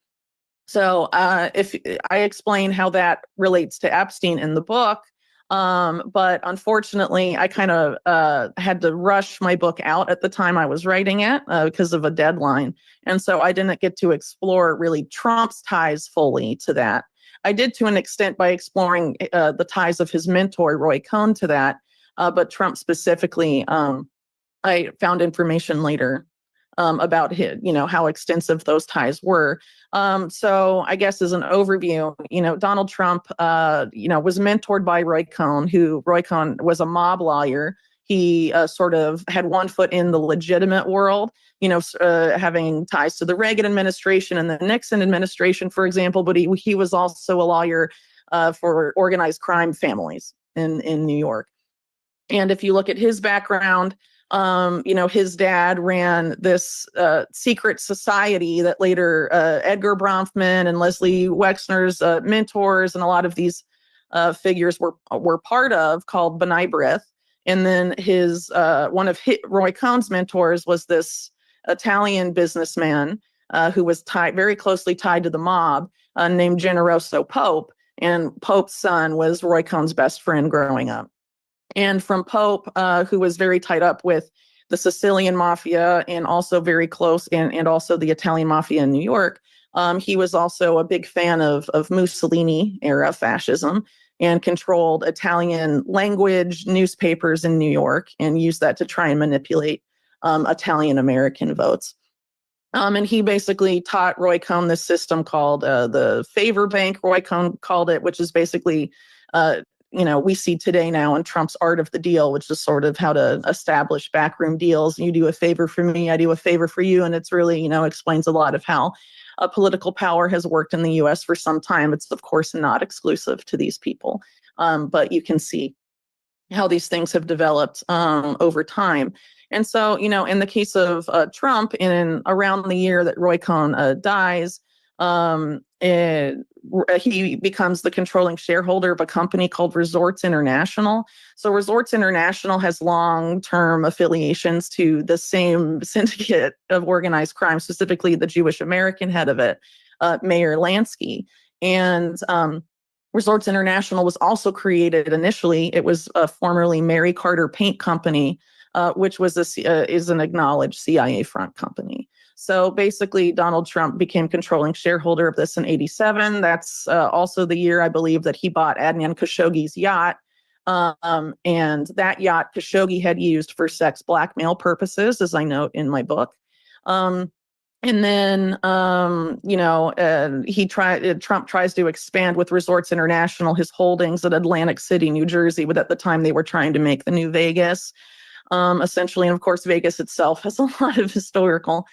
So if I explain how that relates to Epstein in the book, but unfortunately, I kind of had to rush my book out at the time I was writing it because of a deadline. And so I didn't get to explore really Trump's ties fully to that. I did to an extent by exploring the ties of his mentor, Roy Cohn, to that. But Trump specifically, I found information later about his, how extensive those ties were. So I guess as an overview, Donald Trump, was mentored by Roy Cohn, Roy Cohn was a mob lawyer. He sort of had one foot in the legitimate world, having ties to the Reagan administration and the Nixon administration, for example, but he was also a lawyer for organized crime families in New York. And if you look at his background, his dad ran this secret society that later Edgar Bronfman and Leslie Wexner's mentors and a lot of these figures were part of, called B'nai B'rith. And then one of Roy Cohn's mentors was this Italian businessman who was very closely tied to the mob named Generoso Pope. And Pope's son was Roy Cohn's best friend growing up. And from Pope, who was very tied up with the Sicilian mafia and also very close, and also the Italian mafia in New York, he was also a big fan of Mussolini era fascism and controlled Italian language newspapers in New York and used that to try and manipulate Italian American votes. And he basically taught Roy Cohn this system called the favor bank, Roy Cohn called it, which is basically we see today now in Trump's art of the deal, which is sort of how to establish backroom deals. You do a favor for me, I do a favor for you. And it's really, explains a lot of how political power has worked in the US for some time. It's, of course, not exclusive to these people, but you can see how these things have developed over time. And so, in the case of Trump, around the year that Roy Cohn dies, he becomes the controlling shareholder of a company called Resorts International. So Resorts International has long-term affiliations to the same syndicate of organized crime, specifically the Jewish American head of it, Meyer Lansky. And Resorts International was also created initially. It was formerly Mary Carter Paint Company, which was is an acknowledged CIA front company. So basically, Donald Trump became controlling shareholder of this in '87. That's also the year, I believe, that he bought Adnan Khashoggi's yacht. And that yacht Khashoggi had used for sex blackmail purposes, as I note in my book. And then, Trump tries to expand with Resorts International his holdings at Atlantic City, New Jersey, but at the time they were trying to make the new Vegas, essentially. And of course, Vegas itself has a lot of historical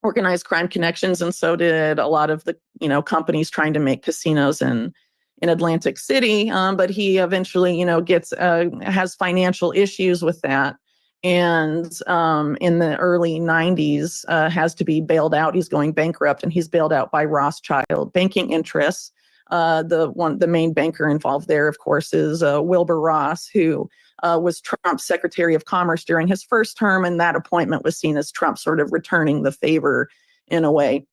organized crime connections, and so did a lot of the companies trying to make casinos in Atlantic City. But he eventually has financial issues with that, and in the early 90s has to be bailed out. He's going bankrupt, and he's bailed out by Rothschild banking interests. The main banker involved there, of course, is Wilbur Ross, who was Trump's Secretary of Commerce during his first term, and that appointment was seen as Trump sort of returning the favor in a way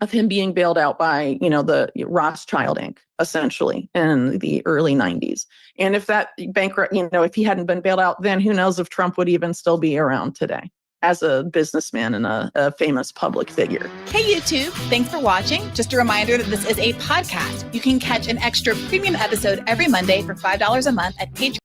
of him being bailed out by, the Rothschild Inc., essentially, in the early 90s. And if that bankrupt, if he hadn't been bailed out then, who knows if Trump would even still be around today. as a businessman and a famous public figure. Hey YouTube, thanks for watching. Just a reminder that this is a podcast. You can catch an extra premium episode every Monday for $5 a month at Patreon.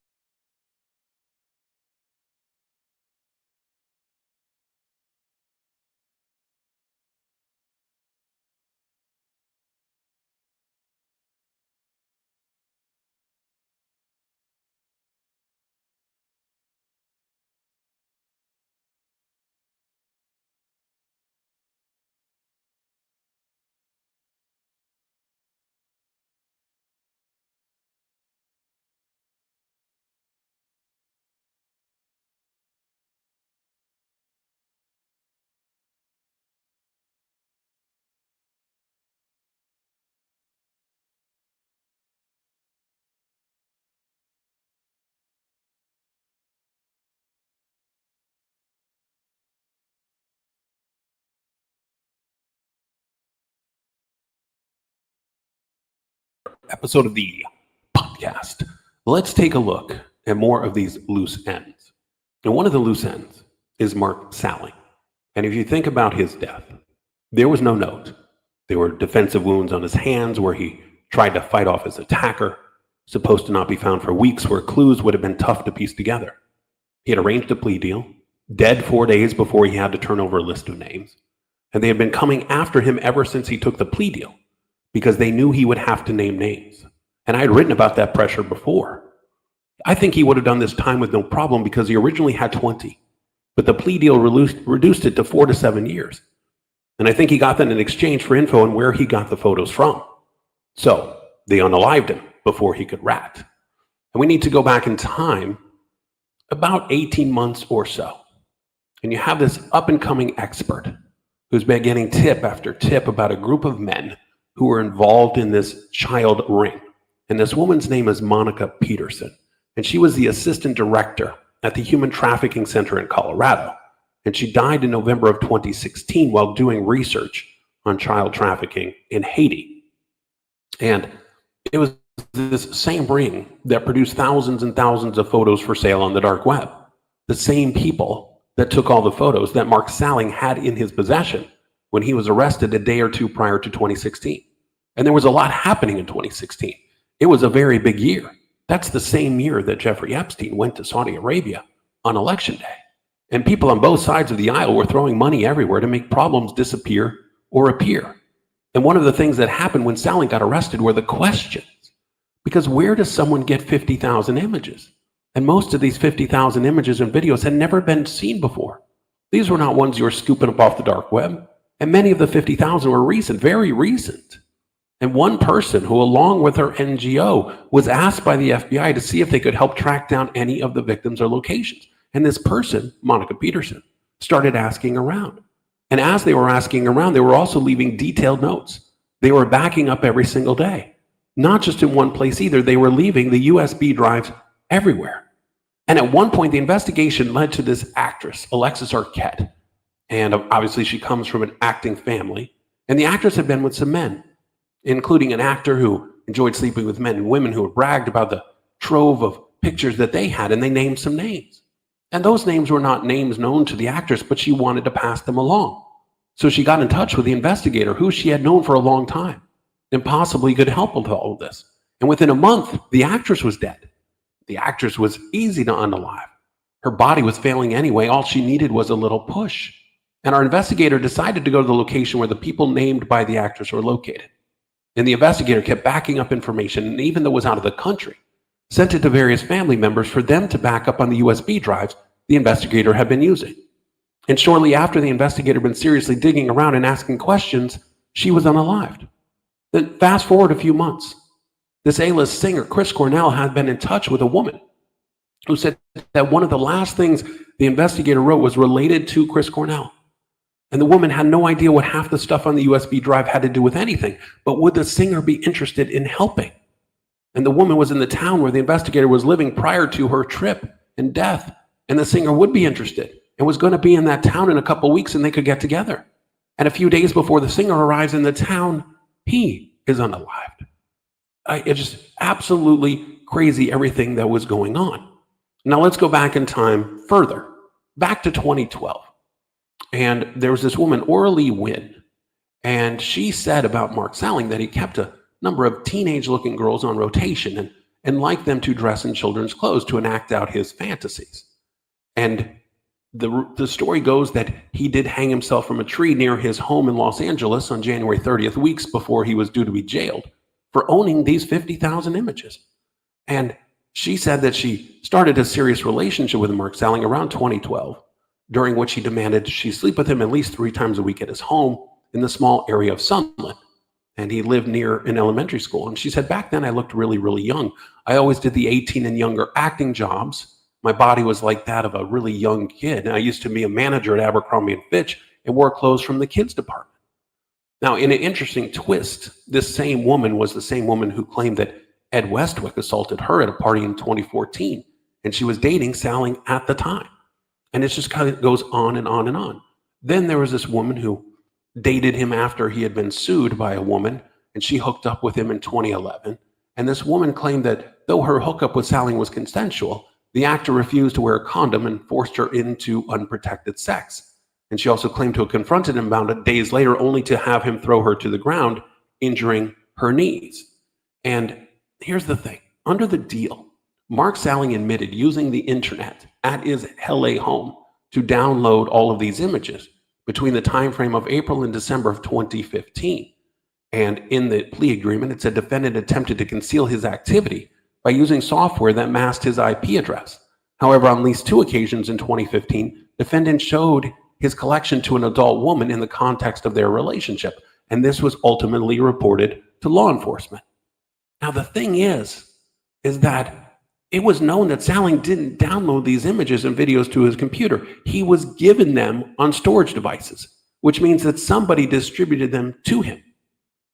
Episode of the podcast. Let's take a look at more of these loose ends. And one of the loose ends is Mark Salling. And if you think about his death, there was no note. There were defensive wounds on his hands where he tried to fight off his attacker, supposed to not be found for weeks, where clues would have been tough to piece together. He had arranged a plea deal, dead 4 days before he had to turn over a list of names. And they had been coming after him ever since he took the plea deal, because they knew he would have to name names. And I had written about that pressure before. I think he would have done this time with no problem because he originally had 20, but the plea deal reduced it to 4 to 7 years. And I think he got that in exchange for info on where he got the photos from. So they unalived him before he could rat. And we need to go back in time about 18 months or so. And you have this up-and-coming expert who's been getting tip after tip about a group of men who were involved in this child ring. And this woman's name is Monica Peterson. And she was the assistant director at the Human Trafficking Center in Colorado. And she died in November of 2016 while doing research on child trafficking in Haiti. And it was this same ring that produced thousands and thousands of photos for sale on the dark web. The same people that took all the photos that Mark Salling had in his possession when he was arrested a day or two prior to 2016. And there was a lot happening in 2016. It was a very big year. That's the same year that Jeffrey Epstein went to Saudi Arabia on election day. And people on both sides of the aisle were throwing money everywhere to make problems disappear or appear. And one of the things that happened when Salling got arrested were the questions. Because where does someone get 50,000 images? And most of these 50,000 images and videos had never been seen before. These were not ones you were scooping up off the dark web. And many of the 50,000 were recent, very recent. And one person who, along with her NGO, was asked by the FBI to see if they could help track down any of the victims or locations. And this person, Monica Peterson, started asking around. And as they were asking around, they were also leaving detailed notes. They were backing up every single day. Not just in one place either. They were leaving the USB drives everywhere. And at one point, the investigation led to this actress, Alexis Arquette. And obviously, she comes from an acting family. And the actress had been with some men, including an actor who enjoyed sleeping with men and women who had bragged about the trove of pictures that they had, and they named some names. And those names were not names known to the actress, but she wanted to pass them along. So she got in touch with the investigator, who she had known for a long time, and possibly could help with all of this. And within a month, the actress was dead. The actress was easy to unalive. Her body was failing anyway. All she needed was a little push. And our investigator decided to go to the location where the people named by the actress were located. And the investigator kept backing up information, and even though it was out of the country, sent it to various family members for them to back up on the USB drives the investigator had been using. And shortly after the investigator had been seriously digging around and asking questions, she was unalived. Then fast forward a few months. This A-list singer, Chris Cornell, had been in touch with a woman who said that one of the last things the investigator wrote was related to Chris Cornell. And the woman had no idea what half the stuff on the USB drive had to do with anything, but would the singer be interested in helping? And the woman was in the town where the investigator was living prior to her trip and death, and the singer would be interested and was going to be in that town in a couple weeks, and they could get together. And a few days before the singer arrives in the town, he is unalived. It's just absolutely crazy, everything that was going on. Now let's go back in time further, back to 2012. And there was this woman, Orly Wynn, and she said about Mark Salling that he kept a number of teenage-looking girls on rotation and liked them to dress in children's clothes to enact out his fantasies. And the story goes that he did hang himself from a tree near his home in Los Angeles on January 30th, weeks before he was due to be jailed, for owning these 50,000 images. And she said that she started a serious relationship with Mark Salling around 2012, during which he demanded she sleep with him at least 3 times a week at his home in the small area of Sunland. And he lived near an elementary school. And she said, back then I looked really, really young. I always did the 18 and younger acting jobs. My body was like that of a really young kid. And I used to be a manager at Abercrombie & Fitch and wore clothes from the kids department. Now, in an interesting twist, this same woman was the same woman who claimed that Ed Westwick assaulted her at a party in 2014. And she was dating Salling at the time. And it just kind of goes on and on and on. Then there was this woman who dated him after he had been sued by a woman, and she hooked up with him in 2011. And this woman claimed that though her hookup with Salling was consensual, the actor refused to wear a condom and forced her into unprotected sex. And she also claimed to have confronted him about it days later, only to have him throw her to the ground, injuring her knees. And here's the thing. Under the deal, Mark Salling admitted using the internet at his LA home to download all of these images between the time frame of April and December of 2015. And in the plea agreement, it said defendant attempted to conceal his activity by using software that masked his IP address. However, on at least 2 occasions in 2015, defendant showed his collection to an adult woman in the context of their relationship. And this was ultimately reported to law enforcement. Now, the thing is that it was known that Salling didn't download these images and videos to his computer. He was given them on storage devices, which means that somebody distributed them to him.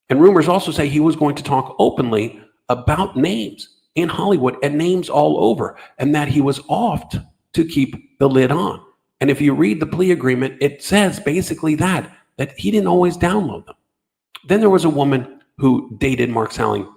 And rumors also say he was going to talk openly about names in Hollywood and names all over, and that he was oft to keep the lid on. And if you read the plea agreement, it says basically that he didn't always download them. Then there was a woman who dated Mark Salling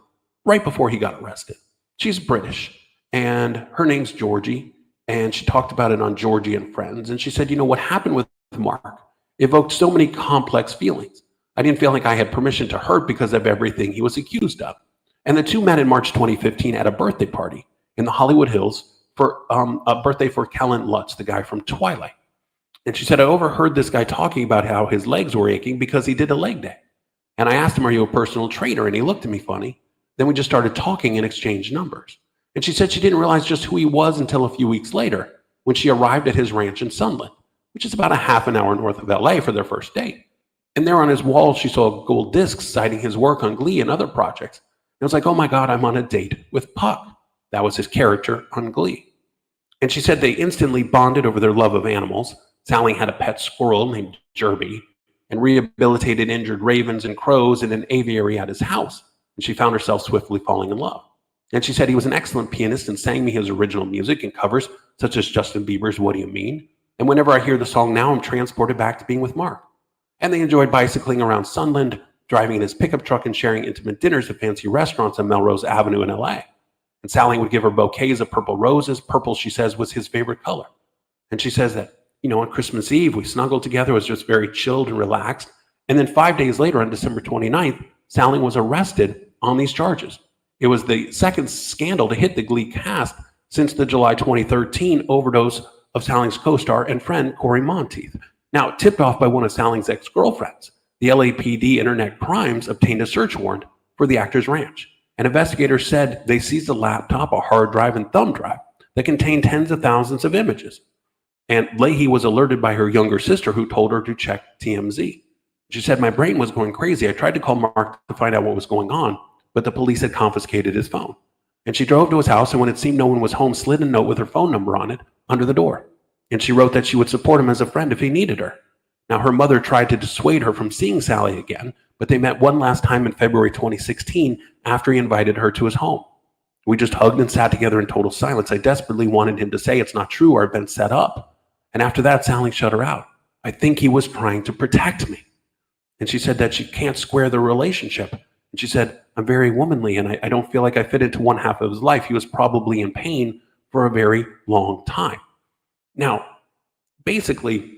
right before he got arrested. She's British. And her name's Georgie, and she talked about it on Georgie and Friends. And she said, you know, what happened with Mark evoked so many complex feelings. I didn't feel like I had permission to hurt because of everything he was accused of. And the two met in March 2015 at a birthday party in the Hollywood Hills for a birthday for Kellen Lutz, the guy from Twilight. And she said, I overheard this guy talking about how his legs were aching because he did a leg day. And I asked him, are you a personal trainer? And he looked at me funny. Then we just started talking and exchanged numbers. And she said she didn't realize just who he was until a few weeks later when she arrived at his ranch in Sunland, which is about a half an hour north of LA for their first date. And there on his wall, she saw gold discs citing his work on Glee and other projects. And it was like, oh my God, I'm on a date with Puck. That was his character on Glee. And she said they instantly bonded over their love of animals. Salling had a pet squirrel named Jerby and rehabilitated injured ravens and crows in an aviary at his house. And she found herself swiftly falling in love. And she said he was an excellent pianist and sang me his original music and covers, such as Justin Bieber's What Do You Mean? And whenever I hear the song now, I'm transported back to being with Mark. And they enjoyed bicycling around Sunland, driving in his pickup truck and sharing intimate dinners at fancy restaurants on Melrose Avenue in LA. And Salling would give her bouquets of purple roses. Purple, she says, was his favorite color. And she says that, you know, on Christmas Eve, we snuggled together. It was just very chilled and relaxed. And then 5 days later, on December 29th, Salling was arrested on these charges. It was the second scandal to hit the Glee cast since the July 2013 overdose of Salling's co-star and friend, Corey Monteith. Now, tipped off by one of Salling's ex-girlfriends, the LAPD Internet Crimes obtained a search warrant for the actor's ranch. And investigators said they seized a laptop, a hard drive, and thumb drive that contained tens of thousands of images. And Leahy was alerted by her younger sister, who told her to check TMZ. She said, my brain was going crazy. I tried to call Mark to find out what was going on, but the police had confiscated his phone. And she drove to his house, and when it seemed no one was home, slid a note with her phone number on it under the door. And she wrote that she would support him as a friend if he needed her. Now, her mother tried to dissuade her from seeing Sally again, but they met one last time in February 2016 after he invited her to his home. We just hugged and sat together in total silence. I desperately wanted him to say it's not true or I've been set up. And after that, Sally shut her out. I think he was trying to protect me. And she said that she can't square the relationship. And she said, I'm very womanly and I don't feel like I fit into one half of his life. He was probably in pain for a very long time. Now, basically,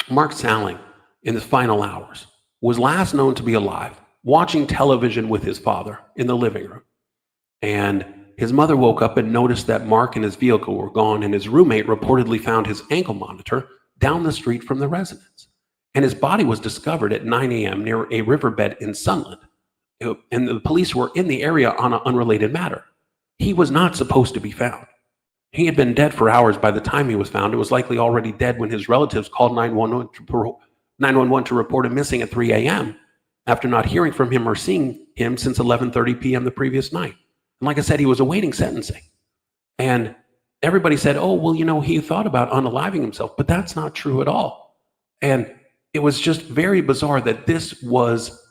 Mark Salling, in his final hours, was last known to be alive, watching television with his father in the living room. And his mother woke up and noticed that Mark and his vehicle were gone, and his roommate reportedly found his ankle monitor down the street from the residence. And his body was discovered at 9 a.m. near a riverbed in Sunland. And the police were in the area on an unrelated matter. He was not supposed to be found. He had been dead for hours by the time he was found. It was likely already dead when his relatives called 911 to report him missing at 3 a.m. after not hearing from him or seeing him since 11:30 p.m. the previous night. And like I said, he was awaiting sentencing. And everybody said, oh, well, he thought about unaliving himself, but that's not true at all. And it was just very bizarre that this was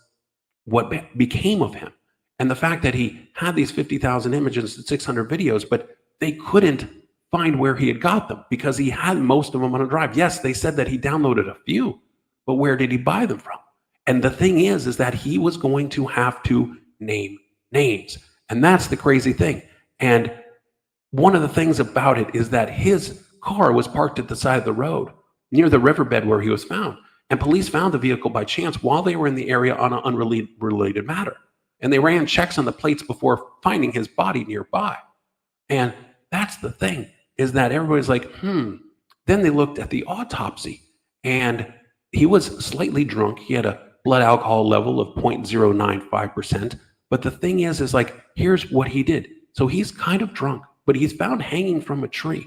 what became of him. And the fact that he had these 50,000 images and 600 videos, but they couldn't find where he had got them because he had most of them on a drive. Yes, they said that he downloaded a few, but where did he buy them from? And the thing is that he was going to have to name names. And that's the crazy thing. And one of the things about it is that his car was parked at the side of the road near the riverbed where he was found. And police found the vehicle by chance while they were in the area on an unrelated matter. And they ran checks on the plates before finding his body nearby. And that's the thing, is that everybody's like, Then they looked at the autopsy, and he was slightly drunk. He had a blood alcohol level of 0.095%. But the thing is like, here's what he did. So he's kind of drunk, but he's found hanging from a tree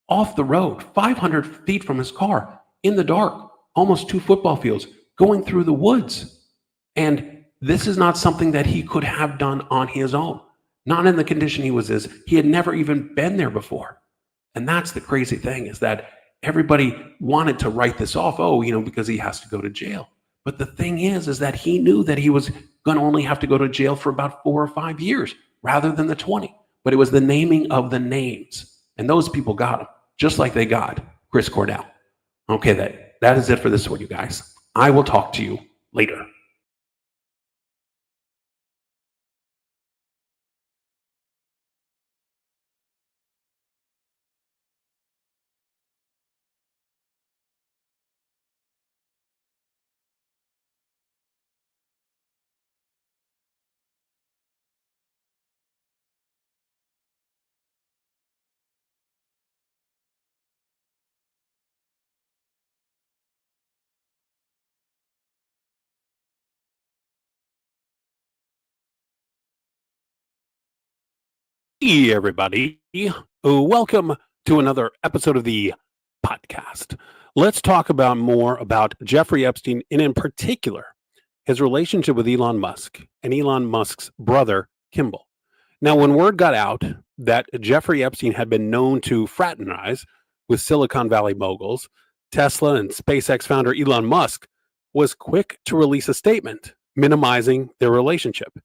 off the road, 500 feet from his car, in the dark, almost 2 football fields, going through the woods. And this is not something that he could have done on his own. Not in the condition he was in. He had never even been there before. And that's the crazy thing, is that everybody wanted to write this off, because he has to go to jail. But the thing is that he knew that he was going to only have to go to jail for about 4 or 5 years rather than the 20. But it was the naming of the names. And those people got him, just like they got Chris Cornell. Okay, that is it for this one, you guys. I will talk to you later. Hey, everybody. Welcome to another episode of the podcast. Let's talk about more about Jeffrey Epstein, and in particular, his relationship with Elon Musk and Elon Musk's brother, Kimball. Now, when word got out that Jeffrey Epstein had been known to fraternize with Silicon Valley moguls, Tesla and SpaceX founder Elon Musk was quick to release a statement minimizing their relationship.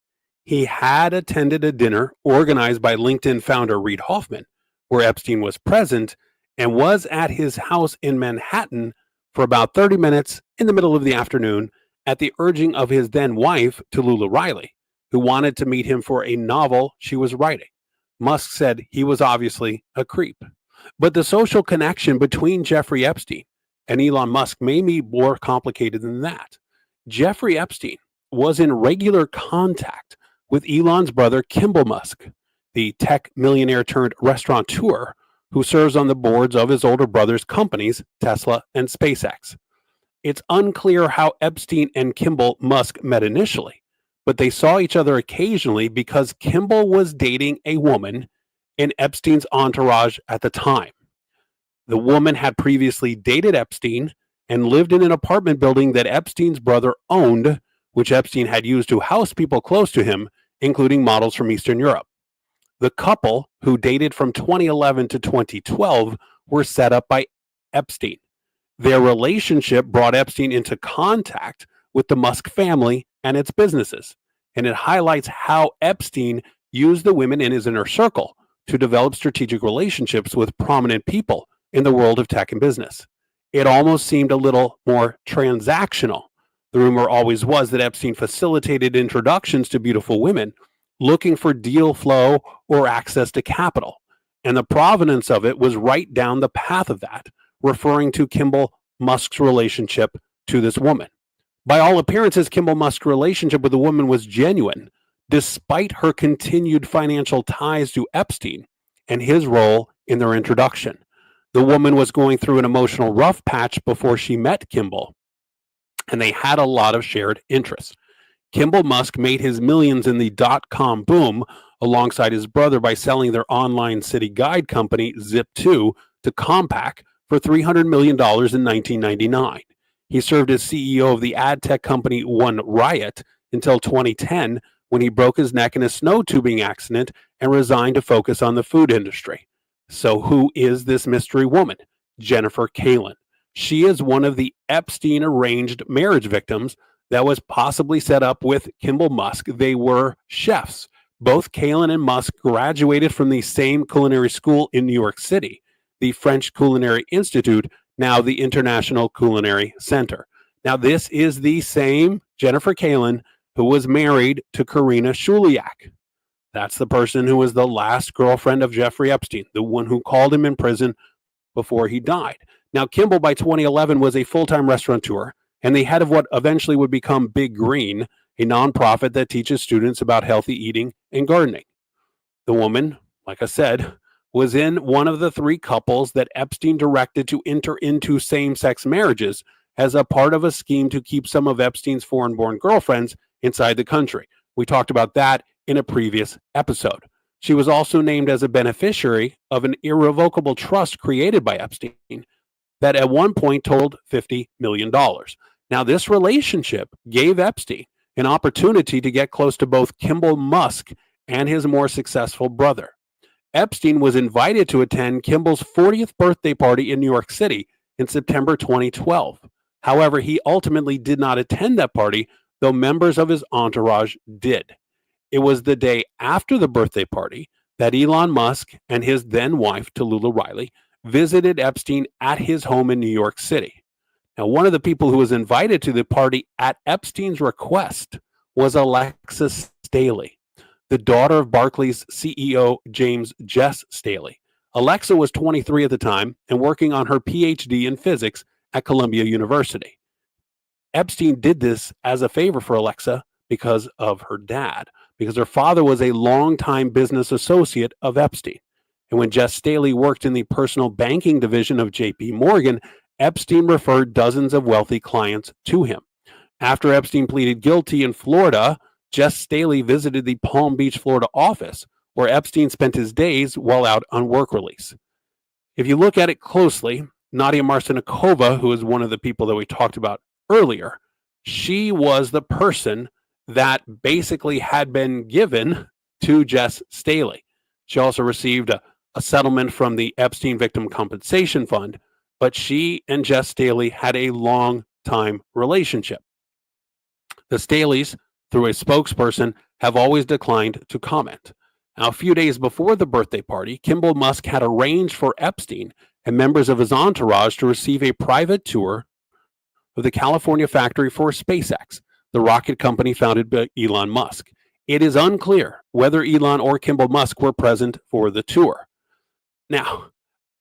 He had attended a dinner organized by LinkedIn founder Reid Hoffman, where Epstein was present, and was at his house in Manhattan for about 30 minutes in the middle of the afternoon at the urging of his then wife, Tallulah Riley, who wanted to meet him for a novel she was writing. Musk said he was obviously a creep. But the social connection between Jeffrey Epstein and Elon Musk may be more complicated than that. Jeffrey Epstein was in regular contact with Elon's brother, Kimball Musk, the tech millionaire turned restaurateur who serves on the boards of his older brother's companies, Tesla and SpaceX. It's unclear how Epstein and Kimball Musk met initially, but they saw each other occasionally because Kimball was dating a woman in Epstein's entourage at the time. The woman had previously dated Epstein and lived in an apartment building that Epstein's brother owned, which Epstein had used to house people close to him, including models from Eastern Europe. The couple, who dated from 2011 to 2012, were set up by Epstein. Their relationship brought Epstein into contact with the Musk family and its businesses, and it highlights how Epstein used the women in his inner circle to develop strategic relationships with prominent people in the world of tech and business. It almost seemed a little more transactional. The rumor always was that Epstein facilitated introductions to beautiful women looking for deal flow or access to capital. And the provenance of it was right down the path of that, referring to Kimball Musk's relationship to this woman. By all appearances, Kimball Musk's relationship with the woman was genuine, despite her continued financial ties to Epstein and his role in their introduction. The woman was going through an emotional rough patch before she met Kimball, and they had a lot of shared interests. Kimball Musk made his millions in the dot-com boom alongside his brother by selling their online city guide company, Zip2, to Compaq for $300 million in 1999. He served as CEO of the ad tech company One Riot until 2010, when he broke his neck in a snow tubing accident and resigned to focus on the food industry. So who is this mystery woman? Jennifer Kalin. She is one of the Epstein arranged marriage victims that was possibly set up with Kimball Musk. They were chefs. Both Kalin and Musk graduated from the same culinary school in New York City, the French Culinary Institute, now the International Culinary Center. Now, this is the same Jennifer Kalin who was married to Karina Shuliak. That's the person who was the last girlfriend of Jeffrey Epstein, the one who called him in prison before he died. Now, Kimball, by 2011, was a full-time restaurateur and the head of what eventually would become Big Green, a nonprofit that teaches students about healthy eating and gardening. The woman, like I said, was in one of the three couples that Epstein directed to enter into same-sex marriages as a part of a scheme to keep some of Epstein's foreign-born girlfriends inside the country. We talked about that in a previous episode. She was also named as a beneficiary of an irrevocable trust created by Epstein that at one point totaled $50 million. Now, this relationship gave Epstein an opportunity to get close to both Kimball Musk and his more successful brother. Epstein was invited to attend Kimball's 40th birthday party in New York City in September 2012. However, he ultimately did not attend that party, though members of his entourage did. It was the day after the birthday party that Elon Musk and his then wife, Tallulah Riley, visited Epstein at his home in New York City. Now, one of the people who was invited to the party at Epstein's request was Alexa Staley, the daughter of Barclays CEO James Jess Staley. Alexa was 23 at the time and working on her PhD in physics at Columbia University. Epstein did this as a favor for Alexa because of her dad, because her father was a longtime business associate of Epstein. And when Jess Staley worked in the personal banking division of JP Morgan, Epstein referred dozens of wealthy clients to him. After Epstein pleaded guilty in Florida, Jess Staley visited the Palm Beach, Florida office, where Epstein spent his days while out on work release. If you look at it closely, Nadia Marcinkova, who is one of the people that we talked about earlier, she was the person that basically had been given to Jess Staley. She also received a settlement from the Epstein Victim Compensation Fund, but she and Jess Staley had a long-time relationship. The Staleys, through a spokesperson, have always declined to comment. Now, a few days before the birthday party, Kimball Musk had arranged for Epstein and members of his entourage to receive a private tour of the California factory for SpaceX, the rocket company founded by Elon Musk. It is unclear whether Elon or Kimball Musk were present for the tour. Now,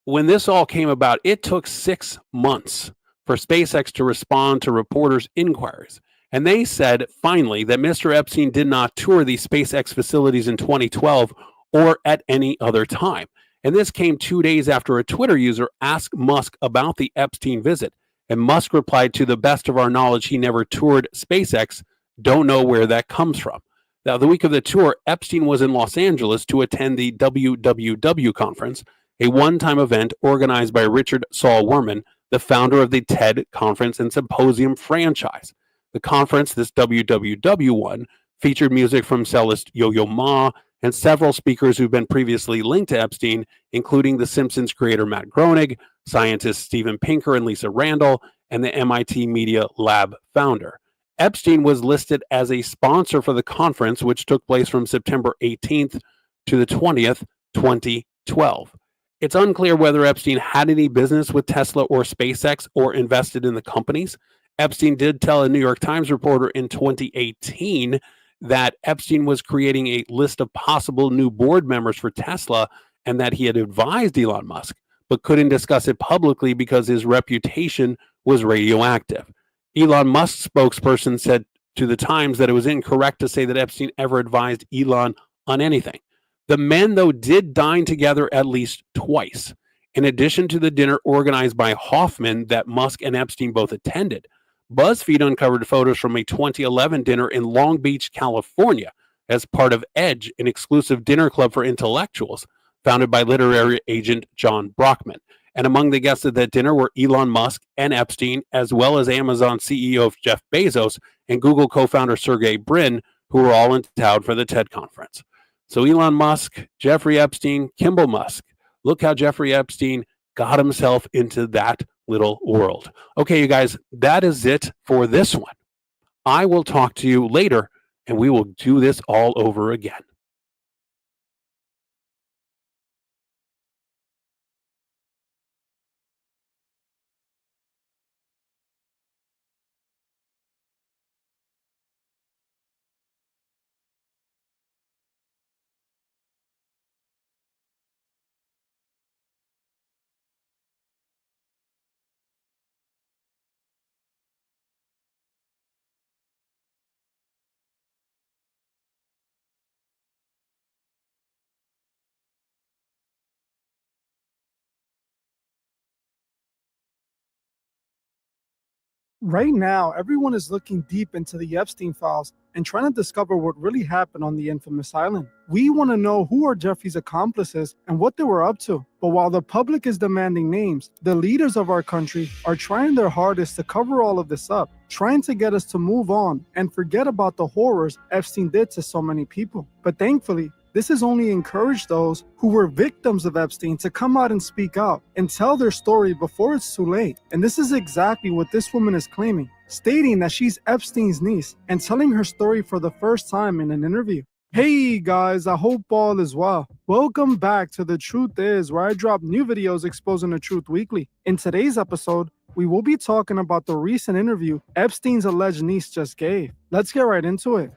when this all came about, it took 6 months for SpaceX to respond to reporters' inquiries. And they said, finally, that Mr. Epstein did not tour the SpaceX facilities in 2012 or at any other time. And this came 2 days after a Twitter user asked Musk about the Epstein visit. And Musk replied, to the best of our knowledge, he never toured SpaceX. Don't know where that comes from. Now, the week of the tour, Epstein was in Los Angeles to attend the WWW conference, a one-time event organized by Richard Saul Wurman, the founder of the TED Conference and Symposium franchise. The conference, this WWW one, featured music from cellist Yo-Yo Ma and several speakers who've been previously linked to Epstein, including The Simpsons creator Matt Groening, scientists Steven Pinker and Lisa Randall, and the MIT Media Lab founder. Epstein was listed as a sponsor for the conference, which took place from September 18th to the 20th, 2012. It's unclear whether Epstein had any business with Tesla or SpaceX or invested in the companies. Epstein did tell a New York Times reporter in 2018 that Epstein was creating a list of possible new board members for Tesla and that he had advised Elon Musk, but couldn't discuss it publicly because his reputation was radioactive. Elon Musk's spokesperson said to the Times that it was incorrect to say that Epstein ever advised Elon on anything. The men, though, did dine together at least twice, in addition to the dinner organized by Hoffman that Musk and Epstein both attended. BuzzFeed uncovered photos from a 2011 dinner in Long Beach, California, as part of Edge, an exclusive dinner club for intellectuals, founded by literary agent John Brockman. And among the guests at that dinner were Elon Musk and Epstein, as well as Amazon CEO Jeff Bezos and Google co-founder Sergey Brin, who were all in town for the TED conference. So Elon Musk, Jeffrey Epstein, Kimball Musk. Look how Jeffrey Epstein got himself into that little world. Okay, you guys, that is it for this one. I will talk to you later, and we will do this all over again. Right now, everyone is looking deep into the Epstein files and trying to discover what really happened on the infamous island. We want to know who are Jeffrey's accomplices and what they were up to. But while the public is demanding names, the leaders of our country are trying their hardest to cover all of this up, trying to get us to move on and forget about the horrors Epstein did to so many people. But thankfully, this has only encouraged those who were victims of Epstein to come out and speak out and tell their story before it's too late. And this is exactly what this woman is claiming, stating that she's Epstein's niece and telling her story for the first time in an interview. Hey guys, I hope all is well. Welcome back to The Truth Is, where I drop new videos exposing the truth weekly. In today's episode, we will be talking about the recent interview Epstein's alleged niece just gave. Let's get right into it.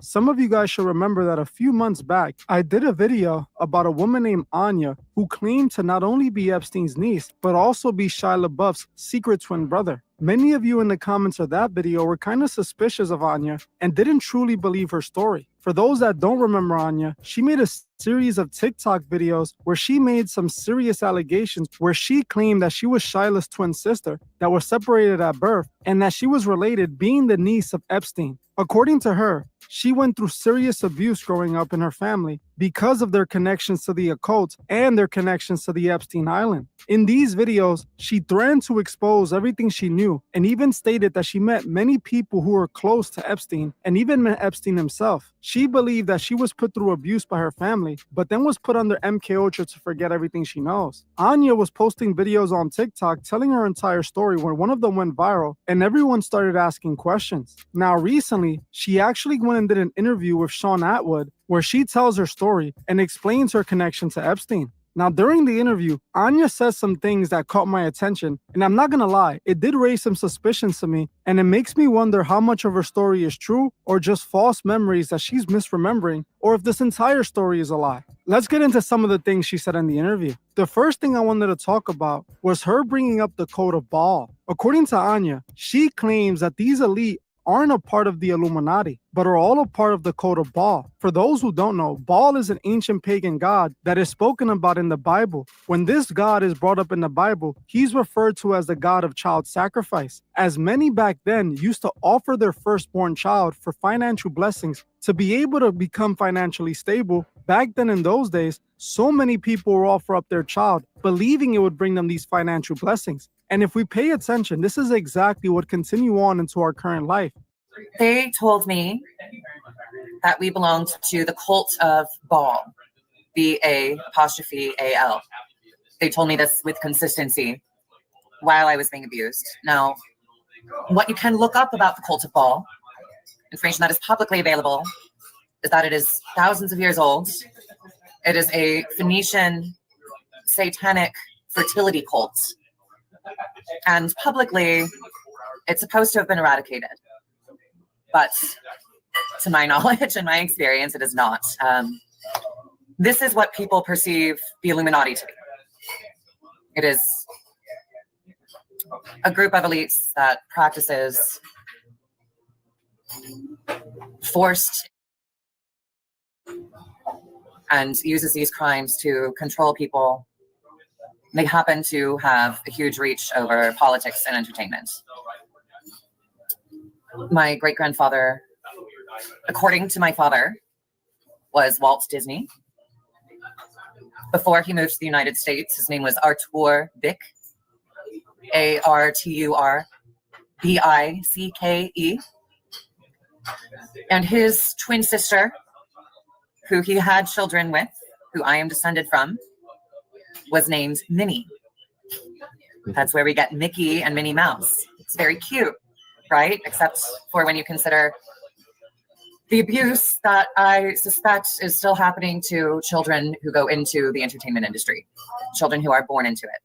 Some of you guys should remember that a few months back, I did a video about a woman named Anya who claimed to not only be Epstein's niece, but also be Shia LaBeouf's secret twin brother. Many of you in the comments of that video were kind of suspicious of Anya and didn't truly believe her story. For those that don't remember Anya, she made a series of TikTok videos where she made some serious allegations where she claimed that she was Shila's twin sister that was separated at birth and that she was related, being the niece of Epstein. According to her, she went through serious abuse growing up in her family because of their connections to the occult and their connections to the Epstein Island. In these videos, she threatened to expose everything she knew and even stated that she met many people who were close to Epstein and even met Epstein himself. She believed that she was put through abuse by her family, but then was put under MK Ultra to forget everything she knows. Anya was posting videos on TikTok telling her entire story when one of them went viral and everyone started asking questions. Now recently, she actually went and did an interview with Sean Atwood where she tells her story and explains her connection to Epstein. Now, during the interview, Anya says some things that caught my attention, and I'm not gonna lie, it did raise some suspicions to me, and it makes me wonder how much of her story is true or just false memories that she's misremembering, or if this entire story is a lie. Let's get into some of the things she said in the interview. The first thing I wanted to talk about was her bringing up the Code of Baal. According to Anya, she claims that these elite aren't a part of the Illuminati, but are all a part of the Code of Baal. For those who don't know, Baal is an ancient pagan god that is spoken about in the Bible. When this god is brought up in the Bible, he's referred to as the god of child sacrifice, as many back then used to offer their firstborn child for financial blessings to be able to become financially stable. Back then in those days, so many people would offer up their child, believing it would bring them these financial blessings. And if we pay attention, this is exactly what continue on into our current life. They told me that we belonged to the cult of Baal, B-A-apostrophe-A-L. They told me this with consistency while I was being abused. Now, what you can look up about the cult of Baal, information that is publicly available, is that it is thousands of years old. It is a Phoenician satanic fertility cult. And publicly, it's supposed to have been eradicated. But to my knowledge and my experience, it is not. This is what people perceive the Illuminati to be. It is a group of elites that practices forced and uses these crimes to control people. They happen to have a huge reach over politics and entertainment. My great-grandfather, according to my father, was Walt Disney. Before he moved to the United States, his name was Artur Bick, Arturbicke. And his twin sister, who he had children with, who I am descended from, was named Minnie. That's where we get Mickey and Minnie Mouse. It's very cute, right? Except for when you consider the abuse that I suspect is still happening to children who go into the entertainment industry, children who are born into it.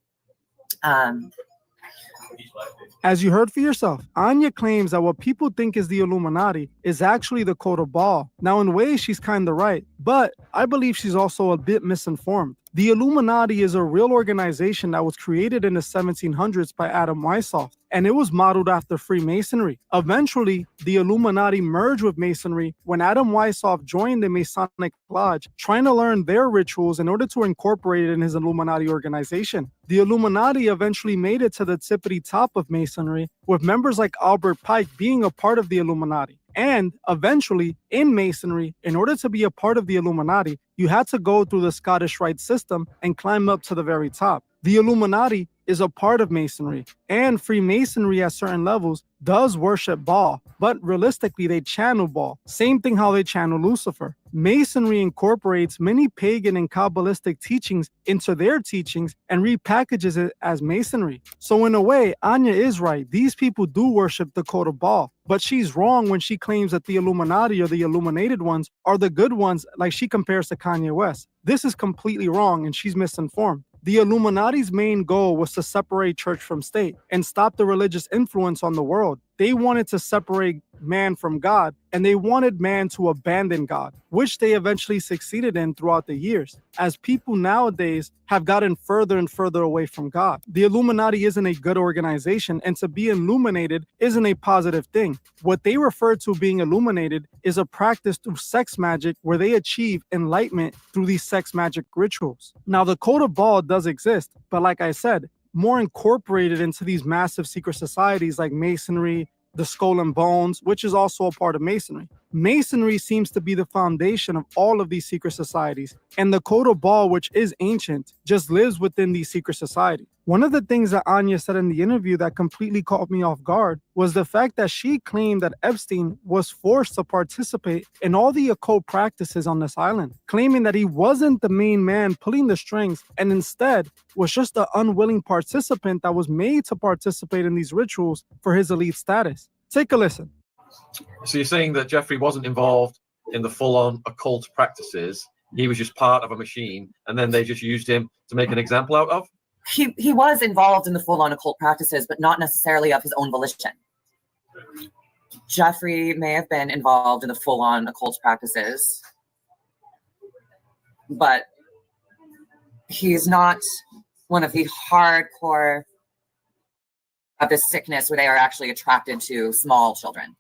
As you heard for yourself, Anya claims that what people think is the Illuminati is actually the Code of Baal. Now, in ways, she's kind of right, but I believe she's also a bit misinformed. The Illuminati is a real organization that was created in the 1700s by Adam Weishaupt, and it was modeled after Freemasonry. Eventually, the Illuminati merged with Masonry when Adam Weishaupt joined the Masonic Lodge, trying to learn their rituals in order to incorporate it in his Illuminati organization. The Illuminati eventually made it to the tippity top of Masonry, with members like Albert Pike being a part of the Illuminati. And eventually, in Masonry, in order to be a part of the Illuminati, you had to go through the Scottish Rite system and climb up to the very top. The Illuminati is a part of Masonry, and Freemasonry at certain levels does worship Baal, but realistically they channel Baal. Same thing how they channel Lucifer. Masonry incorporates many pagan and Kabbalistic teachings into their teachings and repackages it as Masonry. So in a way, Anya is right. These people do worship the Code of Baal, but she's wrong when she claims that the Illuminati or the Illuminated ones are the good ones, like she compares to Kanye West. This is completely wrong, and she's misinformed. The Illuminati's main goal was to separate church from state and stop the religious influence on the world. They wanted to separate man from God, and they wanted man to abandon God, which they eventually succeeded in throughout the years, as people nowadays have gotten further and further away from God. The Illuminati isn't a good organization, and to be illuminated isn't a positive thing. What they refer to being illuminated is a practice through sex magic where they achieve enlightenment through these sex magic rituals. Now, the Code of Baal does exist, but like I said, more incorporated into these massive secret societies like Masonry, the Skull and Bones, which is also a part of Masonry. Masonry seems to be the foundation of all of these secret societies, and the Code of Baal, which is ancient, just lives within these secret societies. One of the things that Anya said in the interview that completely caught me off guard was the fact that she claimed that Epstein was forced to participate in all the occult practices on this island, claiming that he wasn't the main man pulling the strings and instead was just an unwilling participant that was made to participate in these rituals for his elite status. Take a listen. So you're saying that Jeffrey wasn't involved in the full-on occult practices. He was just part of a machine, and then they just used him to make an example out of? He was involved in the full-on occult practices, but not necessarily of his own volition. Jeffrey may have been involved in the full-on occult practices, but he's not one of the hardcore of this sickness where they are actually attracted to small children.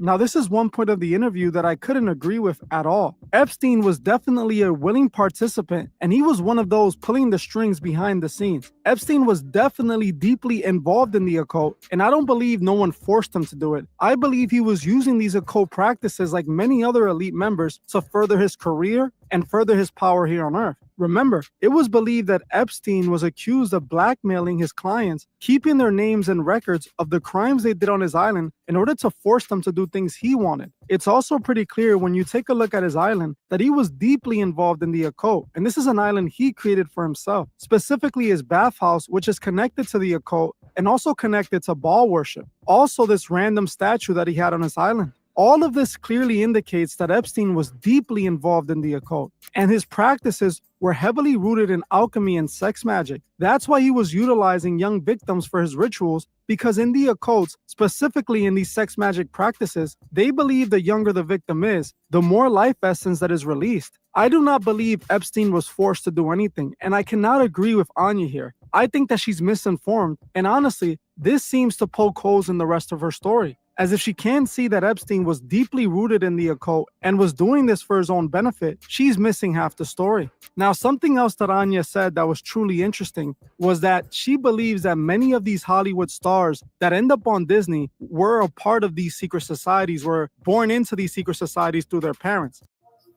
Now, this is one point of the interview that I couldn't agree with at all. Epstein was definitely a willing participant, and he was one of those pulling the strings behind the scenes. Epstein was definitely deeply involved in the occult, and I don't believe no one forced him to do it. I believe he was using these occult practices like many other elite members to further his career and further his power here on Earth. Remember, it was believed that Epstein was accused of blackmailing his clients, keeping their names and records of the crimes they did on his island in order to force them to do things he wanted. It's also pretty clear when you take a look at his island that he was deeply involved in the occult, and this is an island he created for himself, specifically his bathhouse, which is connected to the occult and also connected to Baal worship. Also, this random statue that he had on his island. All of this clearly indicates that Epstein was deeply involved in the occult, and his practices were heavily rooted in alchemy and sex magic. That's why he was utilizing young victims for his rituals, because in the occults, specifically in these sex magic practices, they believe the younger the victim is, the more life essence that is released. I do not believe Epstein was forced to do anything, and I cannot agree with Anya here. I think that she's misinformed. And honestly, this seems to poke holes in the rest of her story. As if she can't see that Epstein was deeply rooted in the occult and was doing this for his own benefit, she's missing half the story. Now, something else that Anya said that was truly interesting was that she believes that many of these Hollywood stars that end up on Disney were a part of these secret societies, were born into these secret societies through their parents.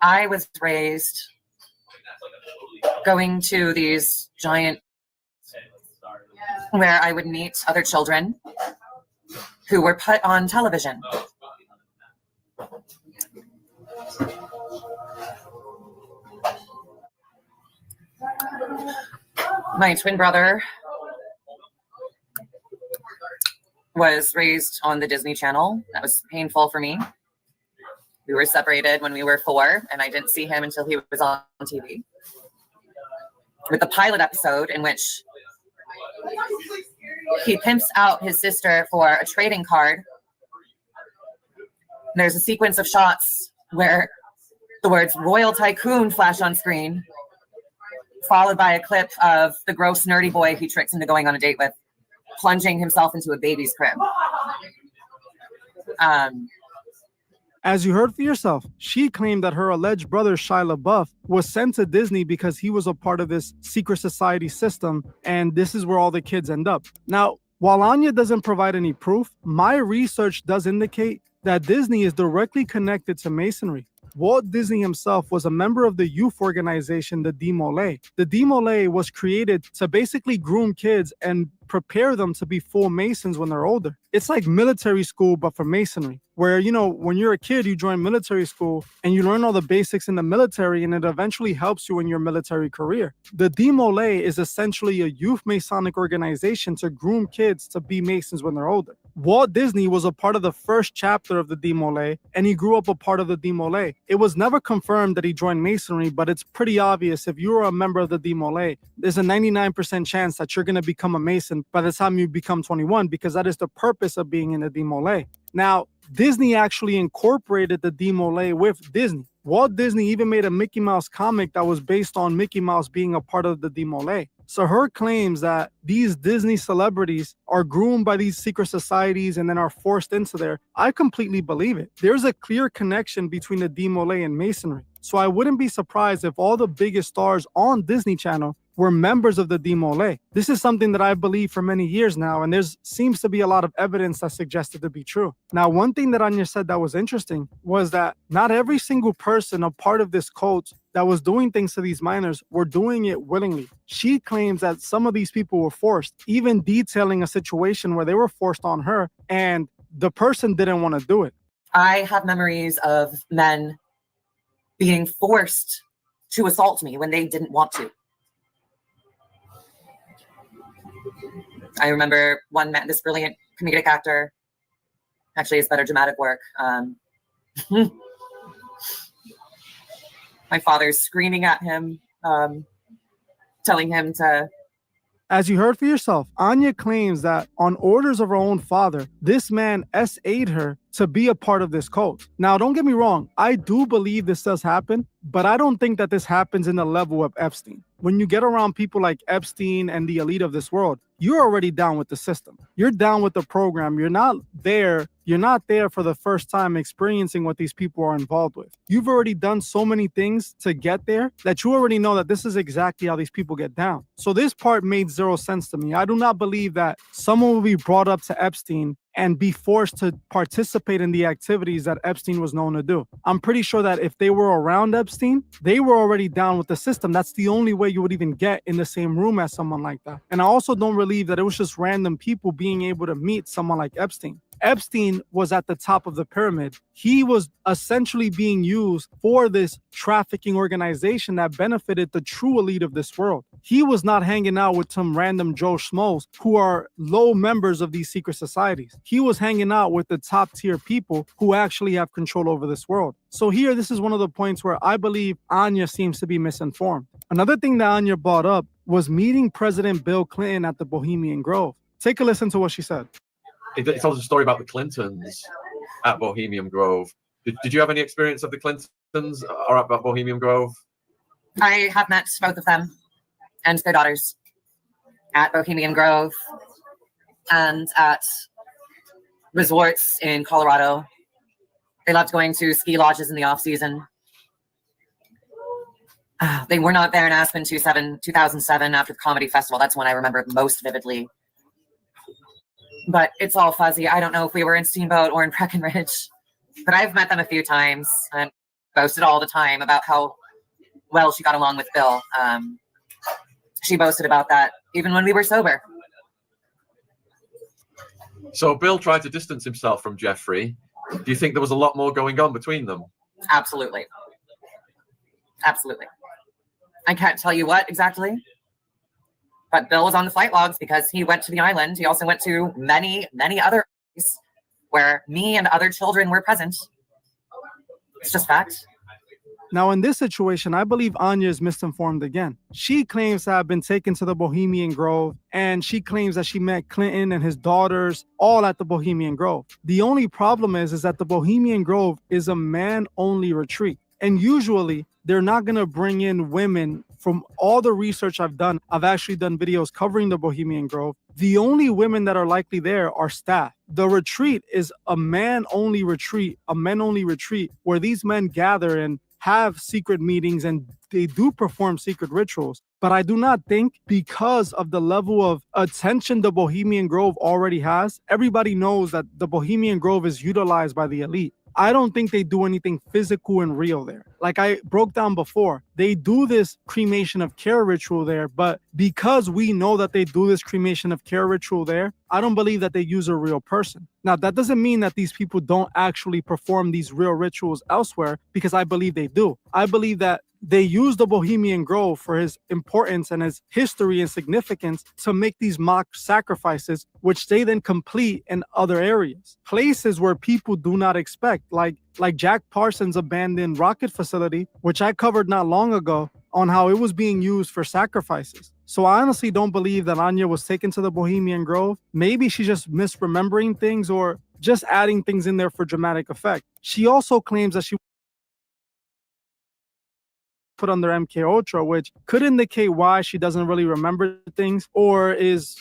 I was raised going to these giant where I would meet other children who were put on television. My twin brother was raised on the Disney Channel. That was painful for me. We were separated when we were 4, and I didn't see him until he was on TV. With the pilot episode in which he pimps out his sister for a trading card. There's a sequence of shots where the words Royal Tycoon flash on screen, followed by a clip of the gross nerdy boy he tricks into going on a date with, plunging himself into a baby's crib. As you heard for yourself, she claimed that her alleged brother Shia LaBeouf was sent to Disney because he was a part of this secret society system, and this is where all the kids end up. Now, while Anya doesn't provide any proof, my research does indicate that Disney is directly connected to Masonry. Walt Disney himself was a member of the youth organization, the Demolay. The Demolay was created to basically groom kids and prepare them to be full Masons when they're older. It's like military school, but for Masonry, where, you know, when you're a kid, you join military school and you learn all the basics in the military, and it eventually helps you in your military career. The Demolay is essentially a youth Masonic organization to groom kids to be Masons when they're older. Walt Disney was a part of the first chapter of the Demolay, and he grew up a part of the Demolay. It was never confirmed that he joined Masonry, but it's pretty obvious if you're a member of the Demolay, there's a 99% chance that you're going to become a Mason by the time you become 21, because that is the purpose of being in the Demolay. Now, Disney actually incorporated the Demolay with Disney. Walt Disney even made a Mickey Mouse comic that was based on Mickey Mouse being a part of the Demolay. So her claims that these Disney celebrities are groomed by these secret societies and then are forced into there, I completely believe it. There's a clear connection between the Demolay and Masonry. So I wouldn't be surprised if all the biggest stars on Disney Channel were members of the Demolay. This is something that I believe for many years now, and there seems to be a lot of evidence that suggests it to be true. Now, one thing that Anya said that was interesting was that not every single person a part of this cult that was doing things to these minors were doing it willingly. She claims that some of these people were forced, even detailing a situation where they were forced on her and the person didn't want to do it. I have memories of men being forced to assault me when they didn't want to. I remember one man, this brilliant comedic actor, actually has better dramatic work. My father's screaming at him, telling him to... As you heard for yourself, Anya claims that on orders of her own father, this man SA'd her to be a part of this cult. Now, don't get me wrong, I do believe this does happen, but I don't think that this happens in the level of Epstein. When you get around people like Epstein and the elite of this world, you're already down with the system. You're down with the program. You're not there for the first time experiencing what these people are involved with. You've already done so many things to get there that you already know that this is exactly how these people get down. So this part made zero sense to me. I do not believe that someone will be brought up to Epstein and be forced to participate in the activities that Epstein was known to do. I'm pretty sure that if they were around Epstein, they were already down with the system. That's the only way you would even get in the same room as someone like that. And I also don't believe that it was just random people being able to meet someone like Epstein. Epstein was at the top of the pyramid. He was essentially being used for this trafficking organization that benefited the true elite of this world. He was not hanging out with some random Joe Schmoes who are low members of these secret societies. He was hanging out with the top tier people who actually have control over this world. So here, this is one of the points where I believe Anya seems to be misinformed. Another thing that Anya brought up was meeting President Bill Clinton at the Bohemian Grove. Take a listen to what she said. It tells a story about the Clintons at Bohemian Grove. Did you have any experience of the Clintons or at Bohemian Grove? I have met both of them and their daughters. at Bohemian Grove and at resorts in Colorado. They loved going to ski lodges in the off season. They were not there in Aspen 2007 after the comedy festival. That's when I remember it most vividly. But it's all fuzzy. I don't know if we were in Steamboat or in Breckenridge, but I've met them a few times and boasted all the time about how well she got along with Bill. She boasted about that even when we were sober. So Bill tried to distance himself from Jeffrey. Do you think there was a lot more going on between them? Absolutely. Absolutely. I can't tell you what exactly, but Bill was on the flight logs because he went to the island. He also went to many, many other places where me and other children were present. It's just fact. Now, in this situation, I believe Anya is misinformed again. She claims to have been taken to the Bohemian Grove, and she claims that she met Clinton and his daughters all at the Bohemian Grove. The only problem is that the Bohemian Grove is a man-only retreat. And usually, they're not going to bring in women. From all the research I've done, I've actually done videos covering the Bohemian Grove. The only women that are likely there are staff. The retreat is a man-only retreat, where these men gather and have secret meetings and they do perform secret rituals. But I do not think, because of the level of attention the Bohemian Grove already has, everybody knows that the Bohemian Grove is utilized by the elite. I don't think they do anything physical and real there. Like I broke down before, they do this cremation of care ritual there, but because we know that they do this cremation of care ritual there, I don't believe that they use a real person. Now, that doesn't mean that these people don't actually perform these real rituals elsewhere, because I believe they do. I believe that they use the Bohemian Grove for his importance and his history and significance to make these mock sacrifices, which they then complete in other areas. Places where people do not expect, like Jack Parsons' abandoned rocket facility, which I covered not long ago on how it was being used for sacrifices. So I honestly don't believe that Anya was taken to the Bohemian Grove. Maybe she's just misremembering things or just adding things in there for dramatic effect. She also claims that she put under MK Ultra, which could indicate why she doesn't really remember things or is,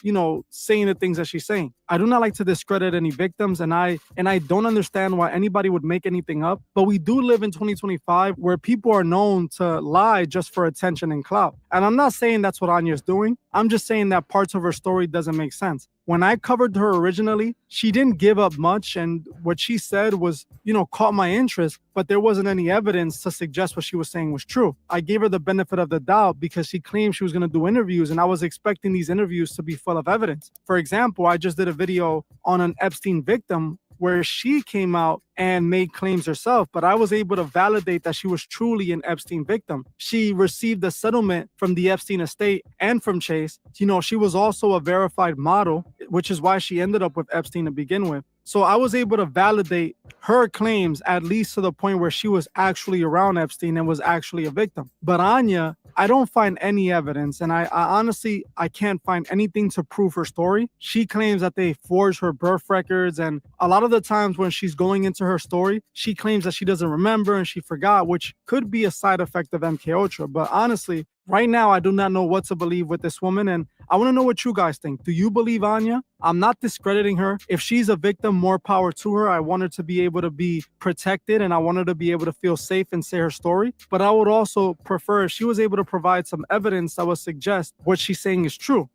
saying the things that she's saying. I do not like to discredit any victims, and I don't understand why anybody would make anything up. But we do live in 2025 where people are known to lie just for attention and clout. And I'm not saying that's what Anya's doing. I'm just saying that parts of her story doesn't make sense. When I covered her originally, she didn't give up much, and what she said was, caught my interest, but there wasn't any evidence to suggest what she was saying was true. I gave her the benefit of the doubt because she claimed she was going to do interviews, and I was expecting these interviews to be full of evidence. For example, I just did a video on an Epstein victim where she came out and made claims herself, but I was able to validate that she was truly an Epstein victim. She received a settlement from the Epstein estate and from Chase. She was also a verified model, which is why she ended up with Epstein to begin with. So I was able to validate her claims, at least to the point where she was actually around Epstein and was actually a victim. But Anya, I don't find any evidence, and I honestly can't find anything to prove her story. She claims that they forged her birth records, and a lot of the times when she's going into her story, she claims that she doesn't remember and she forgot, which could be a side effect of MK Ultra. But honestly, right now, I do not know what to believe with this woman, and I want to know what you guys think. Do you believe Anya? I'm not discrediting her. If she's a victim, more power to her. I want her to be able to be protected, and I want her to be able to feel safe and say her story. But I would also prefer if she was able to provide some evidence that would suggest what she's saying is true,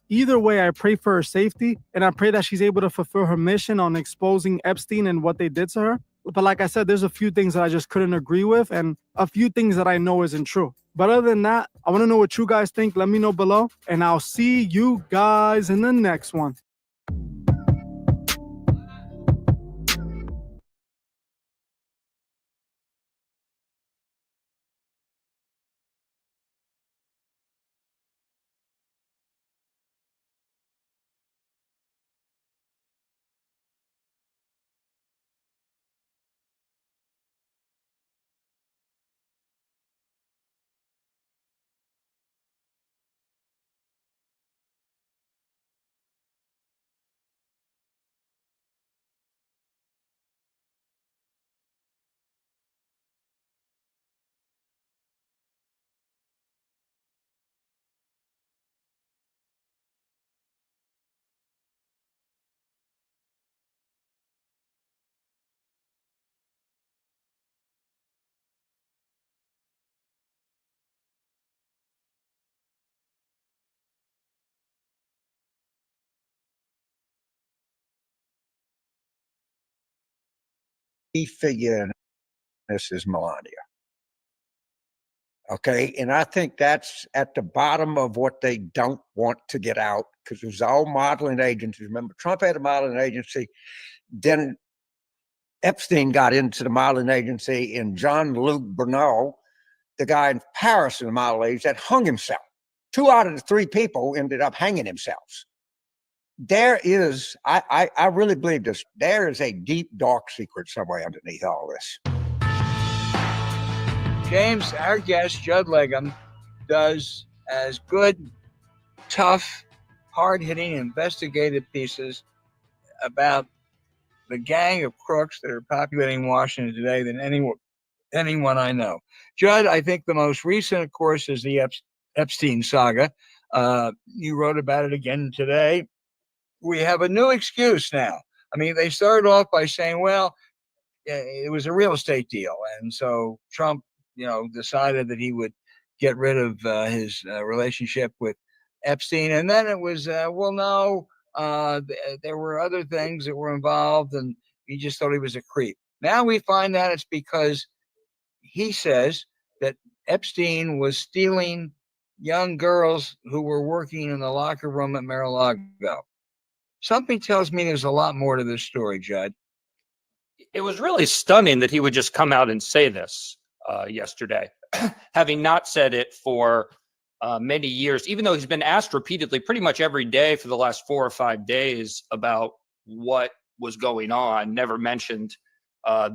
Either way, I pray for her safety, and I pray that she's able to fulfill her mission on exposing Epstein and what they did to her. But like I said, there's a few things that I just couldn't agree with and a few things that I know isn't true. But other than that, I want to know what you guys think. Let me know below, and I'll see you guys in the next one. key figure in this is Melania. Okay, and I think that's at the bottom of what they don't want to get out, because it was all modeling agencies. Remember, Trump had a modeling agency, then Epstein got into the modeling agency, and Jean-Luc Bernal, the guy in Paris in the model age, that hung himself. 2 out of the 3 people ended up hanging themselves. There is, I really believe this, there is a deep, dark secret somewhere underneath all this. James, our guest, Judd Legum, does as good, tough, hard-hitting, investigative pieces about the gang of crooks that are populating Washington today than anyone I know. Judd, I think the most recent, of course, is the Epstein saga. You wrote about it again today. We have a new excuse now. I mean, they started off by saying, well, it was a real estate deal. And so Trump, decided that he would get rid of his relationship with Epstein. And then it was, well, no, there were other things that were involved, and he just thought he was a creep. Now we find out it's because he says that Epstein was stealing young girls who were working in the locker room at Mar-a-Lago. Something tells me there's a lot more to this story, Judd. It was really stunning that he would just come out and say this yesterday, having not said it for many years, even though he's been asked repeatedly, pretty much every day for the last 4 or 5 days about what was going on, never mentioned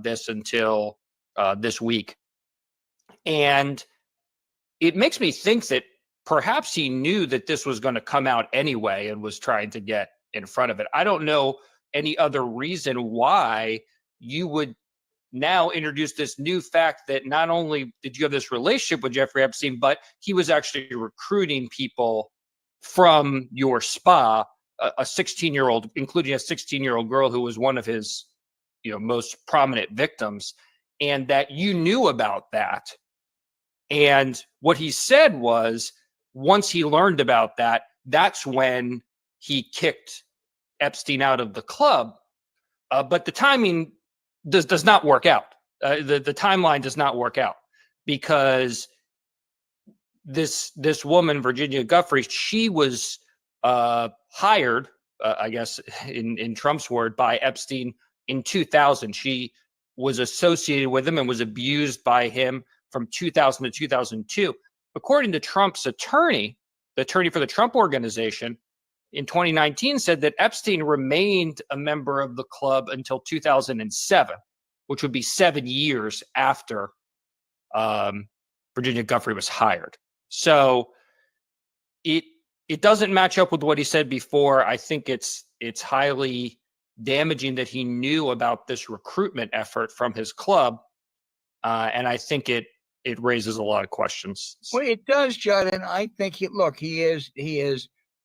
this until this week. And it makes me think that perhaps he knew that this was going to come out anyway and was trying to get in front of it. I don't know any other reason why you would now introduce this new fact that not only did you have this relationship with Jeffrey Epstein, but he was actually recruiting people from your spa, a 16-year-old, including a 16-year-old girl who was one of his, most prominent victims, and that you knew about that. And what he said was, once he learned about that, that's when he kicked Epstein out of the club. But the timing does not work out. The timeline does not work out, because this woman, Virginia Giuffre, she was hired, I guess in Trump's word, by Epstein in 2000. She was associated with him and was abused by him from 2000 to 2002. According to Trump's attorney, the attorney for the Trump Organization, in 2019 said that Epstein remained a member of the club until 2007, which would be 7 years after Virginia Giuffre was hired. So it doesn't match up with what he said before. I think it's highly damaging that he knew about this recruitment effort from his club, and I think it raises a lot of questions. Well, it does, Judd, and I think he is.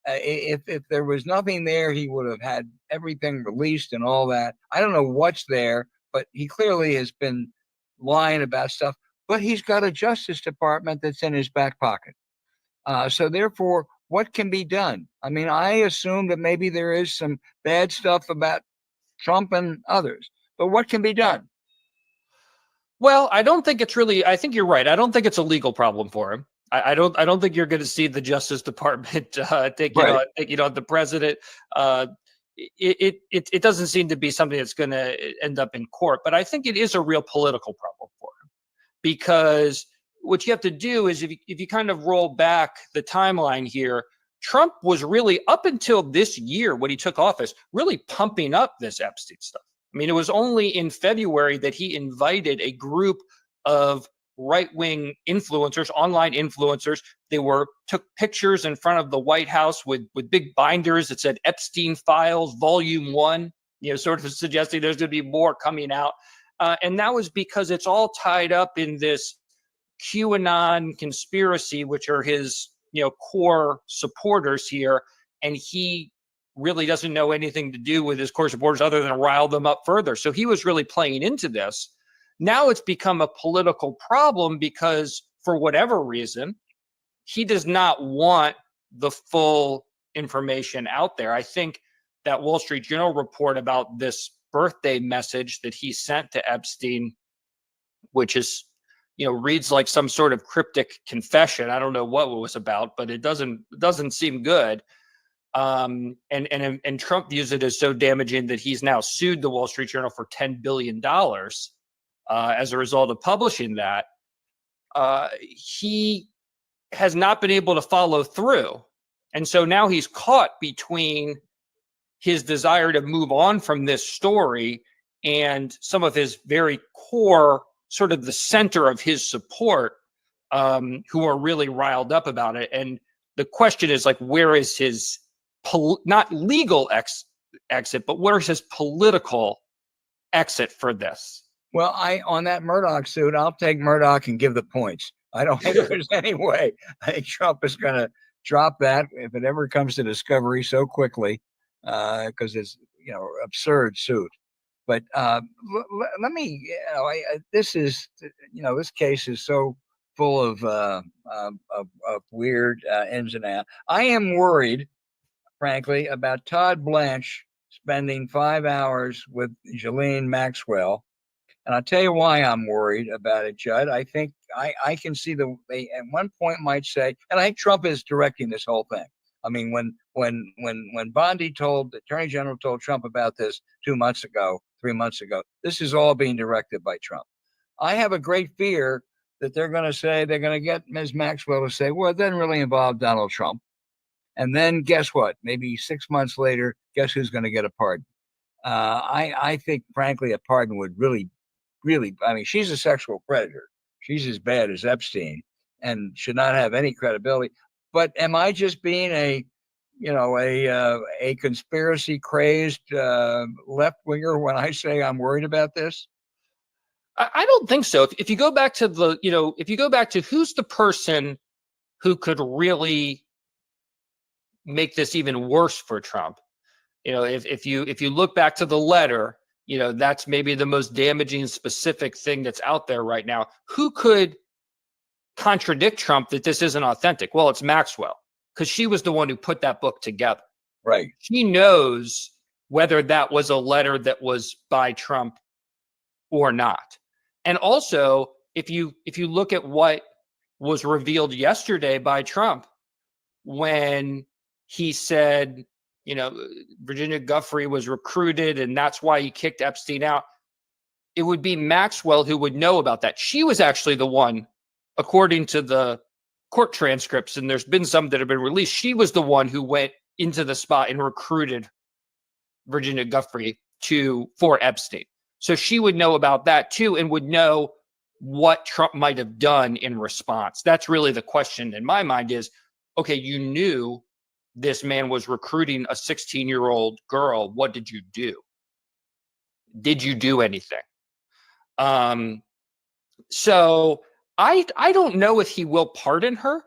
If there was nothing there, he would have had everything released and all that. I don't know what's there, but he clearly has been lying about stuff. But he's got a Justice Department that's in his back pocket. So therefore, what can be done? I mean, I assume that maybe there is some bad stuff about Trump and others, but what can be done? Well, I don't think it's really, I think you're right. I don't think it's a legal problem for him. I don't think you're going to see the Justice Department taking on the president. It doesn't seem to be something that's going to end up in court, but I think it is a real political problem for him, because what you have to do is if you kind of roll back the timeline here, Trump was really, up until this year when he took office, really pumping up this Epstein stuff. I mean, it was only in February that he invited a group of right-wing influencers, online influencers. They took pictures in front of the White House with big binders that said Epstein Files Volume 1, sort of suggesting there's going to be more coming out. And that was because it's all tied up in this QAnon conspiracy, which are his, core supporters here. And he really doesn't know anything to do with his core supporters other than rile them up further. So he was really playing into this. Now it's become a political problem because, for whatever reason, he does not want the full information out there. I think that Wall Street Journal report about this birthday message that he sent to Epstein, which is, reads like some sort of cryptic confession. I don't know what it was about, but it doesn't seem good. And Trump views it as so damaging that he's now sued the Wall Street Journal for $10 billion as a result of publishing that. He has not been able to follow through. And so now he's caught between his desire to move on from this story and some of his very core, sort of the center of his support, who are really riled up about it. And the question is, like, where is his not legal exit, but where is his political exit for this? Well, on that Murdoch suit, I'll take Murdoch and give the points. I don't think there's any way. I think Trump is going to drop that if it ever comes to discovery so quickly, because it's absurd suit. But let me, this case is so full of weird ins and outs. I am worried, frankly, about Todd Blanche spending 5 hours with Ghislaine Maxwell. And I'll tell you why I'm worried about it, Judd. I think I can see they at one point might say, and I think Trump is directing this whole thing. I mean, when Bondi the Attorney General told Trump about this 3 months ago, this is all being directed by Trump. I have a great fear that they're going to get Ms. Maxwell to say, well, it doesn't really involve Donald Trump. And then guess what? Maybe 6 months later, guess who's going to get a pardon? I think, frankly, a pardon would really, I mean, she's a sexual predator. She's as bad as Epstein and should not have any credibility. But am I just being a conspiracy crazed left winger when I say I'm worried about this? I don't think so. If you go back to who's the person who could really make this even worse for Trump, if you look back to the letter, that's maybe the most damaging specific thing that's out there right now. Who could contradict Trump that this isn't authentic? Well, it's Maxwell, because she was the one who put that book together. Right. She knows whether that was a letter that was by Trump or not. And also, if you look at what was revealed yesterday by Trump when he said, Virginia Giuffre was recruited and that's why he kicked Epstein out, it would be Maxwell who would know about that. She was actually the one, according to the court transcripts, and there's been some that have been released, she was the one who went into the spot and recruited Virginia Giuffre for Epstein. So she would know about that too, and would know what Trump might have done in response. That's really the question in my mind is, okay, you knew this man was recruiting a 16-year-old girl. What did you do? Did you do anything? So I don't know if he will pardon her,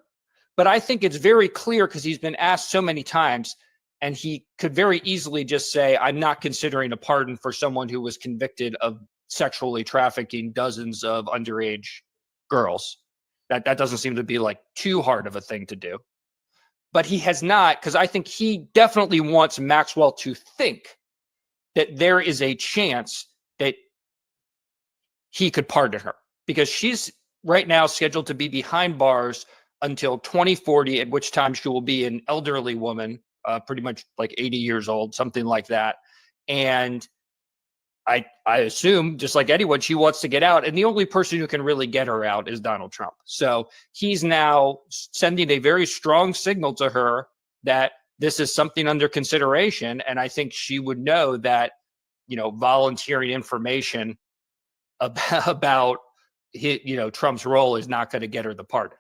but I think it's very clear because he's been asked so many times, and he could very easily just say, I'm not considering a pardon for someone who was convicted of sexually trafficking dozens of underage girls. That doesn't seem to be like too hard of a thing to do. But he has not, because I think he definitely wants Maxwell to think that there is a chance that he could pardon her, because she's right now scheduled to be behind bars until 2040, at which time she will be an elderly woman, pretty much like 80 years old, something like that. And I assume, just like anyone, she wants to get out. And the only person who can really get her out is Donald Trump. So he's now sending a very strong signal to her that this is something under consideration. And I think she would know that, volunteering information about Trump's role is not going to get her the pardon.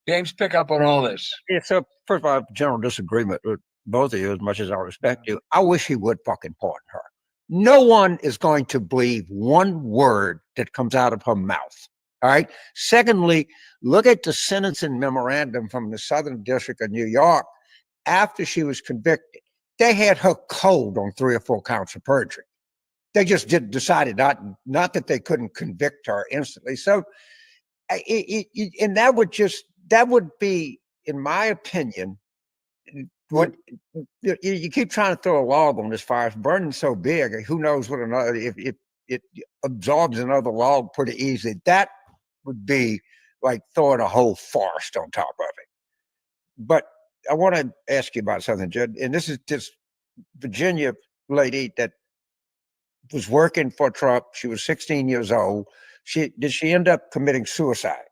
James, pick up on all this. Yeah, so first of all, I have general disagreement with both of you, as much as I respect you. I wish he would fucking pardon her. No one is going to believe one word that comes out of her mouth. All right. Secondly, look at the sentencing memorandum from the Southern District of New York after she was convicted. They had her cold on 3 or 4 counts of perjury. They just decided not that they couldn't convict her instantly. So, and that would be, in my opinion, What you keep trying to throw a log on this fire. It's burning so big. Who knows what another, if it absorbs another log pretty easily. That would be like throwing a whole forest on top of it. But I want to ask you about something, Judd. And this is this Virginia lady that was working for Trump. She was 16 years old. Did she end up committing suicide?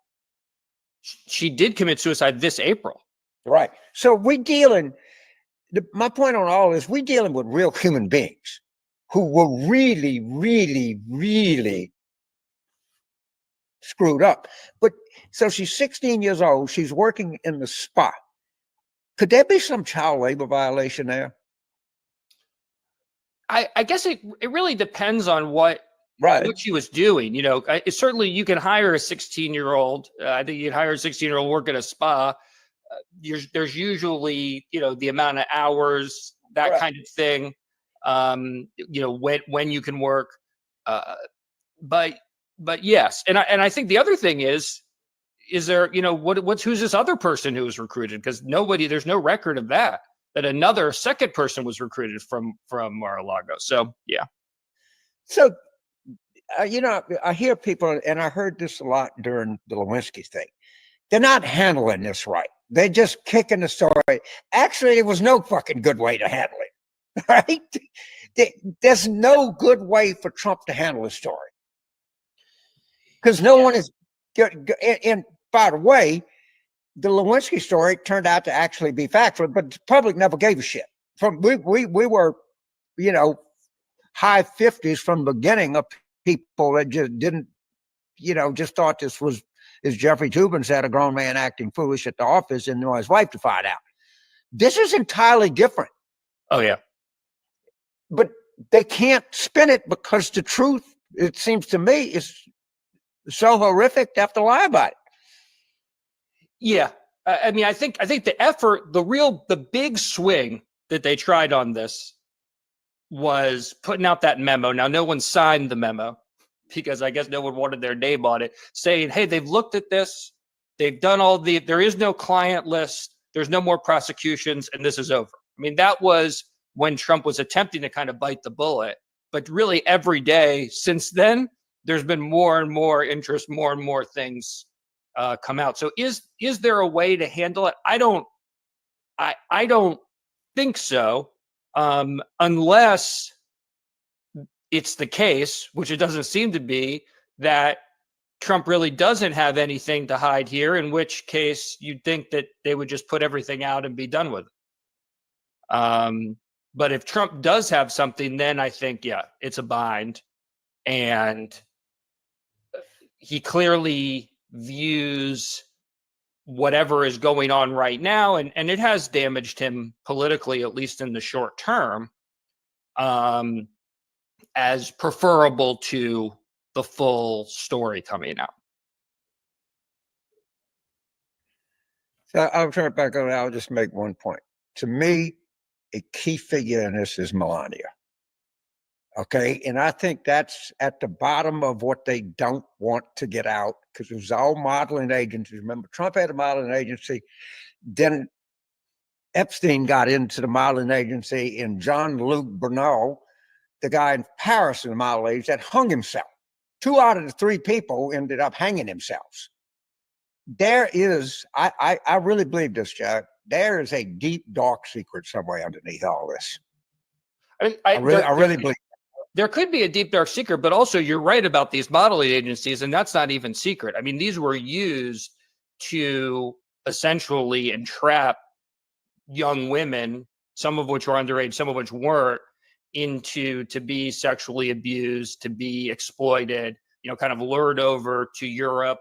She did commit suicide this April. Right. So my point on all this, we're dealing with real human beings who were really, really, really screwed up. But so she's 16 years old. She's working in the spa. Could there be some child labor violation there? I guess it really depends on what she was doing. You know, certainly you can hire a 16-year-old. I think you can hire a 16-year-old work at a spa. There's usually, you know, the amount of hours, that kind of thing. You know, when you can work. But yes, and I think the other thing is there, you know, who's this other person who was recruited? Because there's no record of that another second person was recruited from Mar-a-Lago. So yeah. So you know, I hear people, and I heard this a lot during the Lewinsky thing. They're not handling this right. They're just kicking the story. Actually, there was no fucking good way to handle it. Right? There's no good way for Trump to handle the story. Because no one is good. And by the way, the Lewinsky story turned out to actually be factual, but the public never gave a shit. We were, you know, high 50s from the beginning of people that just didn't, you know, just thought this was, as Jeffrey Toobin said, a grown man acting foolish at the office and knew his wife to find out. This is entirely different. Oh, yeah. But they can't spin it because the truth, it seems to me, is so horrific they have to lie about it. Yeah. I mean, I think the effort, the big swing that they tried on this was putting out that memo. Now, no one signed the memo because I guess no one wanted their name on it, saying, hey, they've looked at this. They've done there is no client list. There's no more prosecutions, and this is over. I mean, that was when Trump was attempting to kind of bite the bullet. But really every day since then, there's been more and more interest, more and more things come out. So is there a way to handle it? I don't think so, unless it's the case, which it doesn't seem to be, that Trump really doesn't have anything to hide here, in which case you'd think that they would just put everything out and be done with it. But if Trump does have something, then I think, yeah, it's a bind. And he clearly views whatever is going on right now, and it has damaged him politically, at least in the short term, as preferable to the full story coming out. So I'll turn it back over. I'll just make one point. To me, a key figure in this is Melania. Okay. And I think that's at the bottom of what they don't want to get out, because it was all modeling agencies. Remember, Trump had a modeling agency. Then Epstein got into the modeling agency, and Jean-Luc Bernal, the guy in Paris in the model agency, that hung himself. 2 out of the 3 people ended up hanging themselves. There is, I really believe this, Jack. There is a deep, dark secret somewhere underneath all this. I really believe. There could be a deep, dark secret, but also you're right about these modeling agencies, and that's not even secret. I mean, these were used to essentially entrap young women, some of which were underage, some of which weren't, to be sexually abused, to be exploited, you know, kind of lured over to Europe,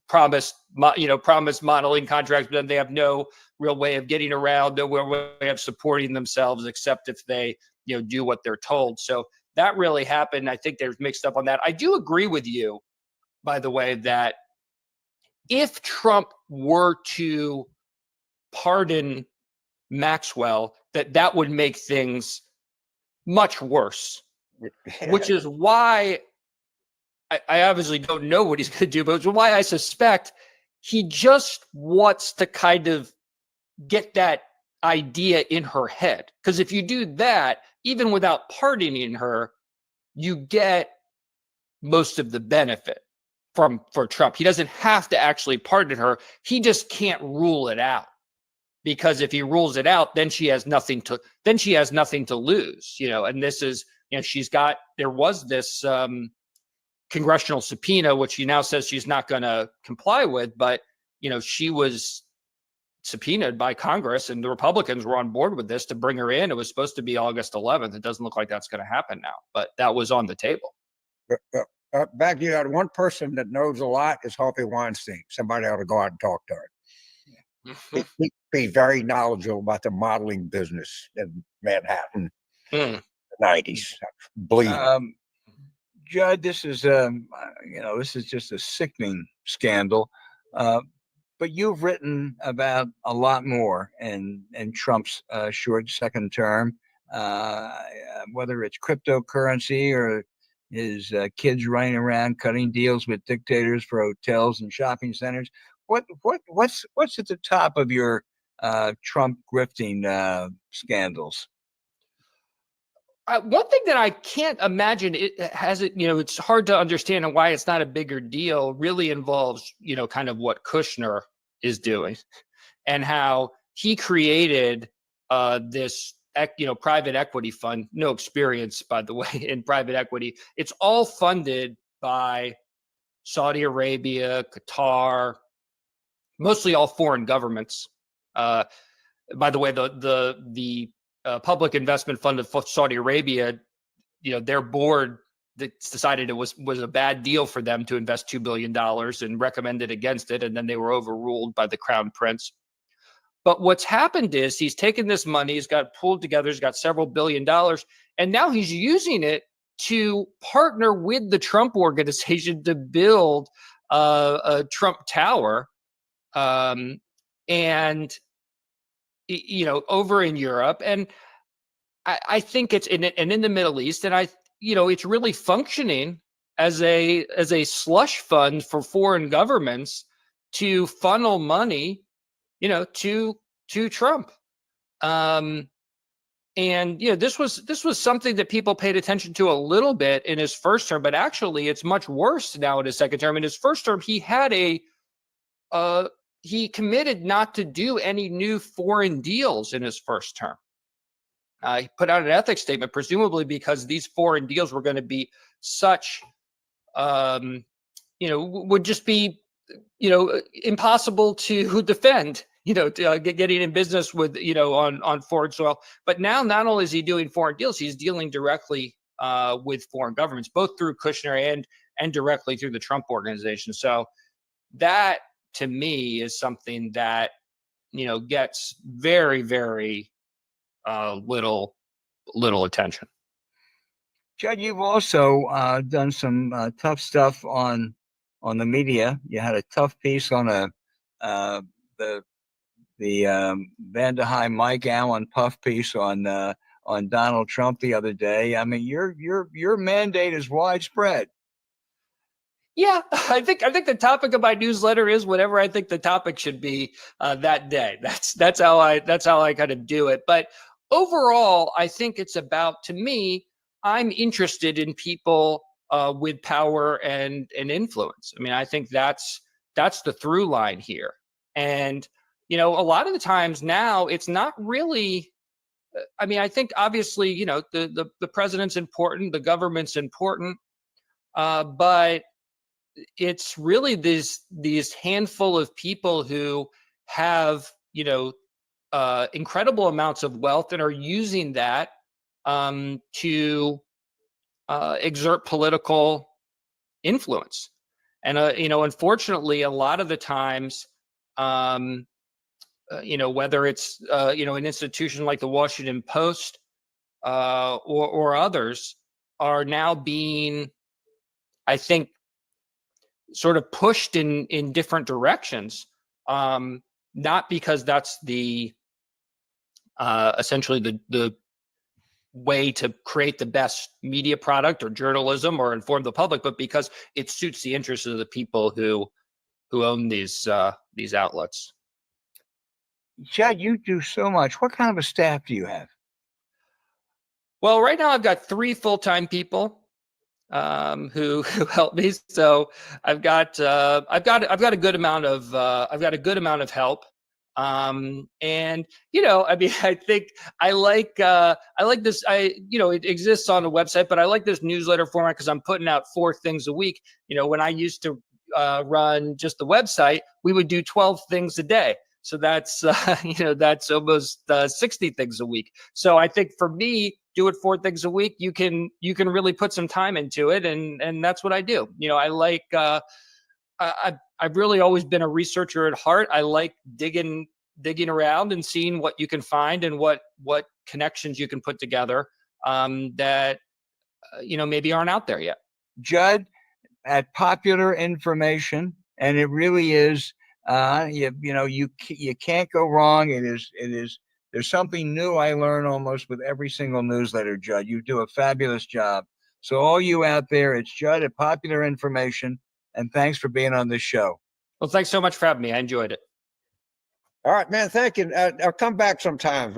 promised modeling contracts, but then they have no real way of getting around, no real way of supporting themselves, except if they, you know, do what they're told. So that really happened. I think they're mixed up on that. I do agree with you, by the way, that if Trump were to pardon Maxwell, that would make things much worse, which is why I obviously don't know what he's going to do, but it's why I suspect he just wants to kind of get that idea in her head. Because if you do that, even without pardoning her, you get most of the benefit for Trump. He doesn't have to actually pardon her. He just can't rule it out. Because if he rules it out, then she has nothing to lose, and this is, there was this congressional subpoena, which she now says she's not going to comply with, but she was subpoenaed by Congress and the Republicans were on board with this to bring her in. It was supposed to be August 11th. It doesn't look like that's going to happen now, but that was on the table. Back, you had one person that knows a lot is Harvey Weinstein. Somebody ought to go out and talk to her. He'd be very knowledgeable about the modeling business in Manhattan in the 90s. Believe me. Judd, this is this is just a sickening scandal. But you've written about a lot more in Trump's short second term, whether it's cryptocurrency or his kids running around cutting deals with dictators for hotels and shopping centers. What's at the top of your Trump grifting scandals? One thing that I can't imagine it's hard to understand and why it's not a bigger deal really involves, kind of what Kushner is doing and how he created this, private equity fund. No experience, by the way, in private equity. It's all funded by Saudi Arabia, Qatar, mostly all foreign governments. By the way, the Public Investment Fund of Saudi Arabia, their board decided it was a bad deal for them to invest $2 billion and recommended against it, and then they were overruled by the Crown Prince. But what's happened is he's taken this money, he's got pulled together, he's got several $1 billion, and now he's using it to partner with the Trump organization to build a Trump Tower, and over in Europe, and I think it's in the Middle East, and it's really functioning as a slush fund for foreign governments to funnel money, to Trump. And this was something that people paid attention to a little bit in his first term, but actually it's much worse now in his second term. In his first term, he had he committed not to do any new foreign deals in his first term. He put out an ethics statement, presumably because these foreign deals were going to be such, would just be, impossible to defend, getting in business with, on foreign soil. But now not only is he doing foreign deals, he's dealing directly with foreign governments, both through Kushner and directly through the Trump organization. So that, to me, is something that, gets very, very little attention. Judd, you've also done some tough stuff on the media. You had a tough piece on the Van de High Mike Allen puff piece on Donald Trump the other day. I mean, your mandate is widespread. Yeah, I think the topic of my newsletter is whatever I think the topic should be that day. That's how I kind of do it. But overall, I think it's about, to me, I'm interested in people with power and influence. I mean, I think that's the through line here. And a lot of the times now, it's not really. I mean, I think obviously, the president's important, the government's important, but it's really these handful of people who have incredible amounts of wealth and are using that to exert political influence. And unfortunately, a lot of the times, whether it's an institution like the Washington Post or others, are now being, I think, sort of pushed in different directions, not because that's the essentially the way to create the best media product or journalism or inform the public, but because it suits the interests of the people who own these outlets. Judd, you do so much. What kind of a staff do you have? Well, right now I've got 3 full-time people who help me. So I've got a good amount of help. And I mean, I think I like this. It exists on the website, but I like this newsletter format because I'm putting out 4 things a week. When I used to run just the website, we would do 12 things a day. So that's that's almost 60 things a week. So I think for me, do it 4 things a week. You can really put some time into it, and that's what I do. I like I've really always been a researcher at heart. I like digging around and seeing what you can find and what connections you can put together that maybe aren't out there yet. Judd, at Popular Information, and it really is. You can't go wrong. It is. There's something new I learn almost with every single newsletter, Judd. You do a fabulous job. So all you out there, it's Judd at Popular Information, and thanks for being on this show. Well, thanks so much for having me. I enjoyed it. All right, man. Thank you. I'll come back sometime.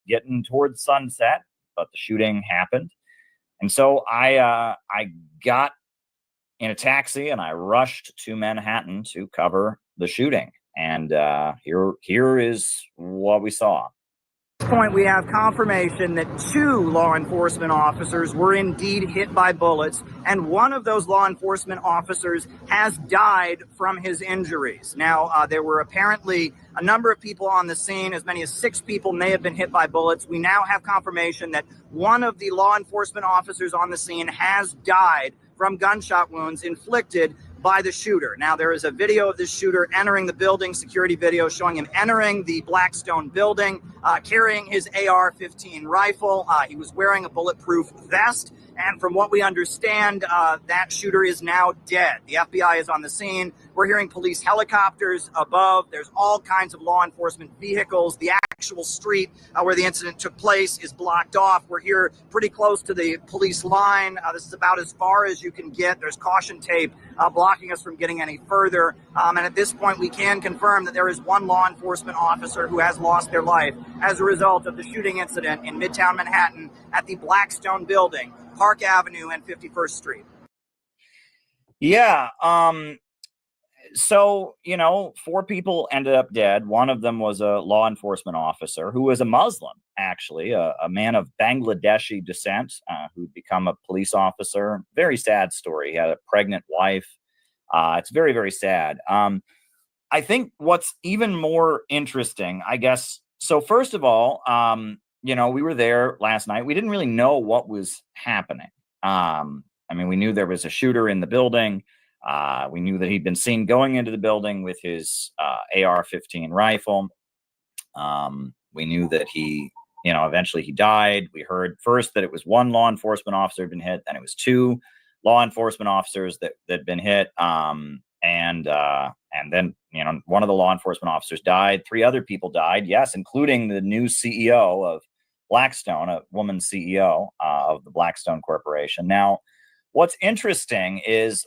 Getting towards sunset, but the shooting happened. And so I got in a taxi and I rushed to Manhattan to cover the shooting. And here is what we saw. At this point, we have confirmation that 2 law enforcement officers were indeed hit by bullets, and one of those law enforcement officers has died from his injuries. Now, there were apparently a number of people on the scene. As many as 6 people may have been hit by bullets. We now have confirmation that one of the law enforcement officers on the scene has died from gunshot wounds inflicted by the shooter. Now, there is a video of this shooter entering the building, security video showing him entering the Blackstone building, carrying his AR-15 rifle. He was wearing a bulletproof vest. And from what we understand, that shooter is now dead. The FBI is on the scene. We're hearing police helicopters above. There's all kinds of law enforcement vehicles. The actual street where the incident took place is blocked off. We're here pretty close to the police line. This is about as far as you can get. There's caution tape blocking us from getting any further. And at this point, we can confirm that there is one law enforcement officer who has lost their life as a result of the shooting incident in Midtown Manhattan at the Blackstone building, Park Avenue and 51st Street. Yeah. So, 4 people ended up dead. One of them was a law enforcement officer who was a Muslim, actually, a man of Bangladeshi descent who'd become a police officer. Very sad story. He had a pregnant wife. It's very, very sad. I think what's even more interesting, I guess. So first of all, we were there last night. We didn't really know what was happening. We knew there was a shooter in the building. We knew that he'd been seen going into the building with his AR-15 rifle. We knew that he, eventually he died. We heard first that it was 1 law enforcement officer had been hit, then it was 2 law enforcement officers that had been hit. And then, one of the law enforcement officers died. 3 other people died, yes, including the new CEO of Blackstone, a woman CEO of the Blackstone Corporation. Now, what's interesting is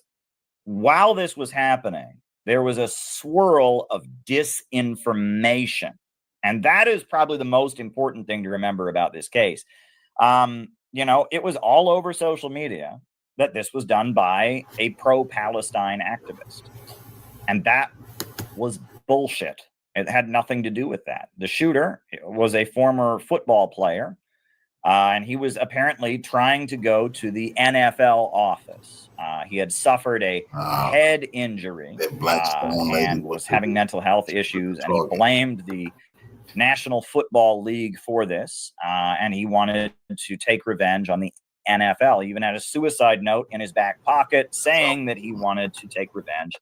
while this was happening, there was a swirl of disinformation. And that is probably the most important thing to remember about this case. It was all over social media that this was done by a pro-Palestine activist. And that was bullshit. It had nothing to do with that. The shooter was a former football player, and he was apparently trying to go to the NFL office. He had suffered a head injury and was having mental health issues, and he blamed the National Football League for this, and he wanted to take revenge on the NFL. He even had a suicide note in his back pocket saying that he wanted to take revenge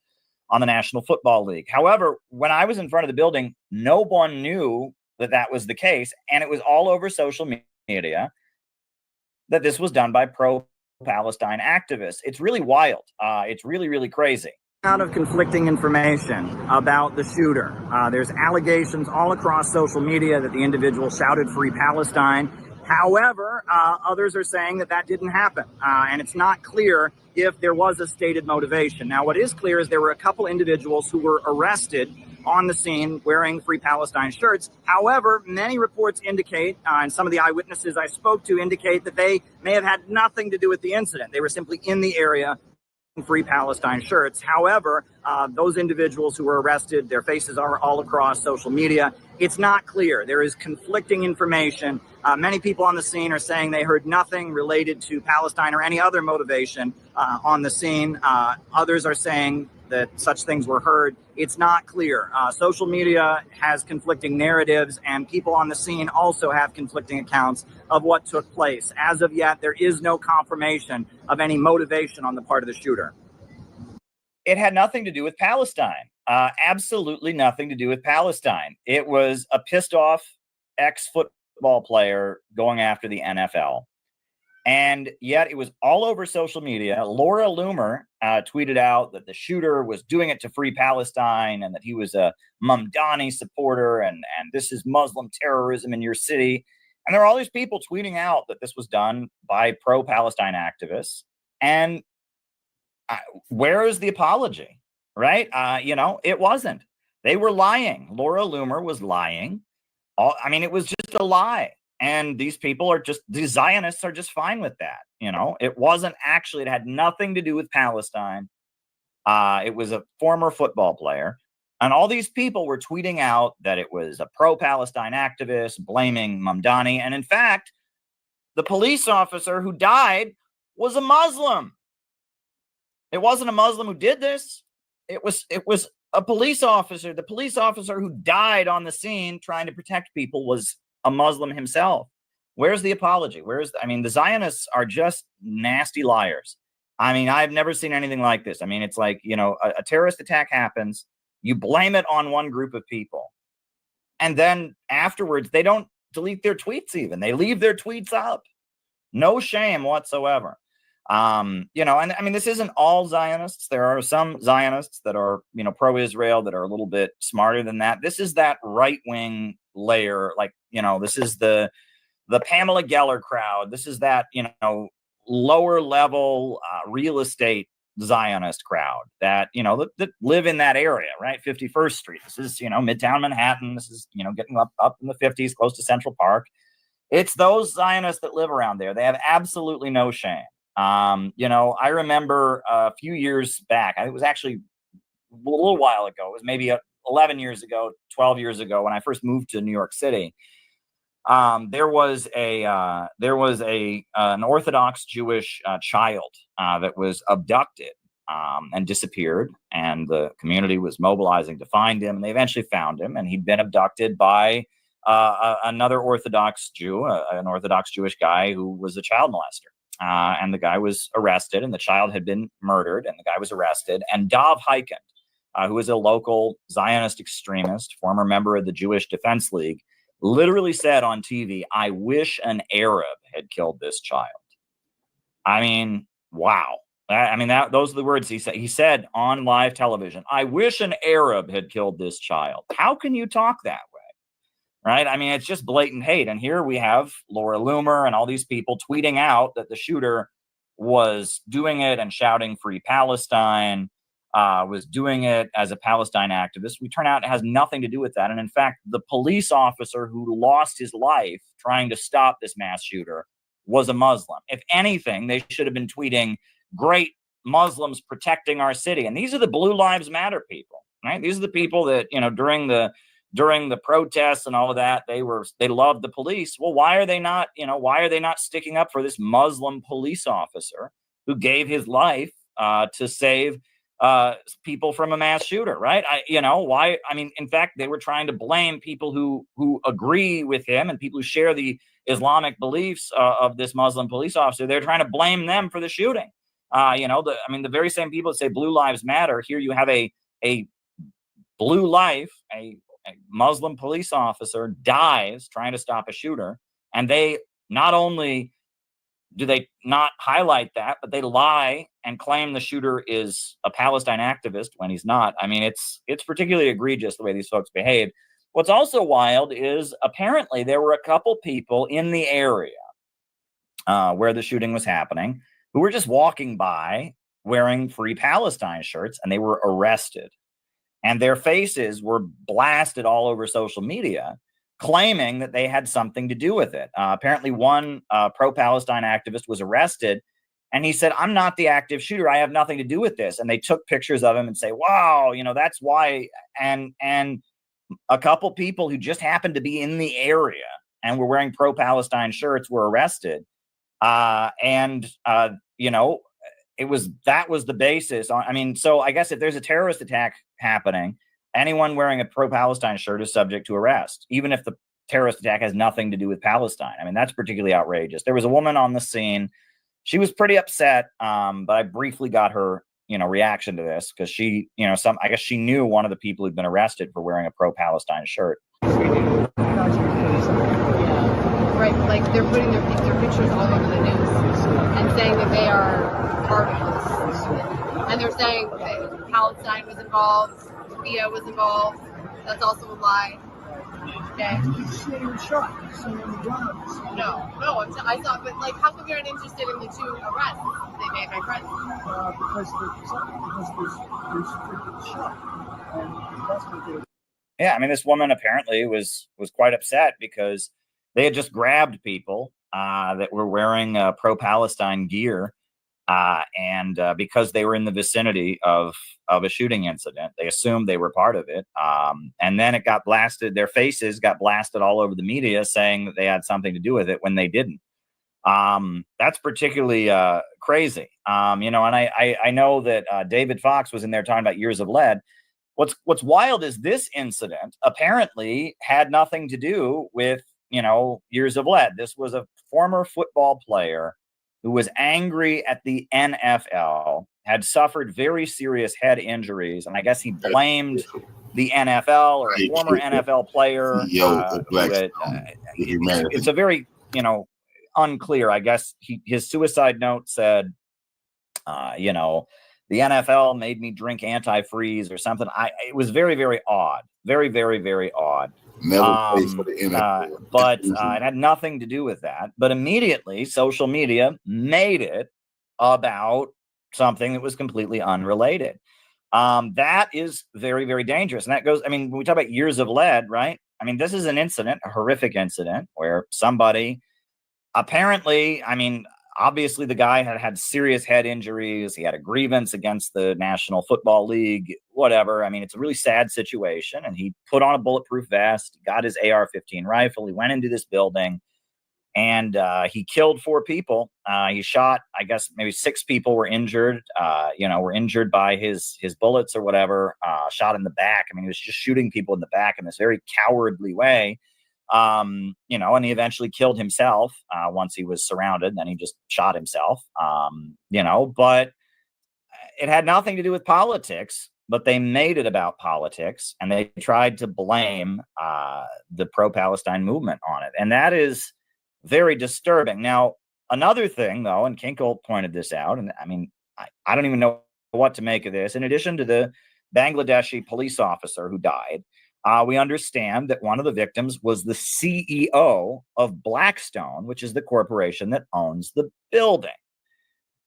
on the National Football League. However, when I was in front of the building, no one knew that that was the case, and it was all over social media that this was done by pro-Palestine activists. It's really wild. It's really, really crazy. Out of conflicting information about the shooter. There's allegations all across social media that the individual shouted "Free Palestine." However, others are saying that that didn't happen, and it's not clear if there was a stated motivation. Now, what is clear is there were a couple individuals who were arrested on the scene wearing Free Palestine shirts. However, many reports indicate, and some of the eyewitnesses I spoke to indicate that they may have had nothing to do with the incident. They were simply in the area Free Palestine shirts. However, those individuals who were arrested, their faces are all across social media. It's not clear. There is conflicting information. Many people on the scene are saying they heard nothing related to Palestine or any other motivation on the scene. Others are saying that such things were heard. It's not clear. Social media has conflicting narratives, and people on the scene also have conflicting accounts of what took place. As of yet, there is no confirmation of any motivation on the part of the shooter. It had nothing to do with Palestine. Absolutely nothing to do with Palestine. It was a pissed off ex-football player going after the NFL. And yet it was all over social media. Laura Loomer tweeted out that the shooter was doing it to free Palestine and that he was a Mamdani supporter and this is Muslim terrorism in your city. And there are all these people tweeting out that this was done by pro-Palestine activists. And where is the apology, right? It wasn't. They were lying. Laura Loomer was lying. It was just a lie. And these Zionists are just fine with that. It wasn't actually, it had nothing to do with Palestine. It was a former football player. And all these people were tweeting out that it was a pro-Palestine activist blaming Mamdani. And in fact, the police officer who died was a Muslim. It wasn't a Muslim who did this. It was a police officer. The police officer who died on the scene trying to protect people was a Muslim himself. Where's the apology? The Zionists are just nasty liars. I've never seen anything like this. It's like, a terrorist attack happens, you blame it on one group of people, and then afterwards they don't delete their tweets even. They leave their tweets up. No shame whatsoever. This isn't all Zionists. There are some Zionists that are, pro-Israel that are a little bit smarter than that. This is that right-wing layer, this is the Pamela Geller crowd. This is that, lower level real estate Zionist crowd that, that live in that area, right? 51st Street. This is, Midtown Manhattan. This is, getting up in the 50s, close to Central Park. It's those Zionists that live around there. They have absolutely no shame. I remember a few years back, it was actually a little while ago. It was maybe 11 years ago, 12 years ago, when I first moved to New York City. There was an Orthodox Jewish child that was abducted and disappeared, and the community was mobilizing to find him, and they eventually found him, and he'd been abducted by another Orthodox Jew, an Orthodox Jewish guy who was a child molester. And the guy was arrested, and the child had been murdered, and the guy was arrested. And Dov Hikind, who is a local Zionist extremist, former member of the Jewish Defense League, literally said on TV, "I wish an Arab had killed this child." Wow. Those are the words he said. He said on live television, "I wish an Arab had killed this child." How can you talk that way? Right? It's just blatant hate. And here we have Laura Loomer and all these people tweeting out that the shooter was doing it and shouting "Free Palestine." was doing it as a Palestine activist. We turn out it has nothing to do with that. And in fact, the police officer who lost his life trying to stop this mass shooter was a Muslim. If anything, they should have been tweeting, "Great Muslims protecting our city." And these are the Blue Lives Matter people, right? These are the people that, during the protests and all of that, they loved the police. Well, why are they not sticking up for this Muslim police officer who gave his life to save people from a mass shooter, right? Why? I mean, in fact, they were trying to blame people who agree with him and people who share the Islamic beliefs of this Muslim police officer. They're trying to blame them for the shooting. The very same people that say Blue Lives Matter, here you have a blue life, a Muslim police officer dies trying to stop a shooter, and they not only do they not highlight that, but they lie and claim the shooter is a Palestine activist when he's not. I mean, it's particularly egregious the way these folks behave. What's also wild is apparently there were a couple people in the area where the shooting was happening who were just walking by wearing Free Palestine shirts, and they were arrested. And their faces were blasted all over social media, claiming that they had something to do with it. Apparently, one pro-Palestine activist was arrested, and he said, "I'm not the active shooter. I have nothing to do with this." And they took pictures of him and say, "Wow, that's why." And a couple people who just happened to be in the area and were wearing pro-Palestine shirts were arrested. That was the basis. So I guess if there's a terrorist attack happening, anyone wearing a pro-Palestine shirt is subject to arrest, even if the terrorist attack has nothing to do with Palestine. I mean, that's particularly outrageous. There was a woman on the scene. She was pretty upset, but I briefly got her, reaction to this because she, I guess she knew one of the people who'd been arrested for wearing a pro-Palestine shirt. Yeah, right. Like they're putting their pictures all over the news and saying that they are part of this. And they're saying that Palestine was involved, Sophia was involved. That's also a lie. Okay. No. I saw, but how come you're not interested in the two arrests they made, my friend? Yeah, I mean, this woman apparently was quite upset because they had just grabbed people that were wearing pro-Palestine gear, and because they were in the vicinity of a shooting incident, they assumed they were part of it. And then it got blasted. Their faces got blasted all over the media, saying that they had something to do with it when they didn't. That's particularly crazy. And I know that David Fox was in there talking about years of lead. What's wild is this incident apparently had nothing to do with, years of lead. This was a former football player who was angry at the NFL, had suffered very serious head injuries, and I guess he blamed the NFL or a former NFL player. It's a very, unclear. I guess his suicide note said, the NFL made me drink antifreeze or something. It was very, very odd. Very, very, very odd. But it had nothing to do with that. But immediately, social media made it about something that was completely unrelated. That is very, very dangerous. And that goes, when we talk about years of lead, right? This is an incident, a horrific incident where somebody apparently, obviously the guy had serious head injuries. He had a grievance against the National Football League, whatever. It's a really sad situation. And he put on a bulletproof vest, got his AR-15 rifle. He went into this building and he killed 4 people. He shot, I guess maybe 6 people were injured, were injured by his bullets or whatever, shot in the back. He was just shooting people in the back in this very cowardly way. And he eventually killed himself once he was surrounded. Then he just shot himself, but it had nothing to do with politics, but they made it about politics and they tried to blame the pro-Palestine movement on it. And that is very disturbing. Now, another thing, though, and Kinkle pointed this out, and I don't even know what to make of this. In addition to the Bangladeshi police officer who died, we understand that one of the victims was the CEO of Blackstone, which is the corporation that owns the building.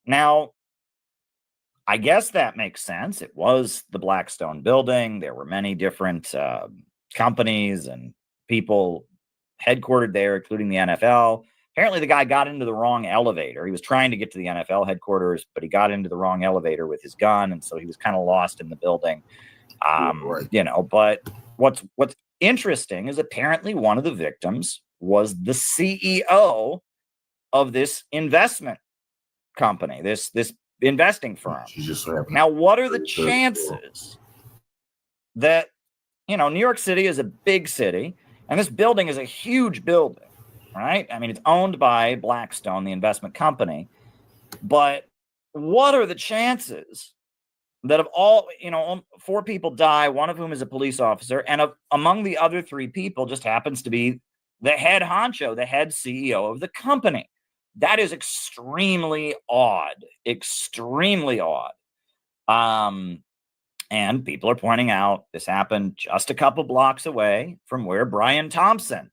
Now, I guess that makes sense. It was the Blackstone building. There were many different companies and people headquartered there, including the NFL. Apparently, the guy got into the wrong elevator. He was trying to get to the NFL headquarters, but he got into the wrong elevator with his gun, and so he was kind of lost in the building. But what's interesting is apparently one of the victims was the CEO of this investment company, this investing firm. Now, what are the chances that, New York City is a big city, and this building is a huge building, right? I mean, it's owned by Blackstone, the investment company, but what are the chances that of all, 4 people die, one of whom is a police officer, and among the other 3 people just happens to be the head honcho, the head CEO of the company? That is extremely odd. Extremely odd. And people are pointing out this happened just a couple blocks away from where Brian Thompson,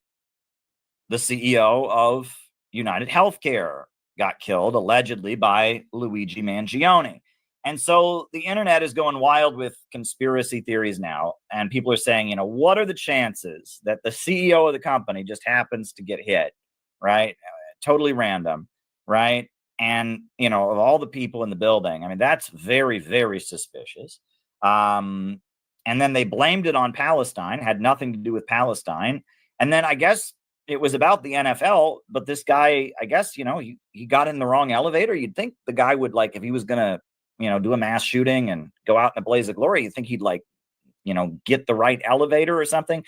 the CEO of United Healthcare, got killed, allegedly by Luigi Mangione. And so the internet is going wild with conspiracy theories now. And people are saying, what are the chances that the CEO of the company just happens to get hit, right? Totally random, right? And, of all the people in the building, I mean, that's very, very suspicious. And then they blamed it on Palestine, had nothing to do with Palestine. And then I guess it was about the NFL, but this guy, I guess, he got in the wrong elevator. You'd think the guy would, if he was going to, do a mass shooting and go out in a blaze of glory, you'd think he'd get the right elevator or something.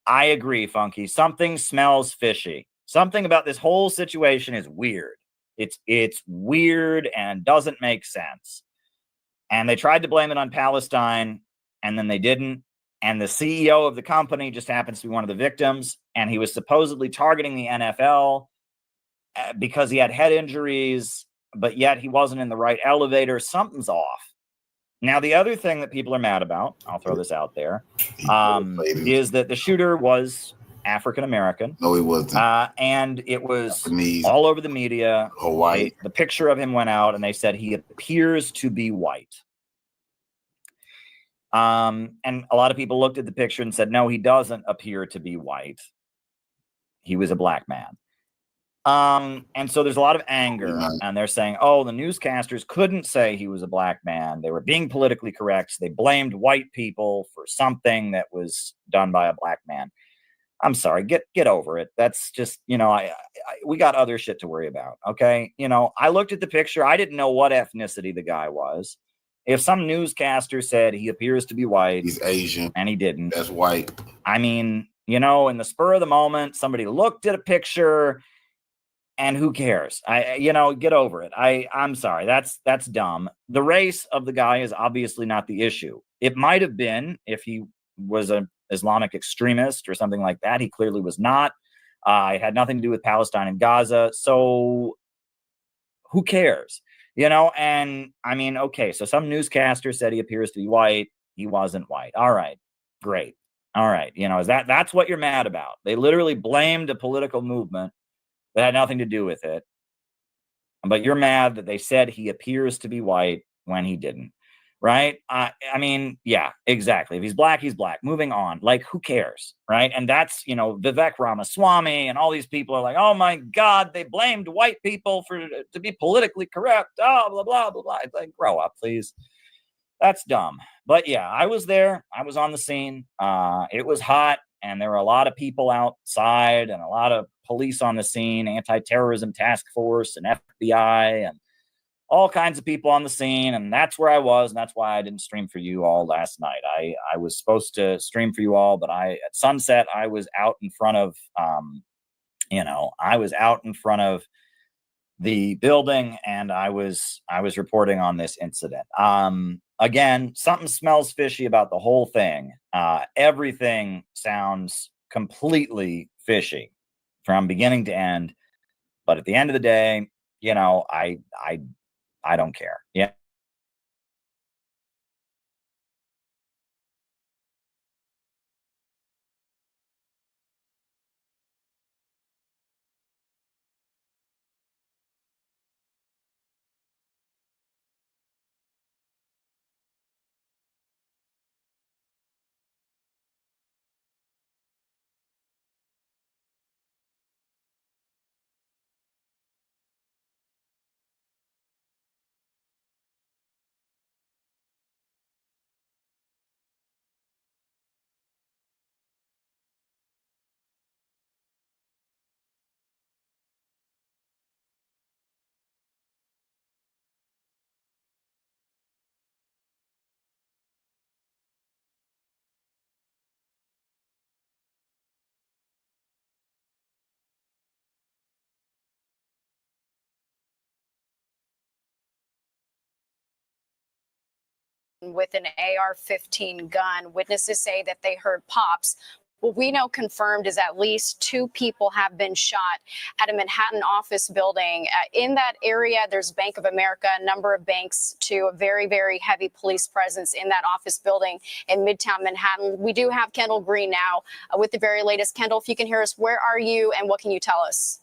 I agree, Funky. Something smells fishy. Something about this whole situation is weird. It's weird and doesn't make sense. And they tried to blame it on Palestine, and then they didn't. And the CEO of the company just happens to be one of the victims, and he was supposedly targeting the NFL because he had head injuries, but yet he wasn't in the right elevator. Something's off. Now, the other thing that people are mad about, I'll throw this out there, is that the shooter was African American. No, he wasn't. And it was Japanese, all over the media. Hawaii. The picture of him went out, and they said he appears to be white. And a lot of people looked at the picture and said, no, he doesn't appear to be white. He was a black man. And so there's a lot of anger, and they're saying, oh, the newscasters couldn't say he was a black man. They were being politically correct. So they blamed white people for something that was done by a black man. I'm sorry, get over it. That's just, we got other shit to worry about. Okay. I looked at the picture. I didn't know what ethnicity the guy was. If some newscaster said he appears to be white, he's Asian, and he didn't, that's white. I mean, in the spur of the moment, somebody looked at a picture, and who cares? Get over it. I'm sorry. That's dumb. The race of the guy is obviously not the issue. It might have been if he was an Islamic extremist or something like that. He clearly was not. It had nothing to do with Palestine and Gaza. So who cares? And I mean, okay, so some newscaster said he appears to be white. He wasn't white. All right, great. All right. That's what you're mad about. They literally blamed a political movement that had nothing to do with it. But you're mad that they said he appears to be white when he didn't. Right? I mean, yeah, exactly. If he's black, he's black. Moving on. Who cares? Right? And that's, Vivek Ramaswamy and all these people are like, oh my God, they blamed white people to be politically correct. Oh, blah, blah, blah, blah. It's like, grow up, please. That's dumb. But yeah, I was there. I was on the scene. It was hot, and there were a lot of people outside and a lot of police on the scene, anti-terrorism task force and FBI and all kinds of people on the scene. And that's where I was. And that's why I didn't stream for you all last night. I was supposed to stream for you all, but at sunset, I was out in front of, I was out in front of the building, and I was reporting on this incident. Again, something smells fishy about the whole thing. Everything sounds completely fishy from beginning to end. But at the end of the day, I don't care. Yeah. with an AR-15 gun. Witnesses say that they heard pops. What we know confirmed is at least 2 people have been shot at a Manhattan office building. In that area, there's Bank of America, a number of banks, too, a very, very heavy police presence in that office building in Midtown Manhattan. We do have Kendall Green now with the very latest. Kendall, if you can hear us, where are you and what can you tell us?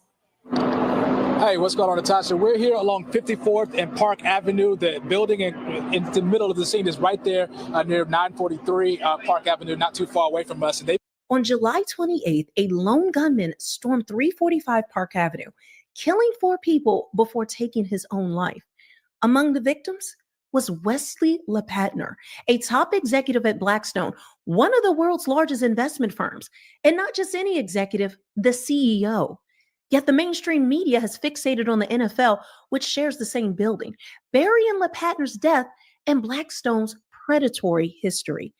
Hey, what's going on, Natasha? We're here along 54th and Park Avenue. The building in the middle of the scene is right there near 943 Park Avenue, not too far away from us. On July 28th, a lone gunman stormed 345 Park Avenue, killing 4 people before taking his own life. Among the victims was Wesley LePatner, a top executive at Blackstone, one of the world's largest investment firms, and not just any executive, the CEO. Yet the mainstream media has fixated on the NFL, which shares the same building, burying LePatner's death and Blackstone's predatory history.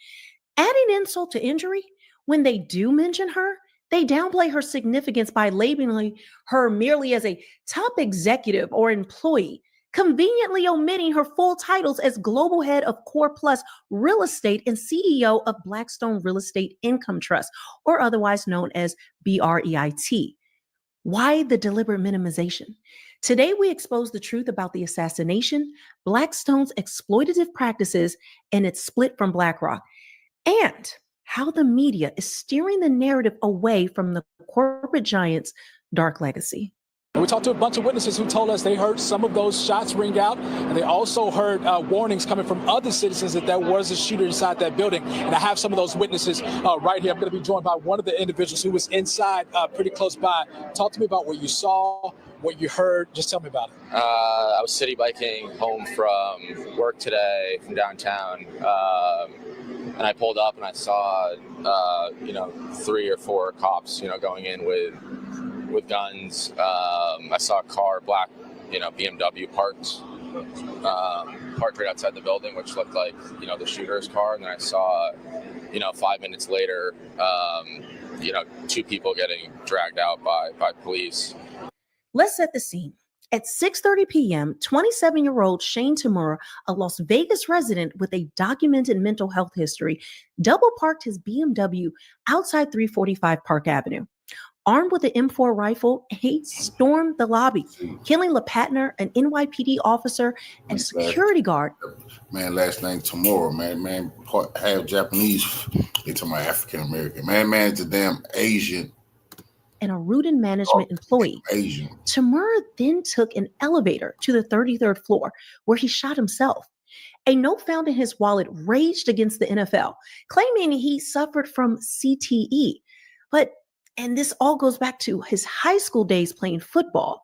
Adding insult to injury, when they do mention her, they downplay her significance by labeling her merely as a top executive or employee, conveniently omitting her full titles as global head of Core Plus Real Estate and CEO of Blackstone Real Estate Income Trust, or otherwise known as BREIT. Why the deliberate minimization? Today, we expose the truth about the assassination, Blackstone's exploitative practices, and its split from BlackRock, and how the media is steering the narrative away from the corporate giant's dark legacy. We talked to a bunch of witnesses who told us they heard some of those shots ring out, and they also heard warnings coming from other citizens that there was a shooter inside that building. And I have some of those witnesses right here. I'm going to be joined by one of the individuals who was inside pretty close by. Talk to me about what you saw, what you heard. Just tell me about it. I was city biking home from work today from downtown. And I pulled up and I saw, 3 or 4 cops, going in with guns. I saw a car, black, BMW parked right outside the building, which looked like, the shooter's car. And then I saw, 5 minutes later, 2 people getting dragged out by police. Let's set the scene. At 6:30 p.m., 27-year-old Shane Tamura, a Las Vegas resident with a documented mental health history, double parked his BMW outside 345 Park Avenue. Armed with an M4 rifle, he stormed the lobby, killing LePatner, an NYPD officer, and security guard. Man, last name Tamura, man, half Japanese into my African American. Man, it's a damn Asian. And a Rudin management employee. Asian. Tamura then took an elevator to the 33rd floor, where he shot himself. A note found in his wallet raged against the NFL, claiming he suffered from CTE. And this all goes back to his high school days playing football.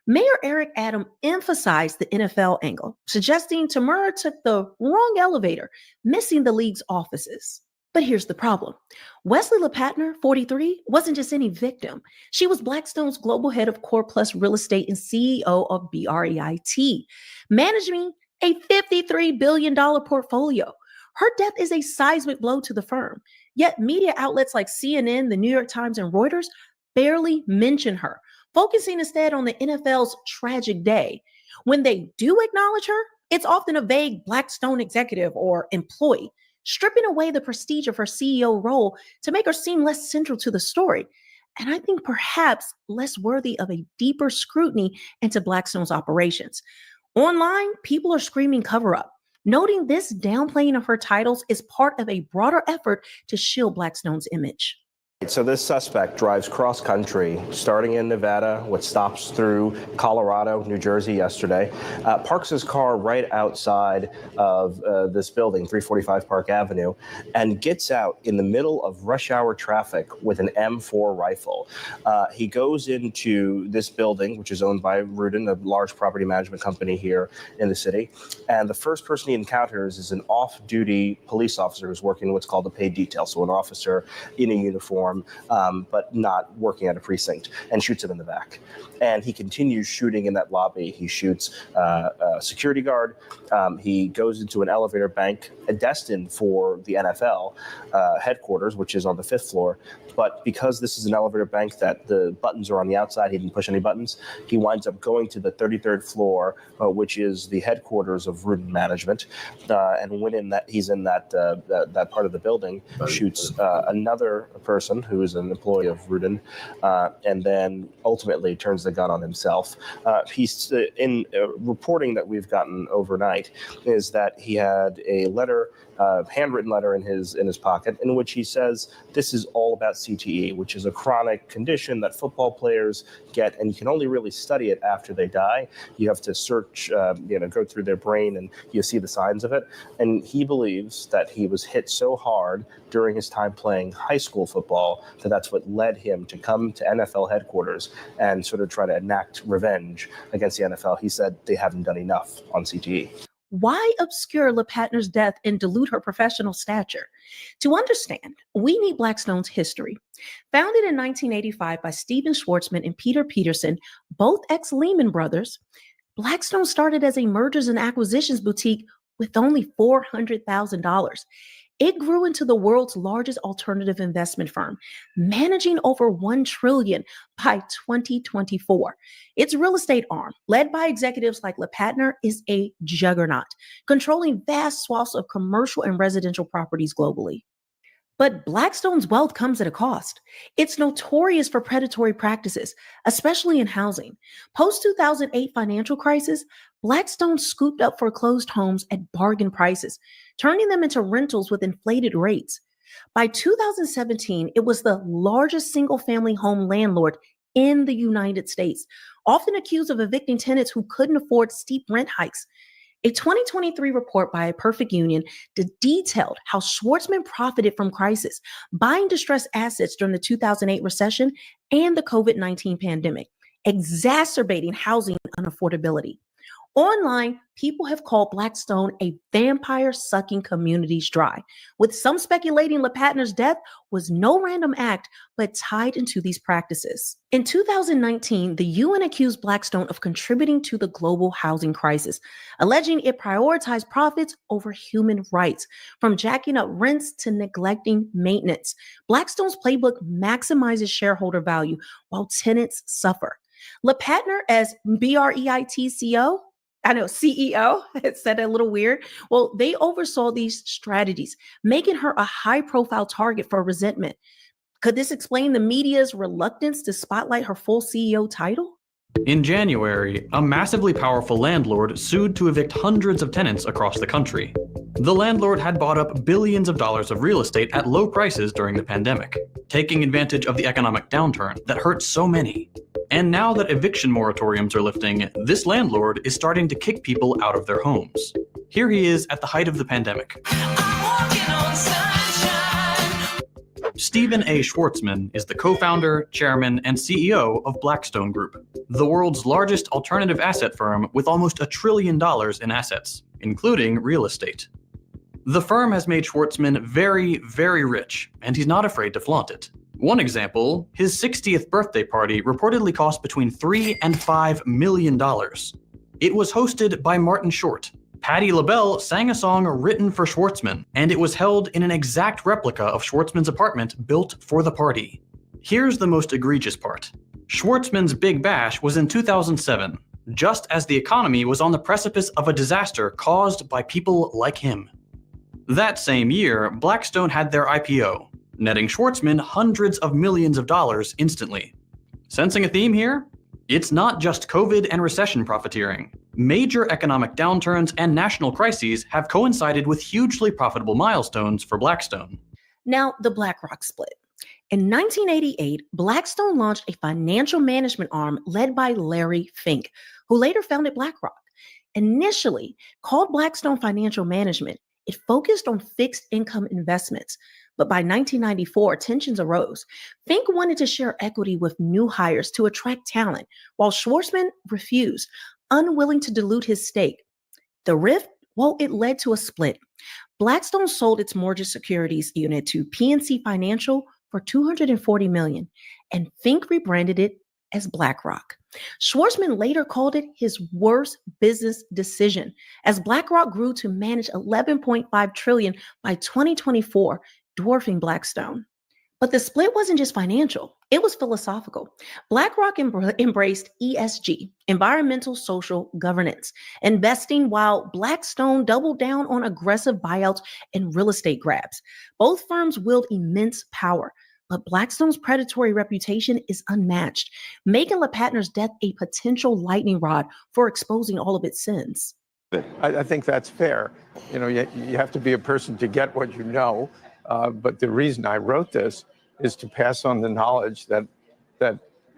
Mayor Eric Adam emphasized the NFL angle, suggesting Tamura took the wrong elevator, missing the league's offices. But here's the problem. Wesley LePatner, 43, wasn't just any victim. She was Blackstone's global head of Core Plus Real Estate and CEO of BREIT, managing a $53 billion portfolio. Her death is a seismic blow to the firm. Yet media outlets like CNN, the New York Times, and Reuters barely mention her, focusing instead on the NFL's tragic day. When they do acknowledge her, it's often a vague Blackstone executive or employee, stripping away the prestige of her CEO role to make her seem less central to the story. And I think perhaps less worthy of a deeper scrutiny into Blackstone's operations. Online, people are screaming cover up, noting this downplaying of her titles is part of a broader effort to shield Blackstone's image. So this suspect drives cross-country, starting in Nevada, with stops through Colorado, New Jersey yesterday, parks his car right outside of this building, 345 Park Avenue, and gets out in the middle of rush hour traffic with an M4 rifle. He goes into this building, which is owned by Rudin, a large property management company here in the city, and the first person he encounters is an off-duty police officer who's working what's called a paid detail, so an officer in a uniform uniform, but not working at a precinct, and shoots him in the back. And he continues shooting in that lobby. He shoots a security guard. He goes into an elevator bank destined for the NFL headquarters, which is on the 5th floor. But because this is an elevator bank that the buttons are on the outside, he didn't push any buttons. He winds up going to the 33rd floor, which is the headquarters of Rudin Management. And when he's in that part of the building, shoots another person who is an employee of Rudin, and then ultimately turns the gun on himself. He's in reporting that we've gotten overnight is that he had a letter, handwritten letter in his pocket, in which he says this is all about CTE, which is a chronic condition that football players get, and you can only really study it after they die. You have to search, go through their brain, and you see the signs of it. And he believes that he was hit so hard during his time playing high school football that that's what led him to come to NFL headquarters and sort of try to enact revenge against the NFL. He said they haven't done enough on CTE. Why obscure LePatner's death and dilute her professional stature? To understand, we need Blackstone's history. Founded in 1985 by Stephen Schwartzman and Peter Peterson, both ex-Lehman brothers, Blackstone started as a mergers and acquisitions boutique with only $400,000. It grew into the world's largest alternative investment firm, managing over $1 trillion by 2024. Its real estate arm, led by executives like LePatner, is a juggernaut, controlling vast swaths of commercial and residential properties globally. But Blackstone's wealth comes at a cost. It's notorious for predatory practices, especially in housing. Post-2008 financial crisis, Blackstone scooped up foreclosed homes at bargain prices, turning them into rentals with inflated rates. By 2017, it was the largest single-family home landlord in the United States, often accused of evicting tenants who couldn't afford steep rent hikes. A 2023 report by A Perfect Union detailed how Schwartzman profited from crisis, buying distressed assets during the 2008 recession and the COVID-19 pandemic, exacerbating housing unaffordability. Online, people have called Blackstone a vampire sucking communities dry, with some speculating LePatner's death was no random act, but tied into these practices. In 2019, the UN accused Blackstone of contributing to the global housing crisis, alleging it prioritized profits over human rights, from jacking up rents to neglecting maintenance. Blackstone's playbook maximizes shareholder value while tenants suffer. LePatner, as BREITCO, CEO, it said a little weird. Well, they oversaw these strategies, making her a high-profile target for resentment. Could this explain the media's reluctance to spotlight her full CEO title? In January, a massively powerful landlord sued to evict hundreds of tenants across the country. The landlord had bought up billions of dollars of real estate at low prices during the pandemic, taking advantage of the economic downturn that hurt so many. And now that eviction moratoriums are lifting, this landlord is starting to kick people out of their homes. Here he is at the height of the pandemic. Stephen A. Schwartzman is the co-founder, chairman, and CEO of Blackstone Group, the world's largest alternative asset firm with almost $1 trillion in assets, including real estate. The firm has made Schwartzman very, very rich, and he's not afraid to flaunt it. One example, his 60th birthday party reportedly cost between $3 and $5 million. It was hosted by Martin Short. Patti LaBelle sang a song written for Schwartzman, and it was held in an exact replica of Schwartzman's apartment built for the party. Here's the most egregious part. Schwartzman's big bash was in 2007, just as the economy was on the precipice of a disaster caused by people like him. That same year, Blackstone had their IPO, netting Schwartzman hundreds of millions of dollars instantly. Sensing a theme here? It's not just COVID and recession profiteering. Major economic downturns and national crises have coincided with hugely profitable milestones for Blackstone. Now, the BlackRock split. In 1988, Blackstone launched a financial management arm led by Larry Fink, who later founded BlackRock. Initially called Blackstone Financial Management, it focused on fixed income investments. But by 1994, tensions arose. Fink wanted to share equity with new hires to attract talent, while Schwartzman refused, unwilling to dilute his stake. The rift, well, it led to a split. Blackstone sold its mortgage securities unit to PNC Financial for $240 million, and Fink rebranded it as BlackRock. Schwarzman later called it his worst business decision, as BlackRock grew to manage $11.5 trillion by 2024, dwarfing Blackstone. But the split wasn't just financial, it was philosophical. BlackRock embraced ESG, environmental social governance, investing, while Blackstone doubled down on aggressive buyouts and real estate grabs. Both firms wield immense power, but Blackstone's predatory reputation is unmatched, making LePatner's death a potential lightning rod for exposing all of its sins. I think that's fair. You know, you have to be a person to get what you know. But the reason I wrote this is to pass on the knowledge that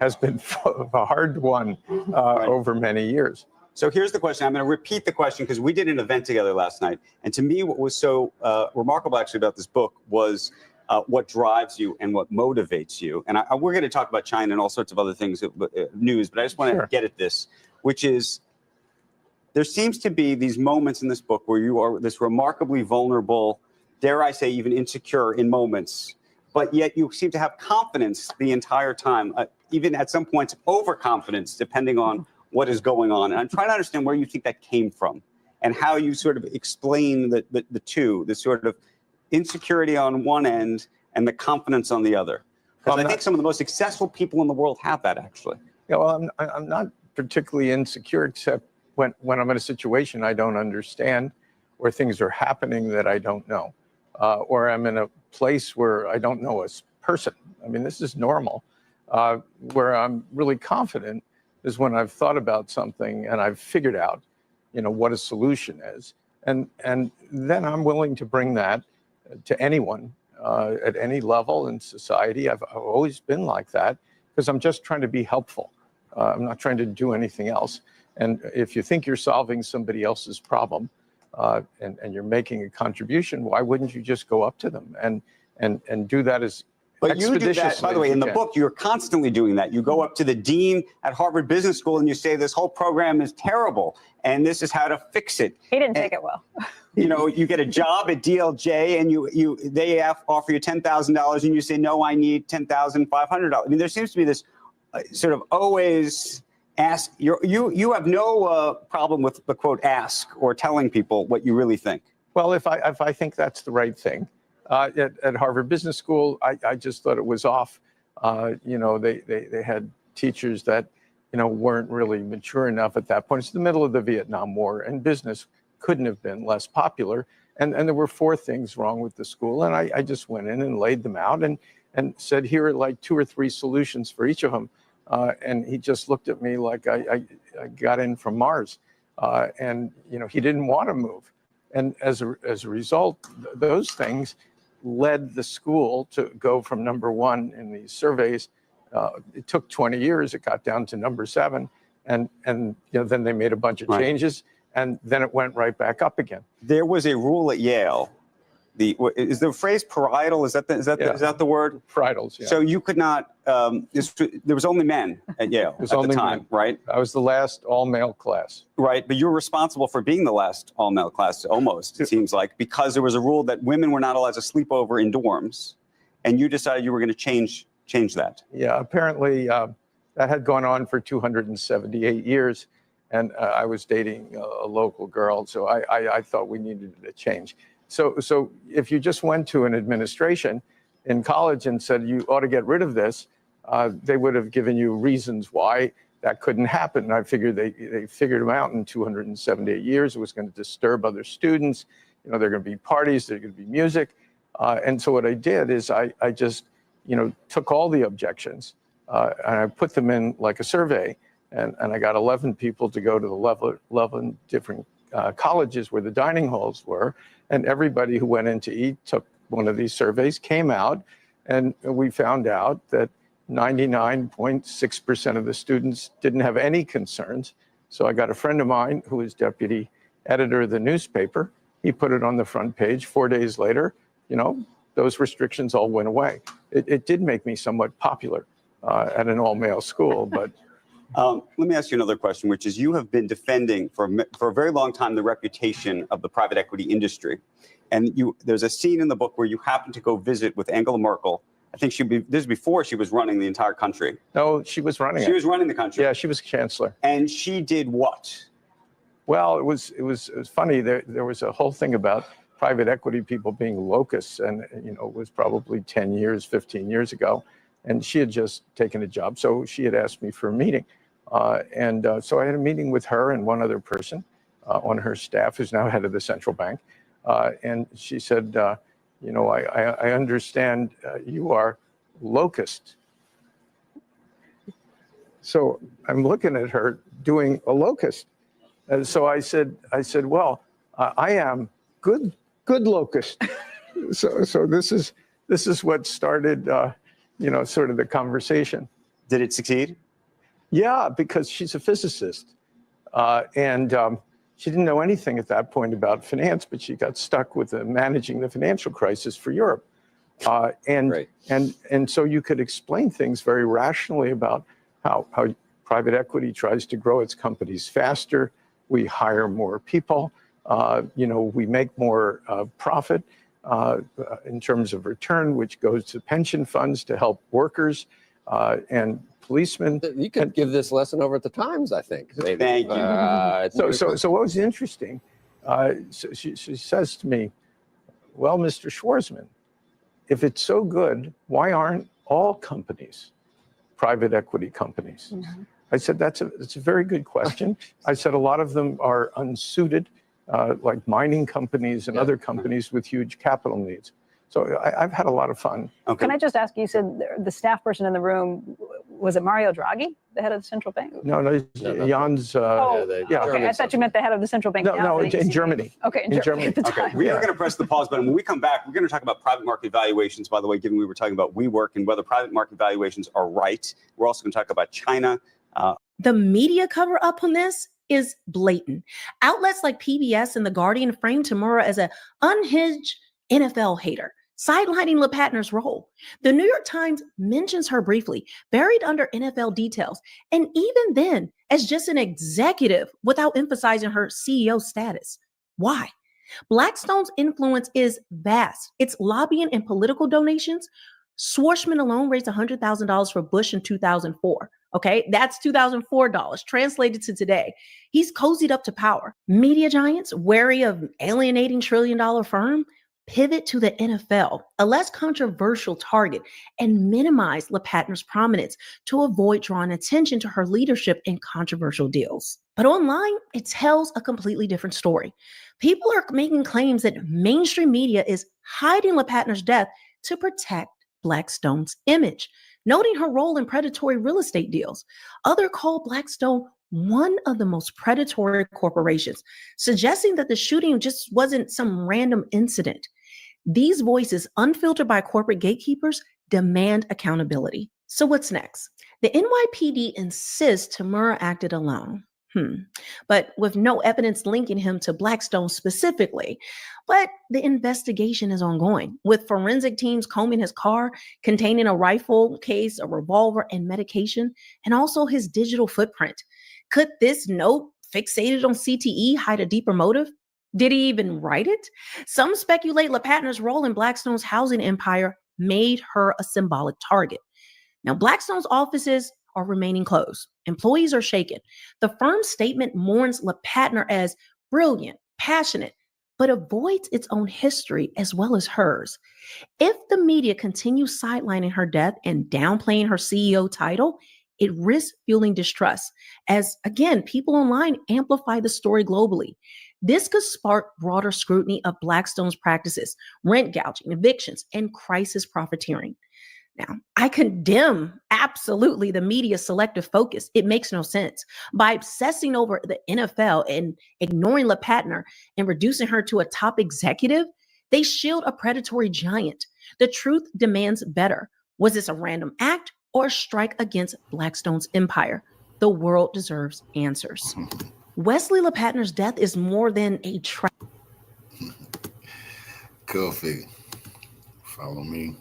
has been a hard one over many years. So here's the question. I'm going to repeat the question because we did an event together last night. And to me, what was so remarkable actually about this book was what drives you and what motivates you. And we're going to talk about China and all sorts of other things, news, but I just want to get at this, which is there seems to be these moments in this book where you are this remarkably vulnerable, dare I say even insecure in moments, but yet you seem to have confidence the entire time, even at some points overconfidence, depending on what is going on. And I'm trying to understand where you think that came from and how you sort of explain the two, the sort of insecurity on one end and the confidence on the other. Because I think some of the most successful people in the world have that, actually. Yeah, well, I'm not particularly insecure, except when I'm in a situation I don't understand, or things are happening that I don't know, or I'm in a place where I don't know a person. I mean, this is normal. Where I'm really confident is when I've thought about something and I've figured out, you know, what a solution is. And then I'm willing to bring that to anyone at any level in society. I've always been like that because I'm just trying to be helpful. I'm not trying to do anything else. And if you think you're solving somebody else's problem and you're making a contribution, why wouldn't you just go up to them and do that as But you do that, by the way, in the book, you're constantly doing that. You go up to the dean at Harvard Business School and you say, this whole program is terrible and this is how to fix it. He didn't take it well. You know, you get a job at DLJ and they offer you $10,000 and you say, no, I need $10,500. I mean, there seems to be this sort of always ask. You have no problem with the quote ask or telling people what you really think. Well, if I think that's the right thing. At Harvard Business School, I just thought it was off. You know, they had teachers that, you know, weren't really mature enough at that point. It's the middle of the Vietnam War, and business couldn't have been less popular. And there were 4 things wrong with the school, and I just went in and laid them out and said, here are like 2 or 3 solutions for each of them. And he just looked at me like I got in from Mars. And, you know, he didn't want to move. And as a result, those things led the school to go from number 1 in these surveys. It took 20 years. It got down to number 7. And you know, then they made a bunch of changes. And then it went right back up again. There was a rule at Yale. Is the phrase parietal? Is that the word? Parietals, yeah. So you could not. There was only men at Yale at the time, men. Right? I was the last all-male class. Right, but you were responsible for being the last all-male class, almost. It seems like, because there was a rule that women were not allowed to sleep over in dorms, and you decided you were going to change that. Yeah, apparently that had gone on for 278 years, and I was dating a local girl, so I thought we needed a change. So if you just went to an administration in college and said you ought to get rid of this, they would have given you reasons why that couldn't happen. I figured they figured them out in 278 years. It was going to disturb other students. You know, there are going to be parties, there's going to be music. And so what I did is I just, you know, took all the objections and I put them in like a survey. And I got 11 people to go to the 11 different colleges where the dining halls were. And everybody who went in to eat took one of these surveys, came out, and we found out that 99.6% of the students didn't have any concerns. So I got a friend of mine who was deputy editor of the newspaper. He put it on the front page. 4 days later, you know, those restrictions all went away. It did make me somewhat popular at an all-male school, but... Let me ask you another question, which is you have been defending for a very long time the reputation of the private equity industry. And there's a scene in the book where you happen to go visit with Angela Merkel I think this is before she was running the entire country. No, she was running it. She was running the country. Yeah, she was chancellor. And she did what? Well, it was funny. There was a whole thing about private equity people being locusts, and it was probably 10 years, 15 years ago, and she had just taken a job, so she had asked me for a meeting, so I had a meeting with her and one other person on her staff, who's now head of the central bank, and she said, I understand you are locust. So I'm looking at her doing a locust. And so I said, well, I am good locust. so this is what started, sort of the conversation. Did it succeed? Yeah, because she's a physicist, and she didn't know anything at that point about finance, but she got stuck with managing the financial crisis for Europe, and so you could explain things very rationally about how private equity tries to grow its companies faster. We hire more people. We make more profit in terms of return, which goes to pension funds to help workers and policemen. You could give this lesson over at the Times, I think. Maybe. Thank you. So what was interesting? So she says to me, "Well, Mr. Schwarzman, if it's so good, why aren't all companies private equity companies?" Mm-hmm. I said, that's a very good question. I said, a lot of them are unsuited, like mining companies and other companies with huge capital needs. So I've had a lot of fun. Okay. Can I just ask you, said the staff person in the room, was it Mario Draghi, the head of the central bank? No, Jan's. Okay. I thought you meant the head of the central bank. No, in Germany. Okay, in Germany. At the time. Okay, we are going to press the pause button. When we come back, we're going to talk about private market valuations, by the way, given we were talking about WeWork and whether private market valuations are right. We're also going to talk about China. The media cover up on this is blatant. Outlets like PBS and The Guardian framed Tamura as an unhinged NFL hater, sidelining LePatner's role. The New York Times mentions her briefly, buried under NFL details, and even then as just an executive without emphasizing her CEO status. Why? Blackstone's influence is vast. Its lobbying and political donations. Schwarzman alone raised $100,000 for Bush in 2004. Okay, that's $2004 translated to today. He's cozied up to power. Media giants, wary of alienating trillion-dollar firm, pivot to the NFL, a less controversial target, and minimize LePatner's prominence to avoid drawing attention to her leadership in controversial deals. But online, it tells a completely different story. People are making claims that mainstream media is hiding LePatner's death to protect Blackstone's image, noting her role in predatory real estate deals. Others call Blackstone one of the most predatory corporations, suggesting that the shooting just wasn't some random incident. These voices, unfiltered by corporate gatekeepers, demand accountability. So what's next? The NYPD insists Tamura acted alone. But with no evidence linking him to Blackstone specifically. But the investigation is ongoing, with forensic teams combing his car containing a rifle case, a revolver, and medication, and also his digital footprint. Could this note fixated on CTE hide a deeper motive? Did he even write it? Some speculate LePatner's role in Blackstone's housing empire made her a symbolic target. Now, Blackstone's offices are remaining closed. Employees are shaken. The firm's statement mourns LePatner as brilliant, passionate, but avoids its own history as well as hers. If the media continues sidelining her death and downplaying her CEO title, it risks fueling distrust as, again, people online amplify the story globally. This could spark broader scrutiny of Blackstone's practices, rent gouging, evictions, and crisis profiteering. Now, I condemn absolutely the media's selective focus. It makes no sense. By obsessing over the NFL and ignoring LePatner and reducing her to a top executive, they shield a predatory giant. The truth demands better. Was this a random act or a strike against Blackstone's empire? The world deserves answers. Wesley LePatner's death is more than a Cool figure. Follow me.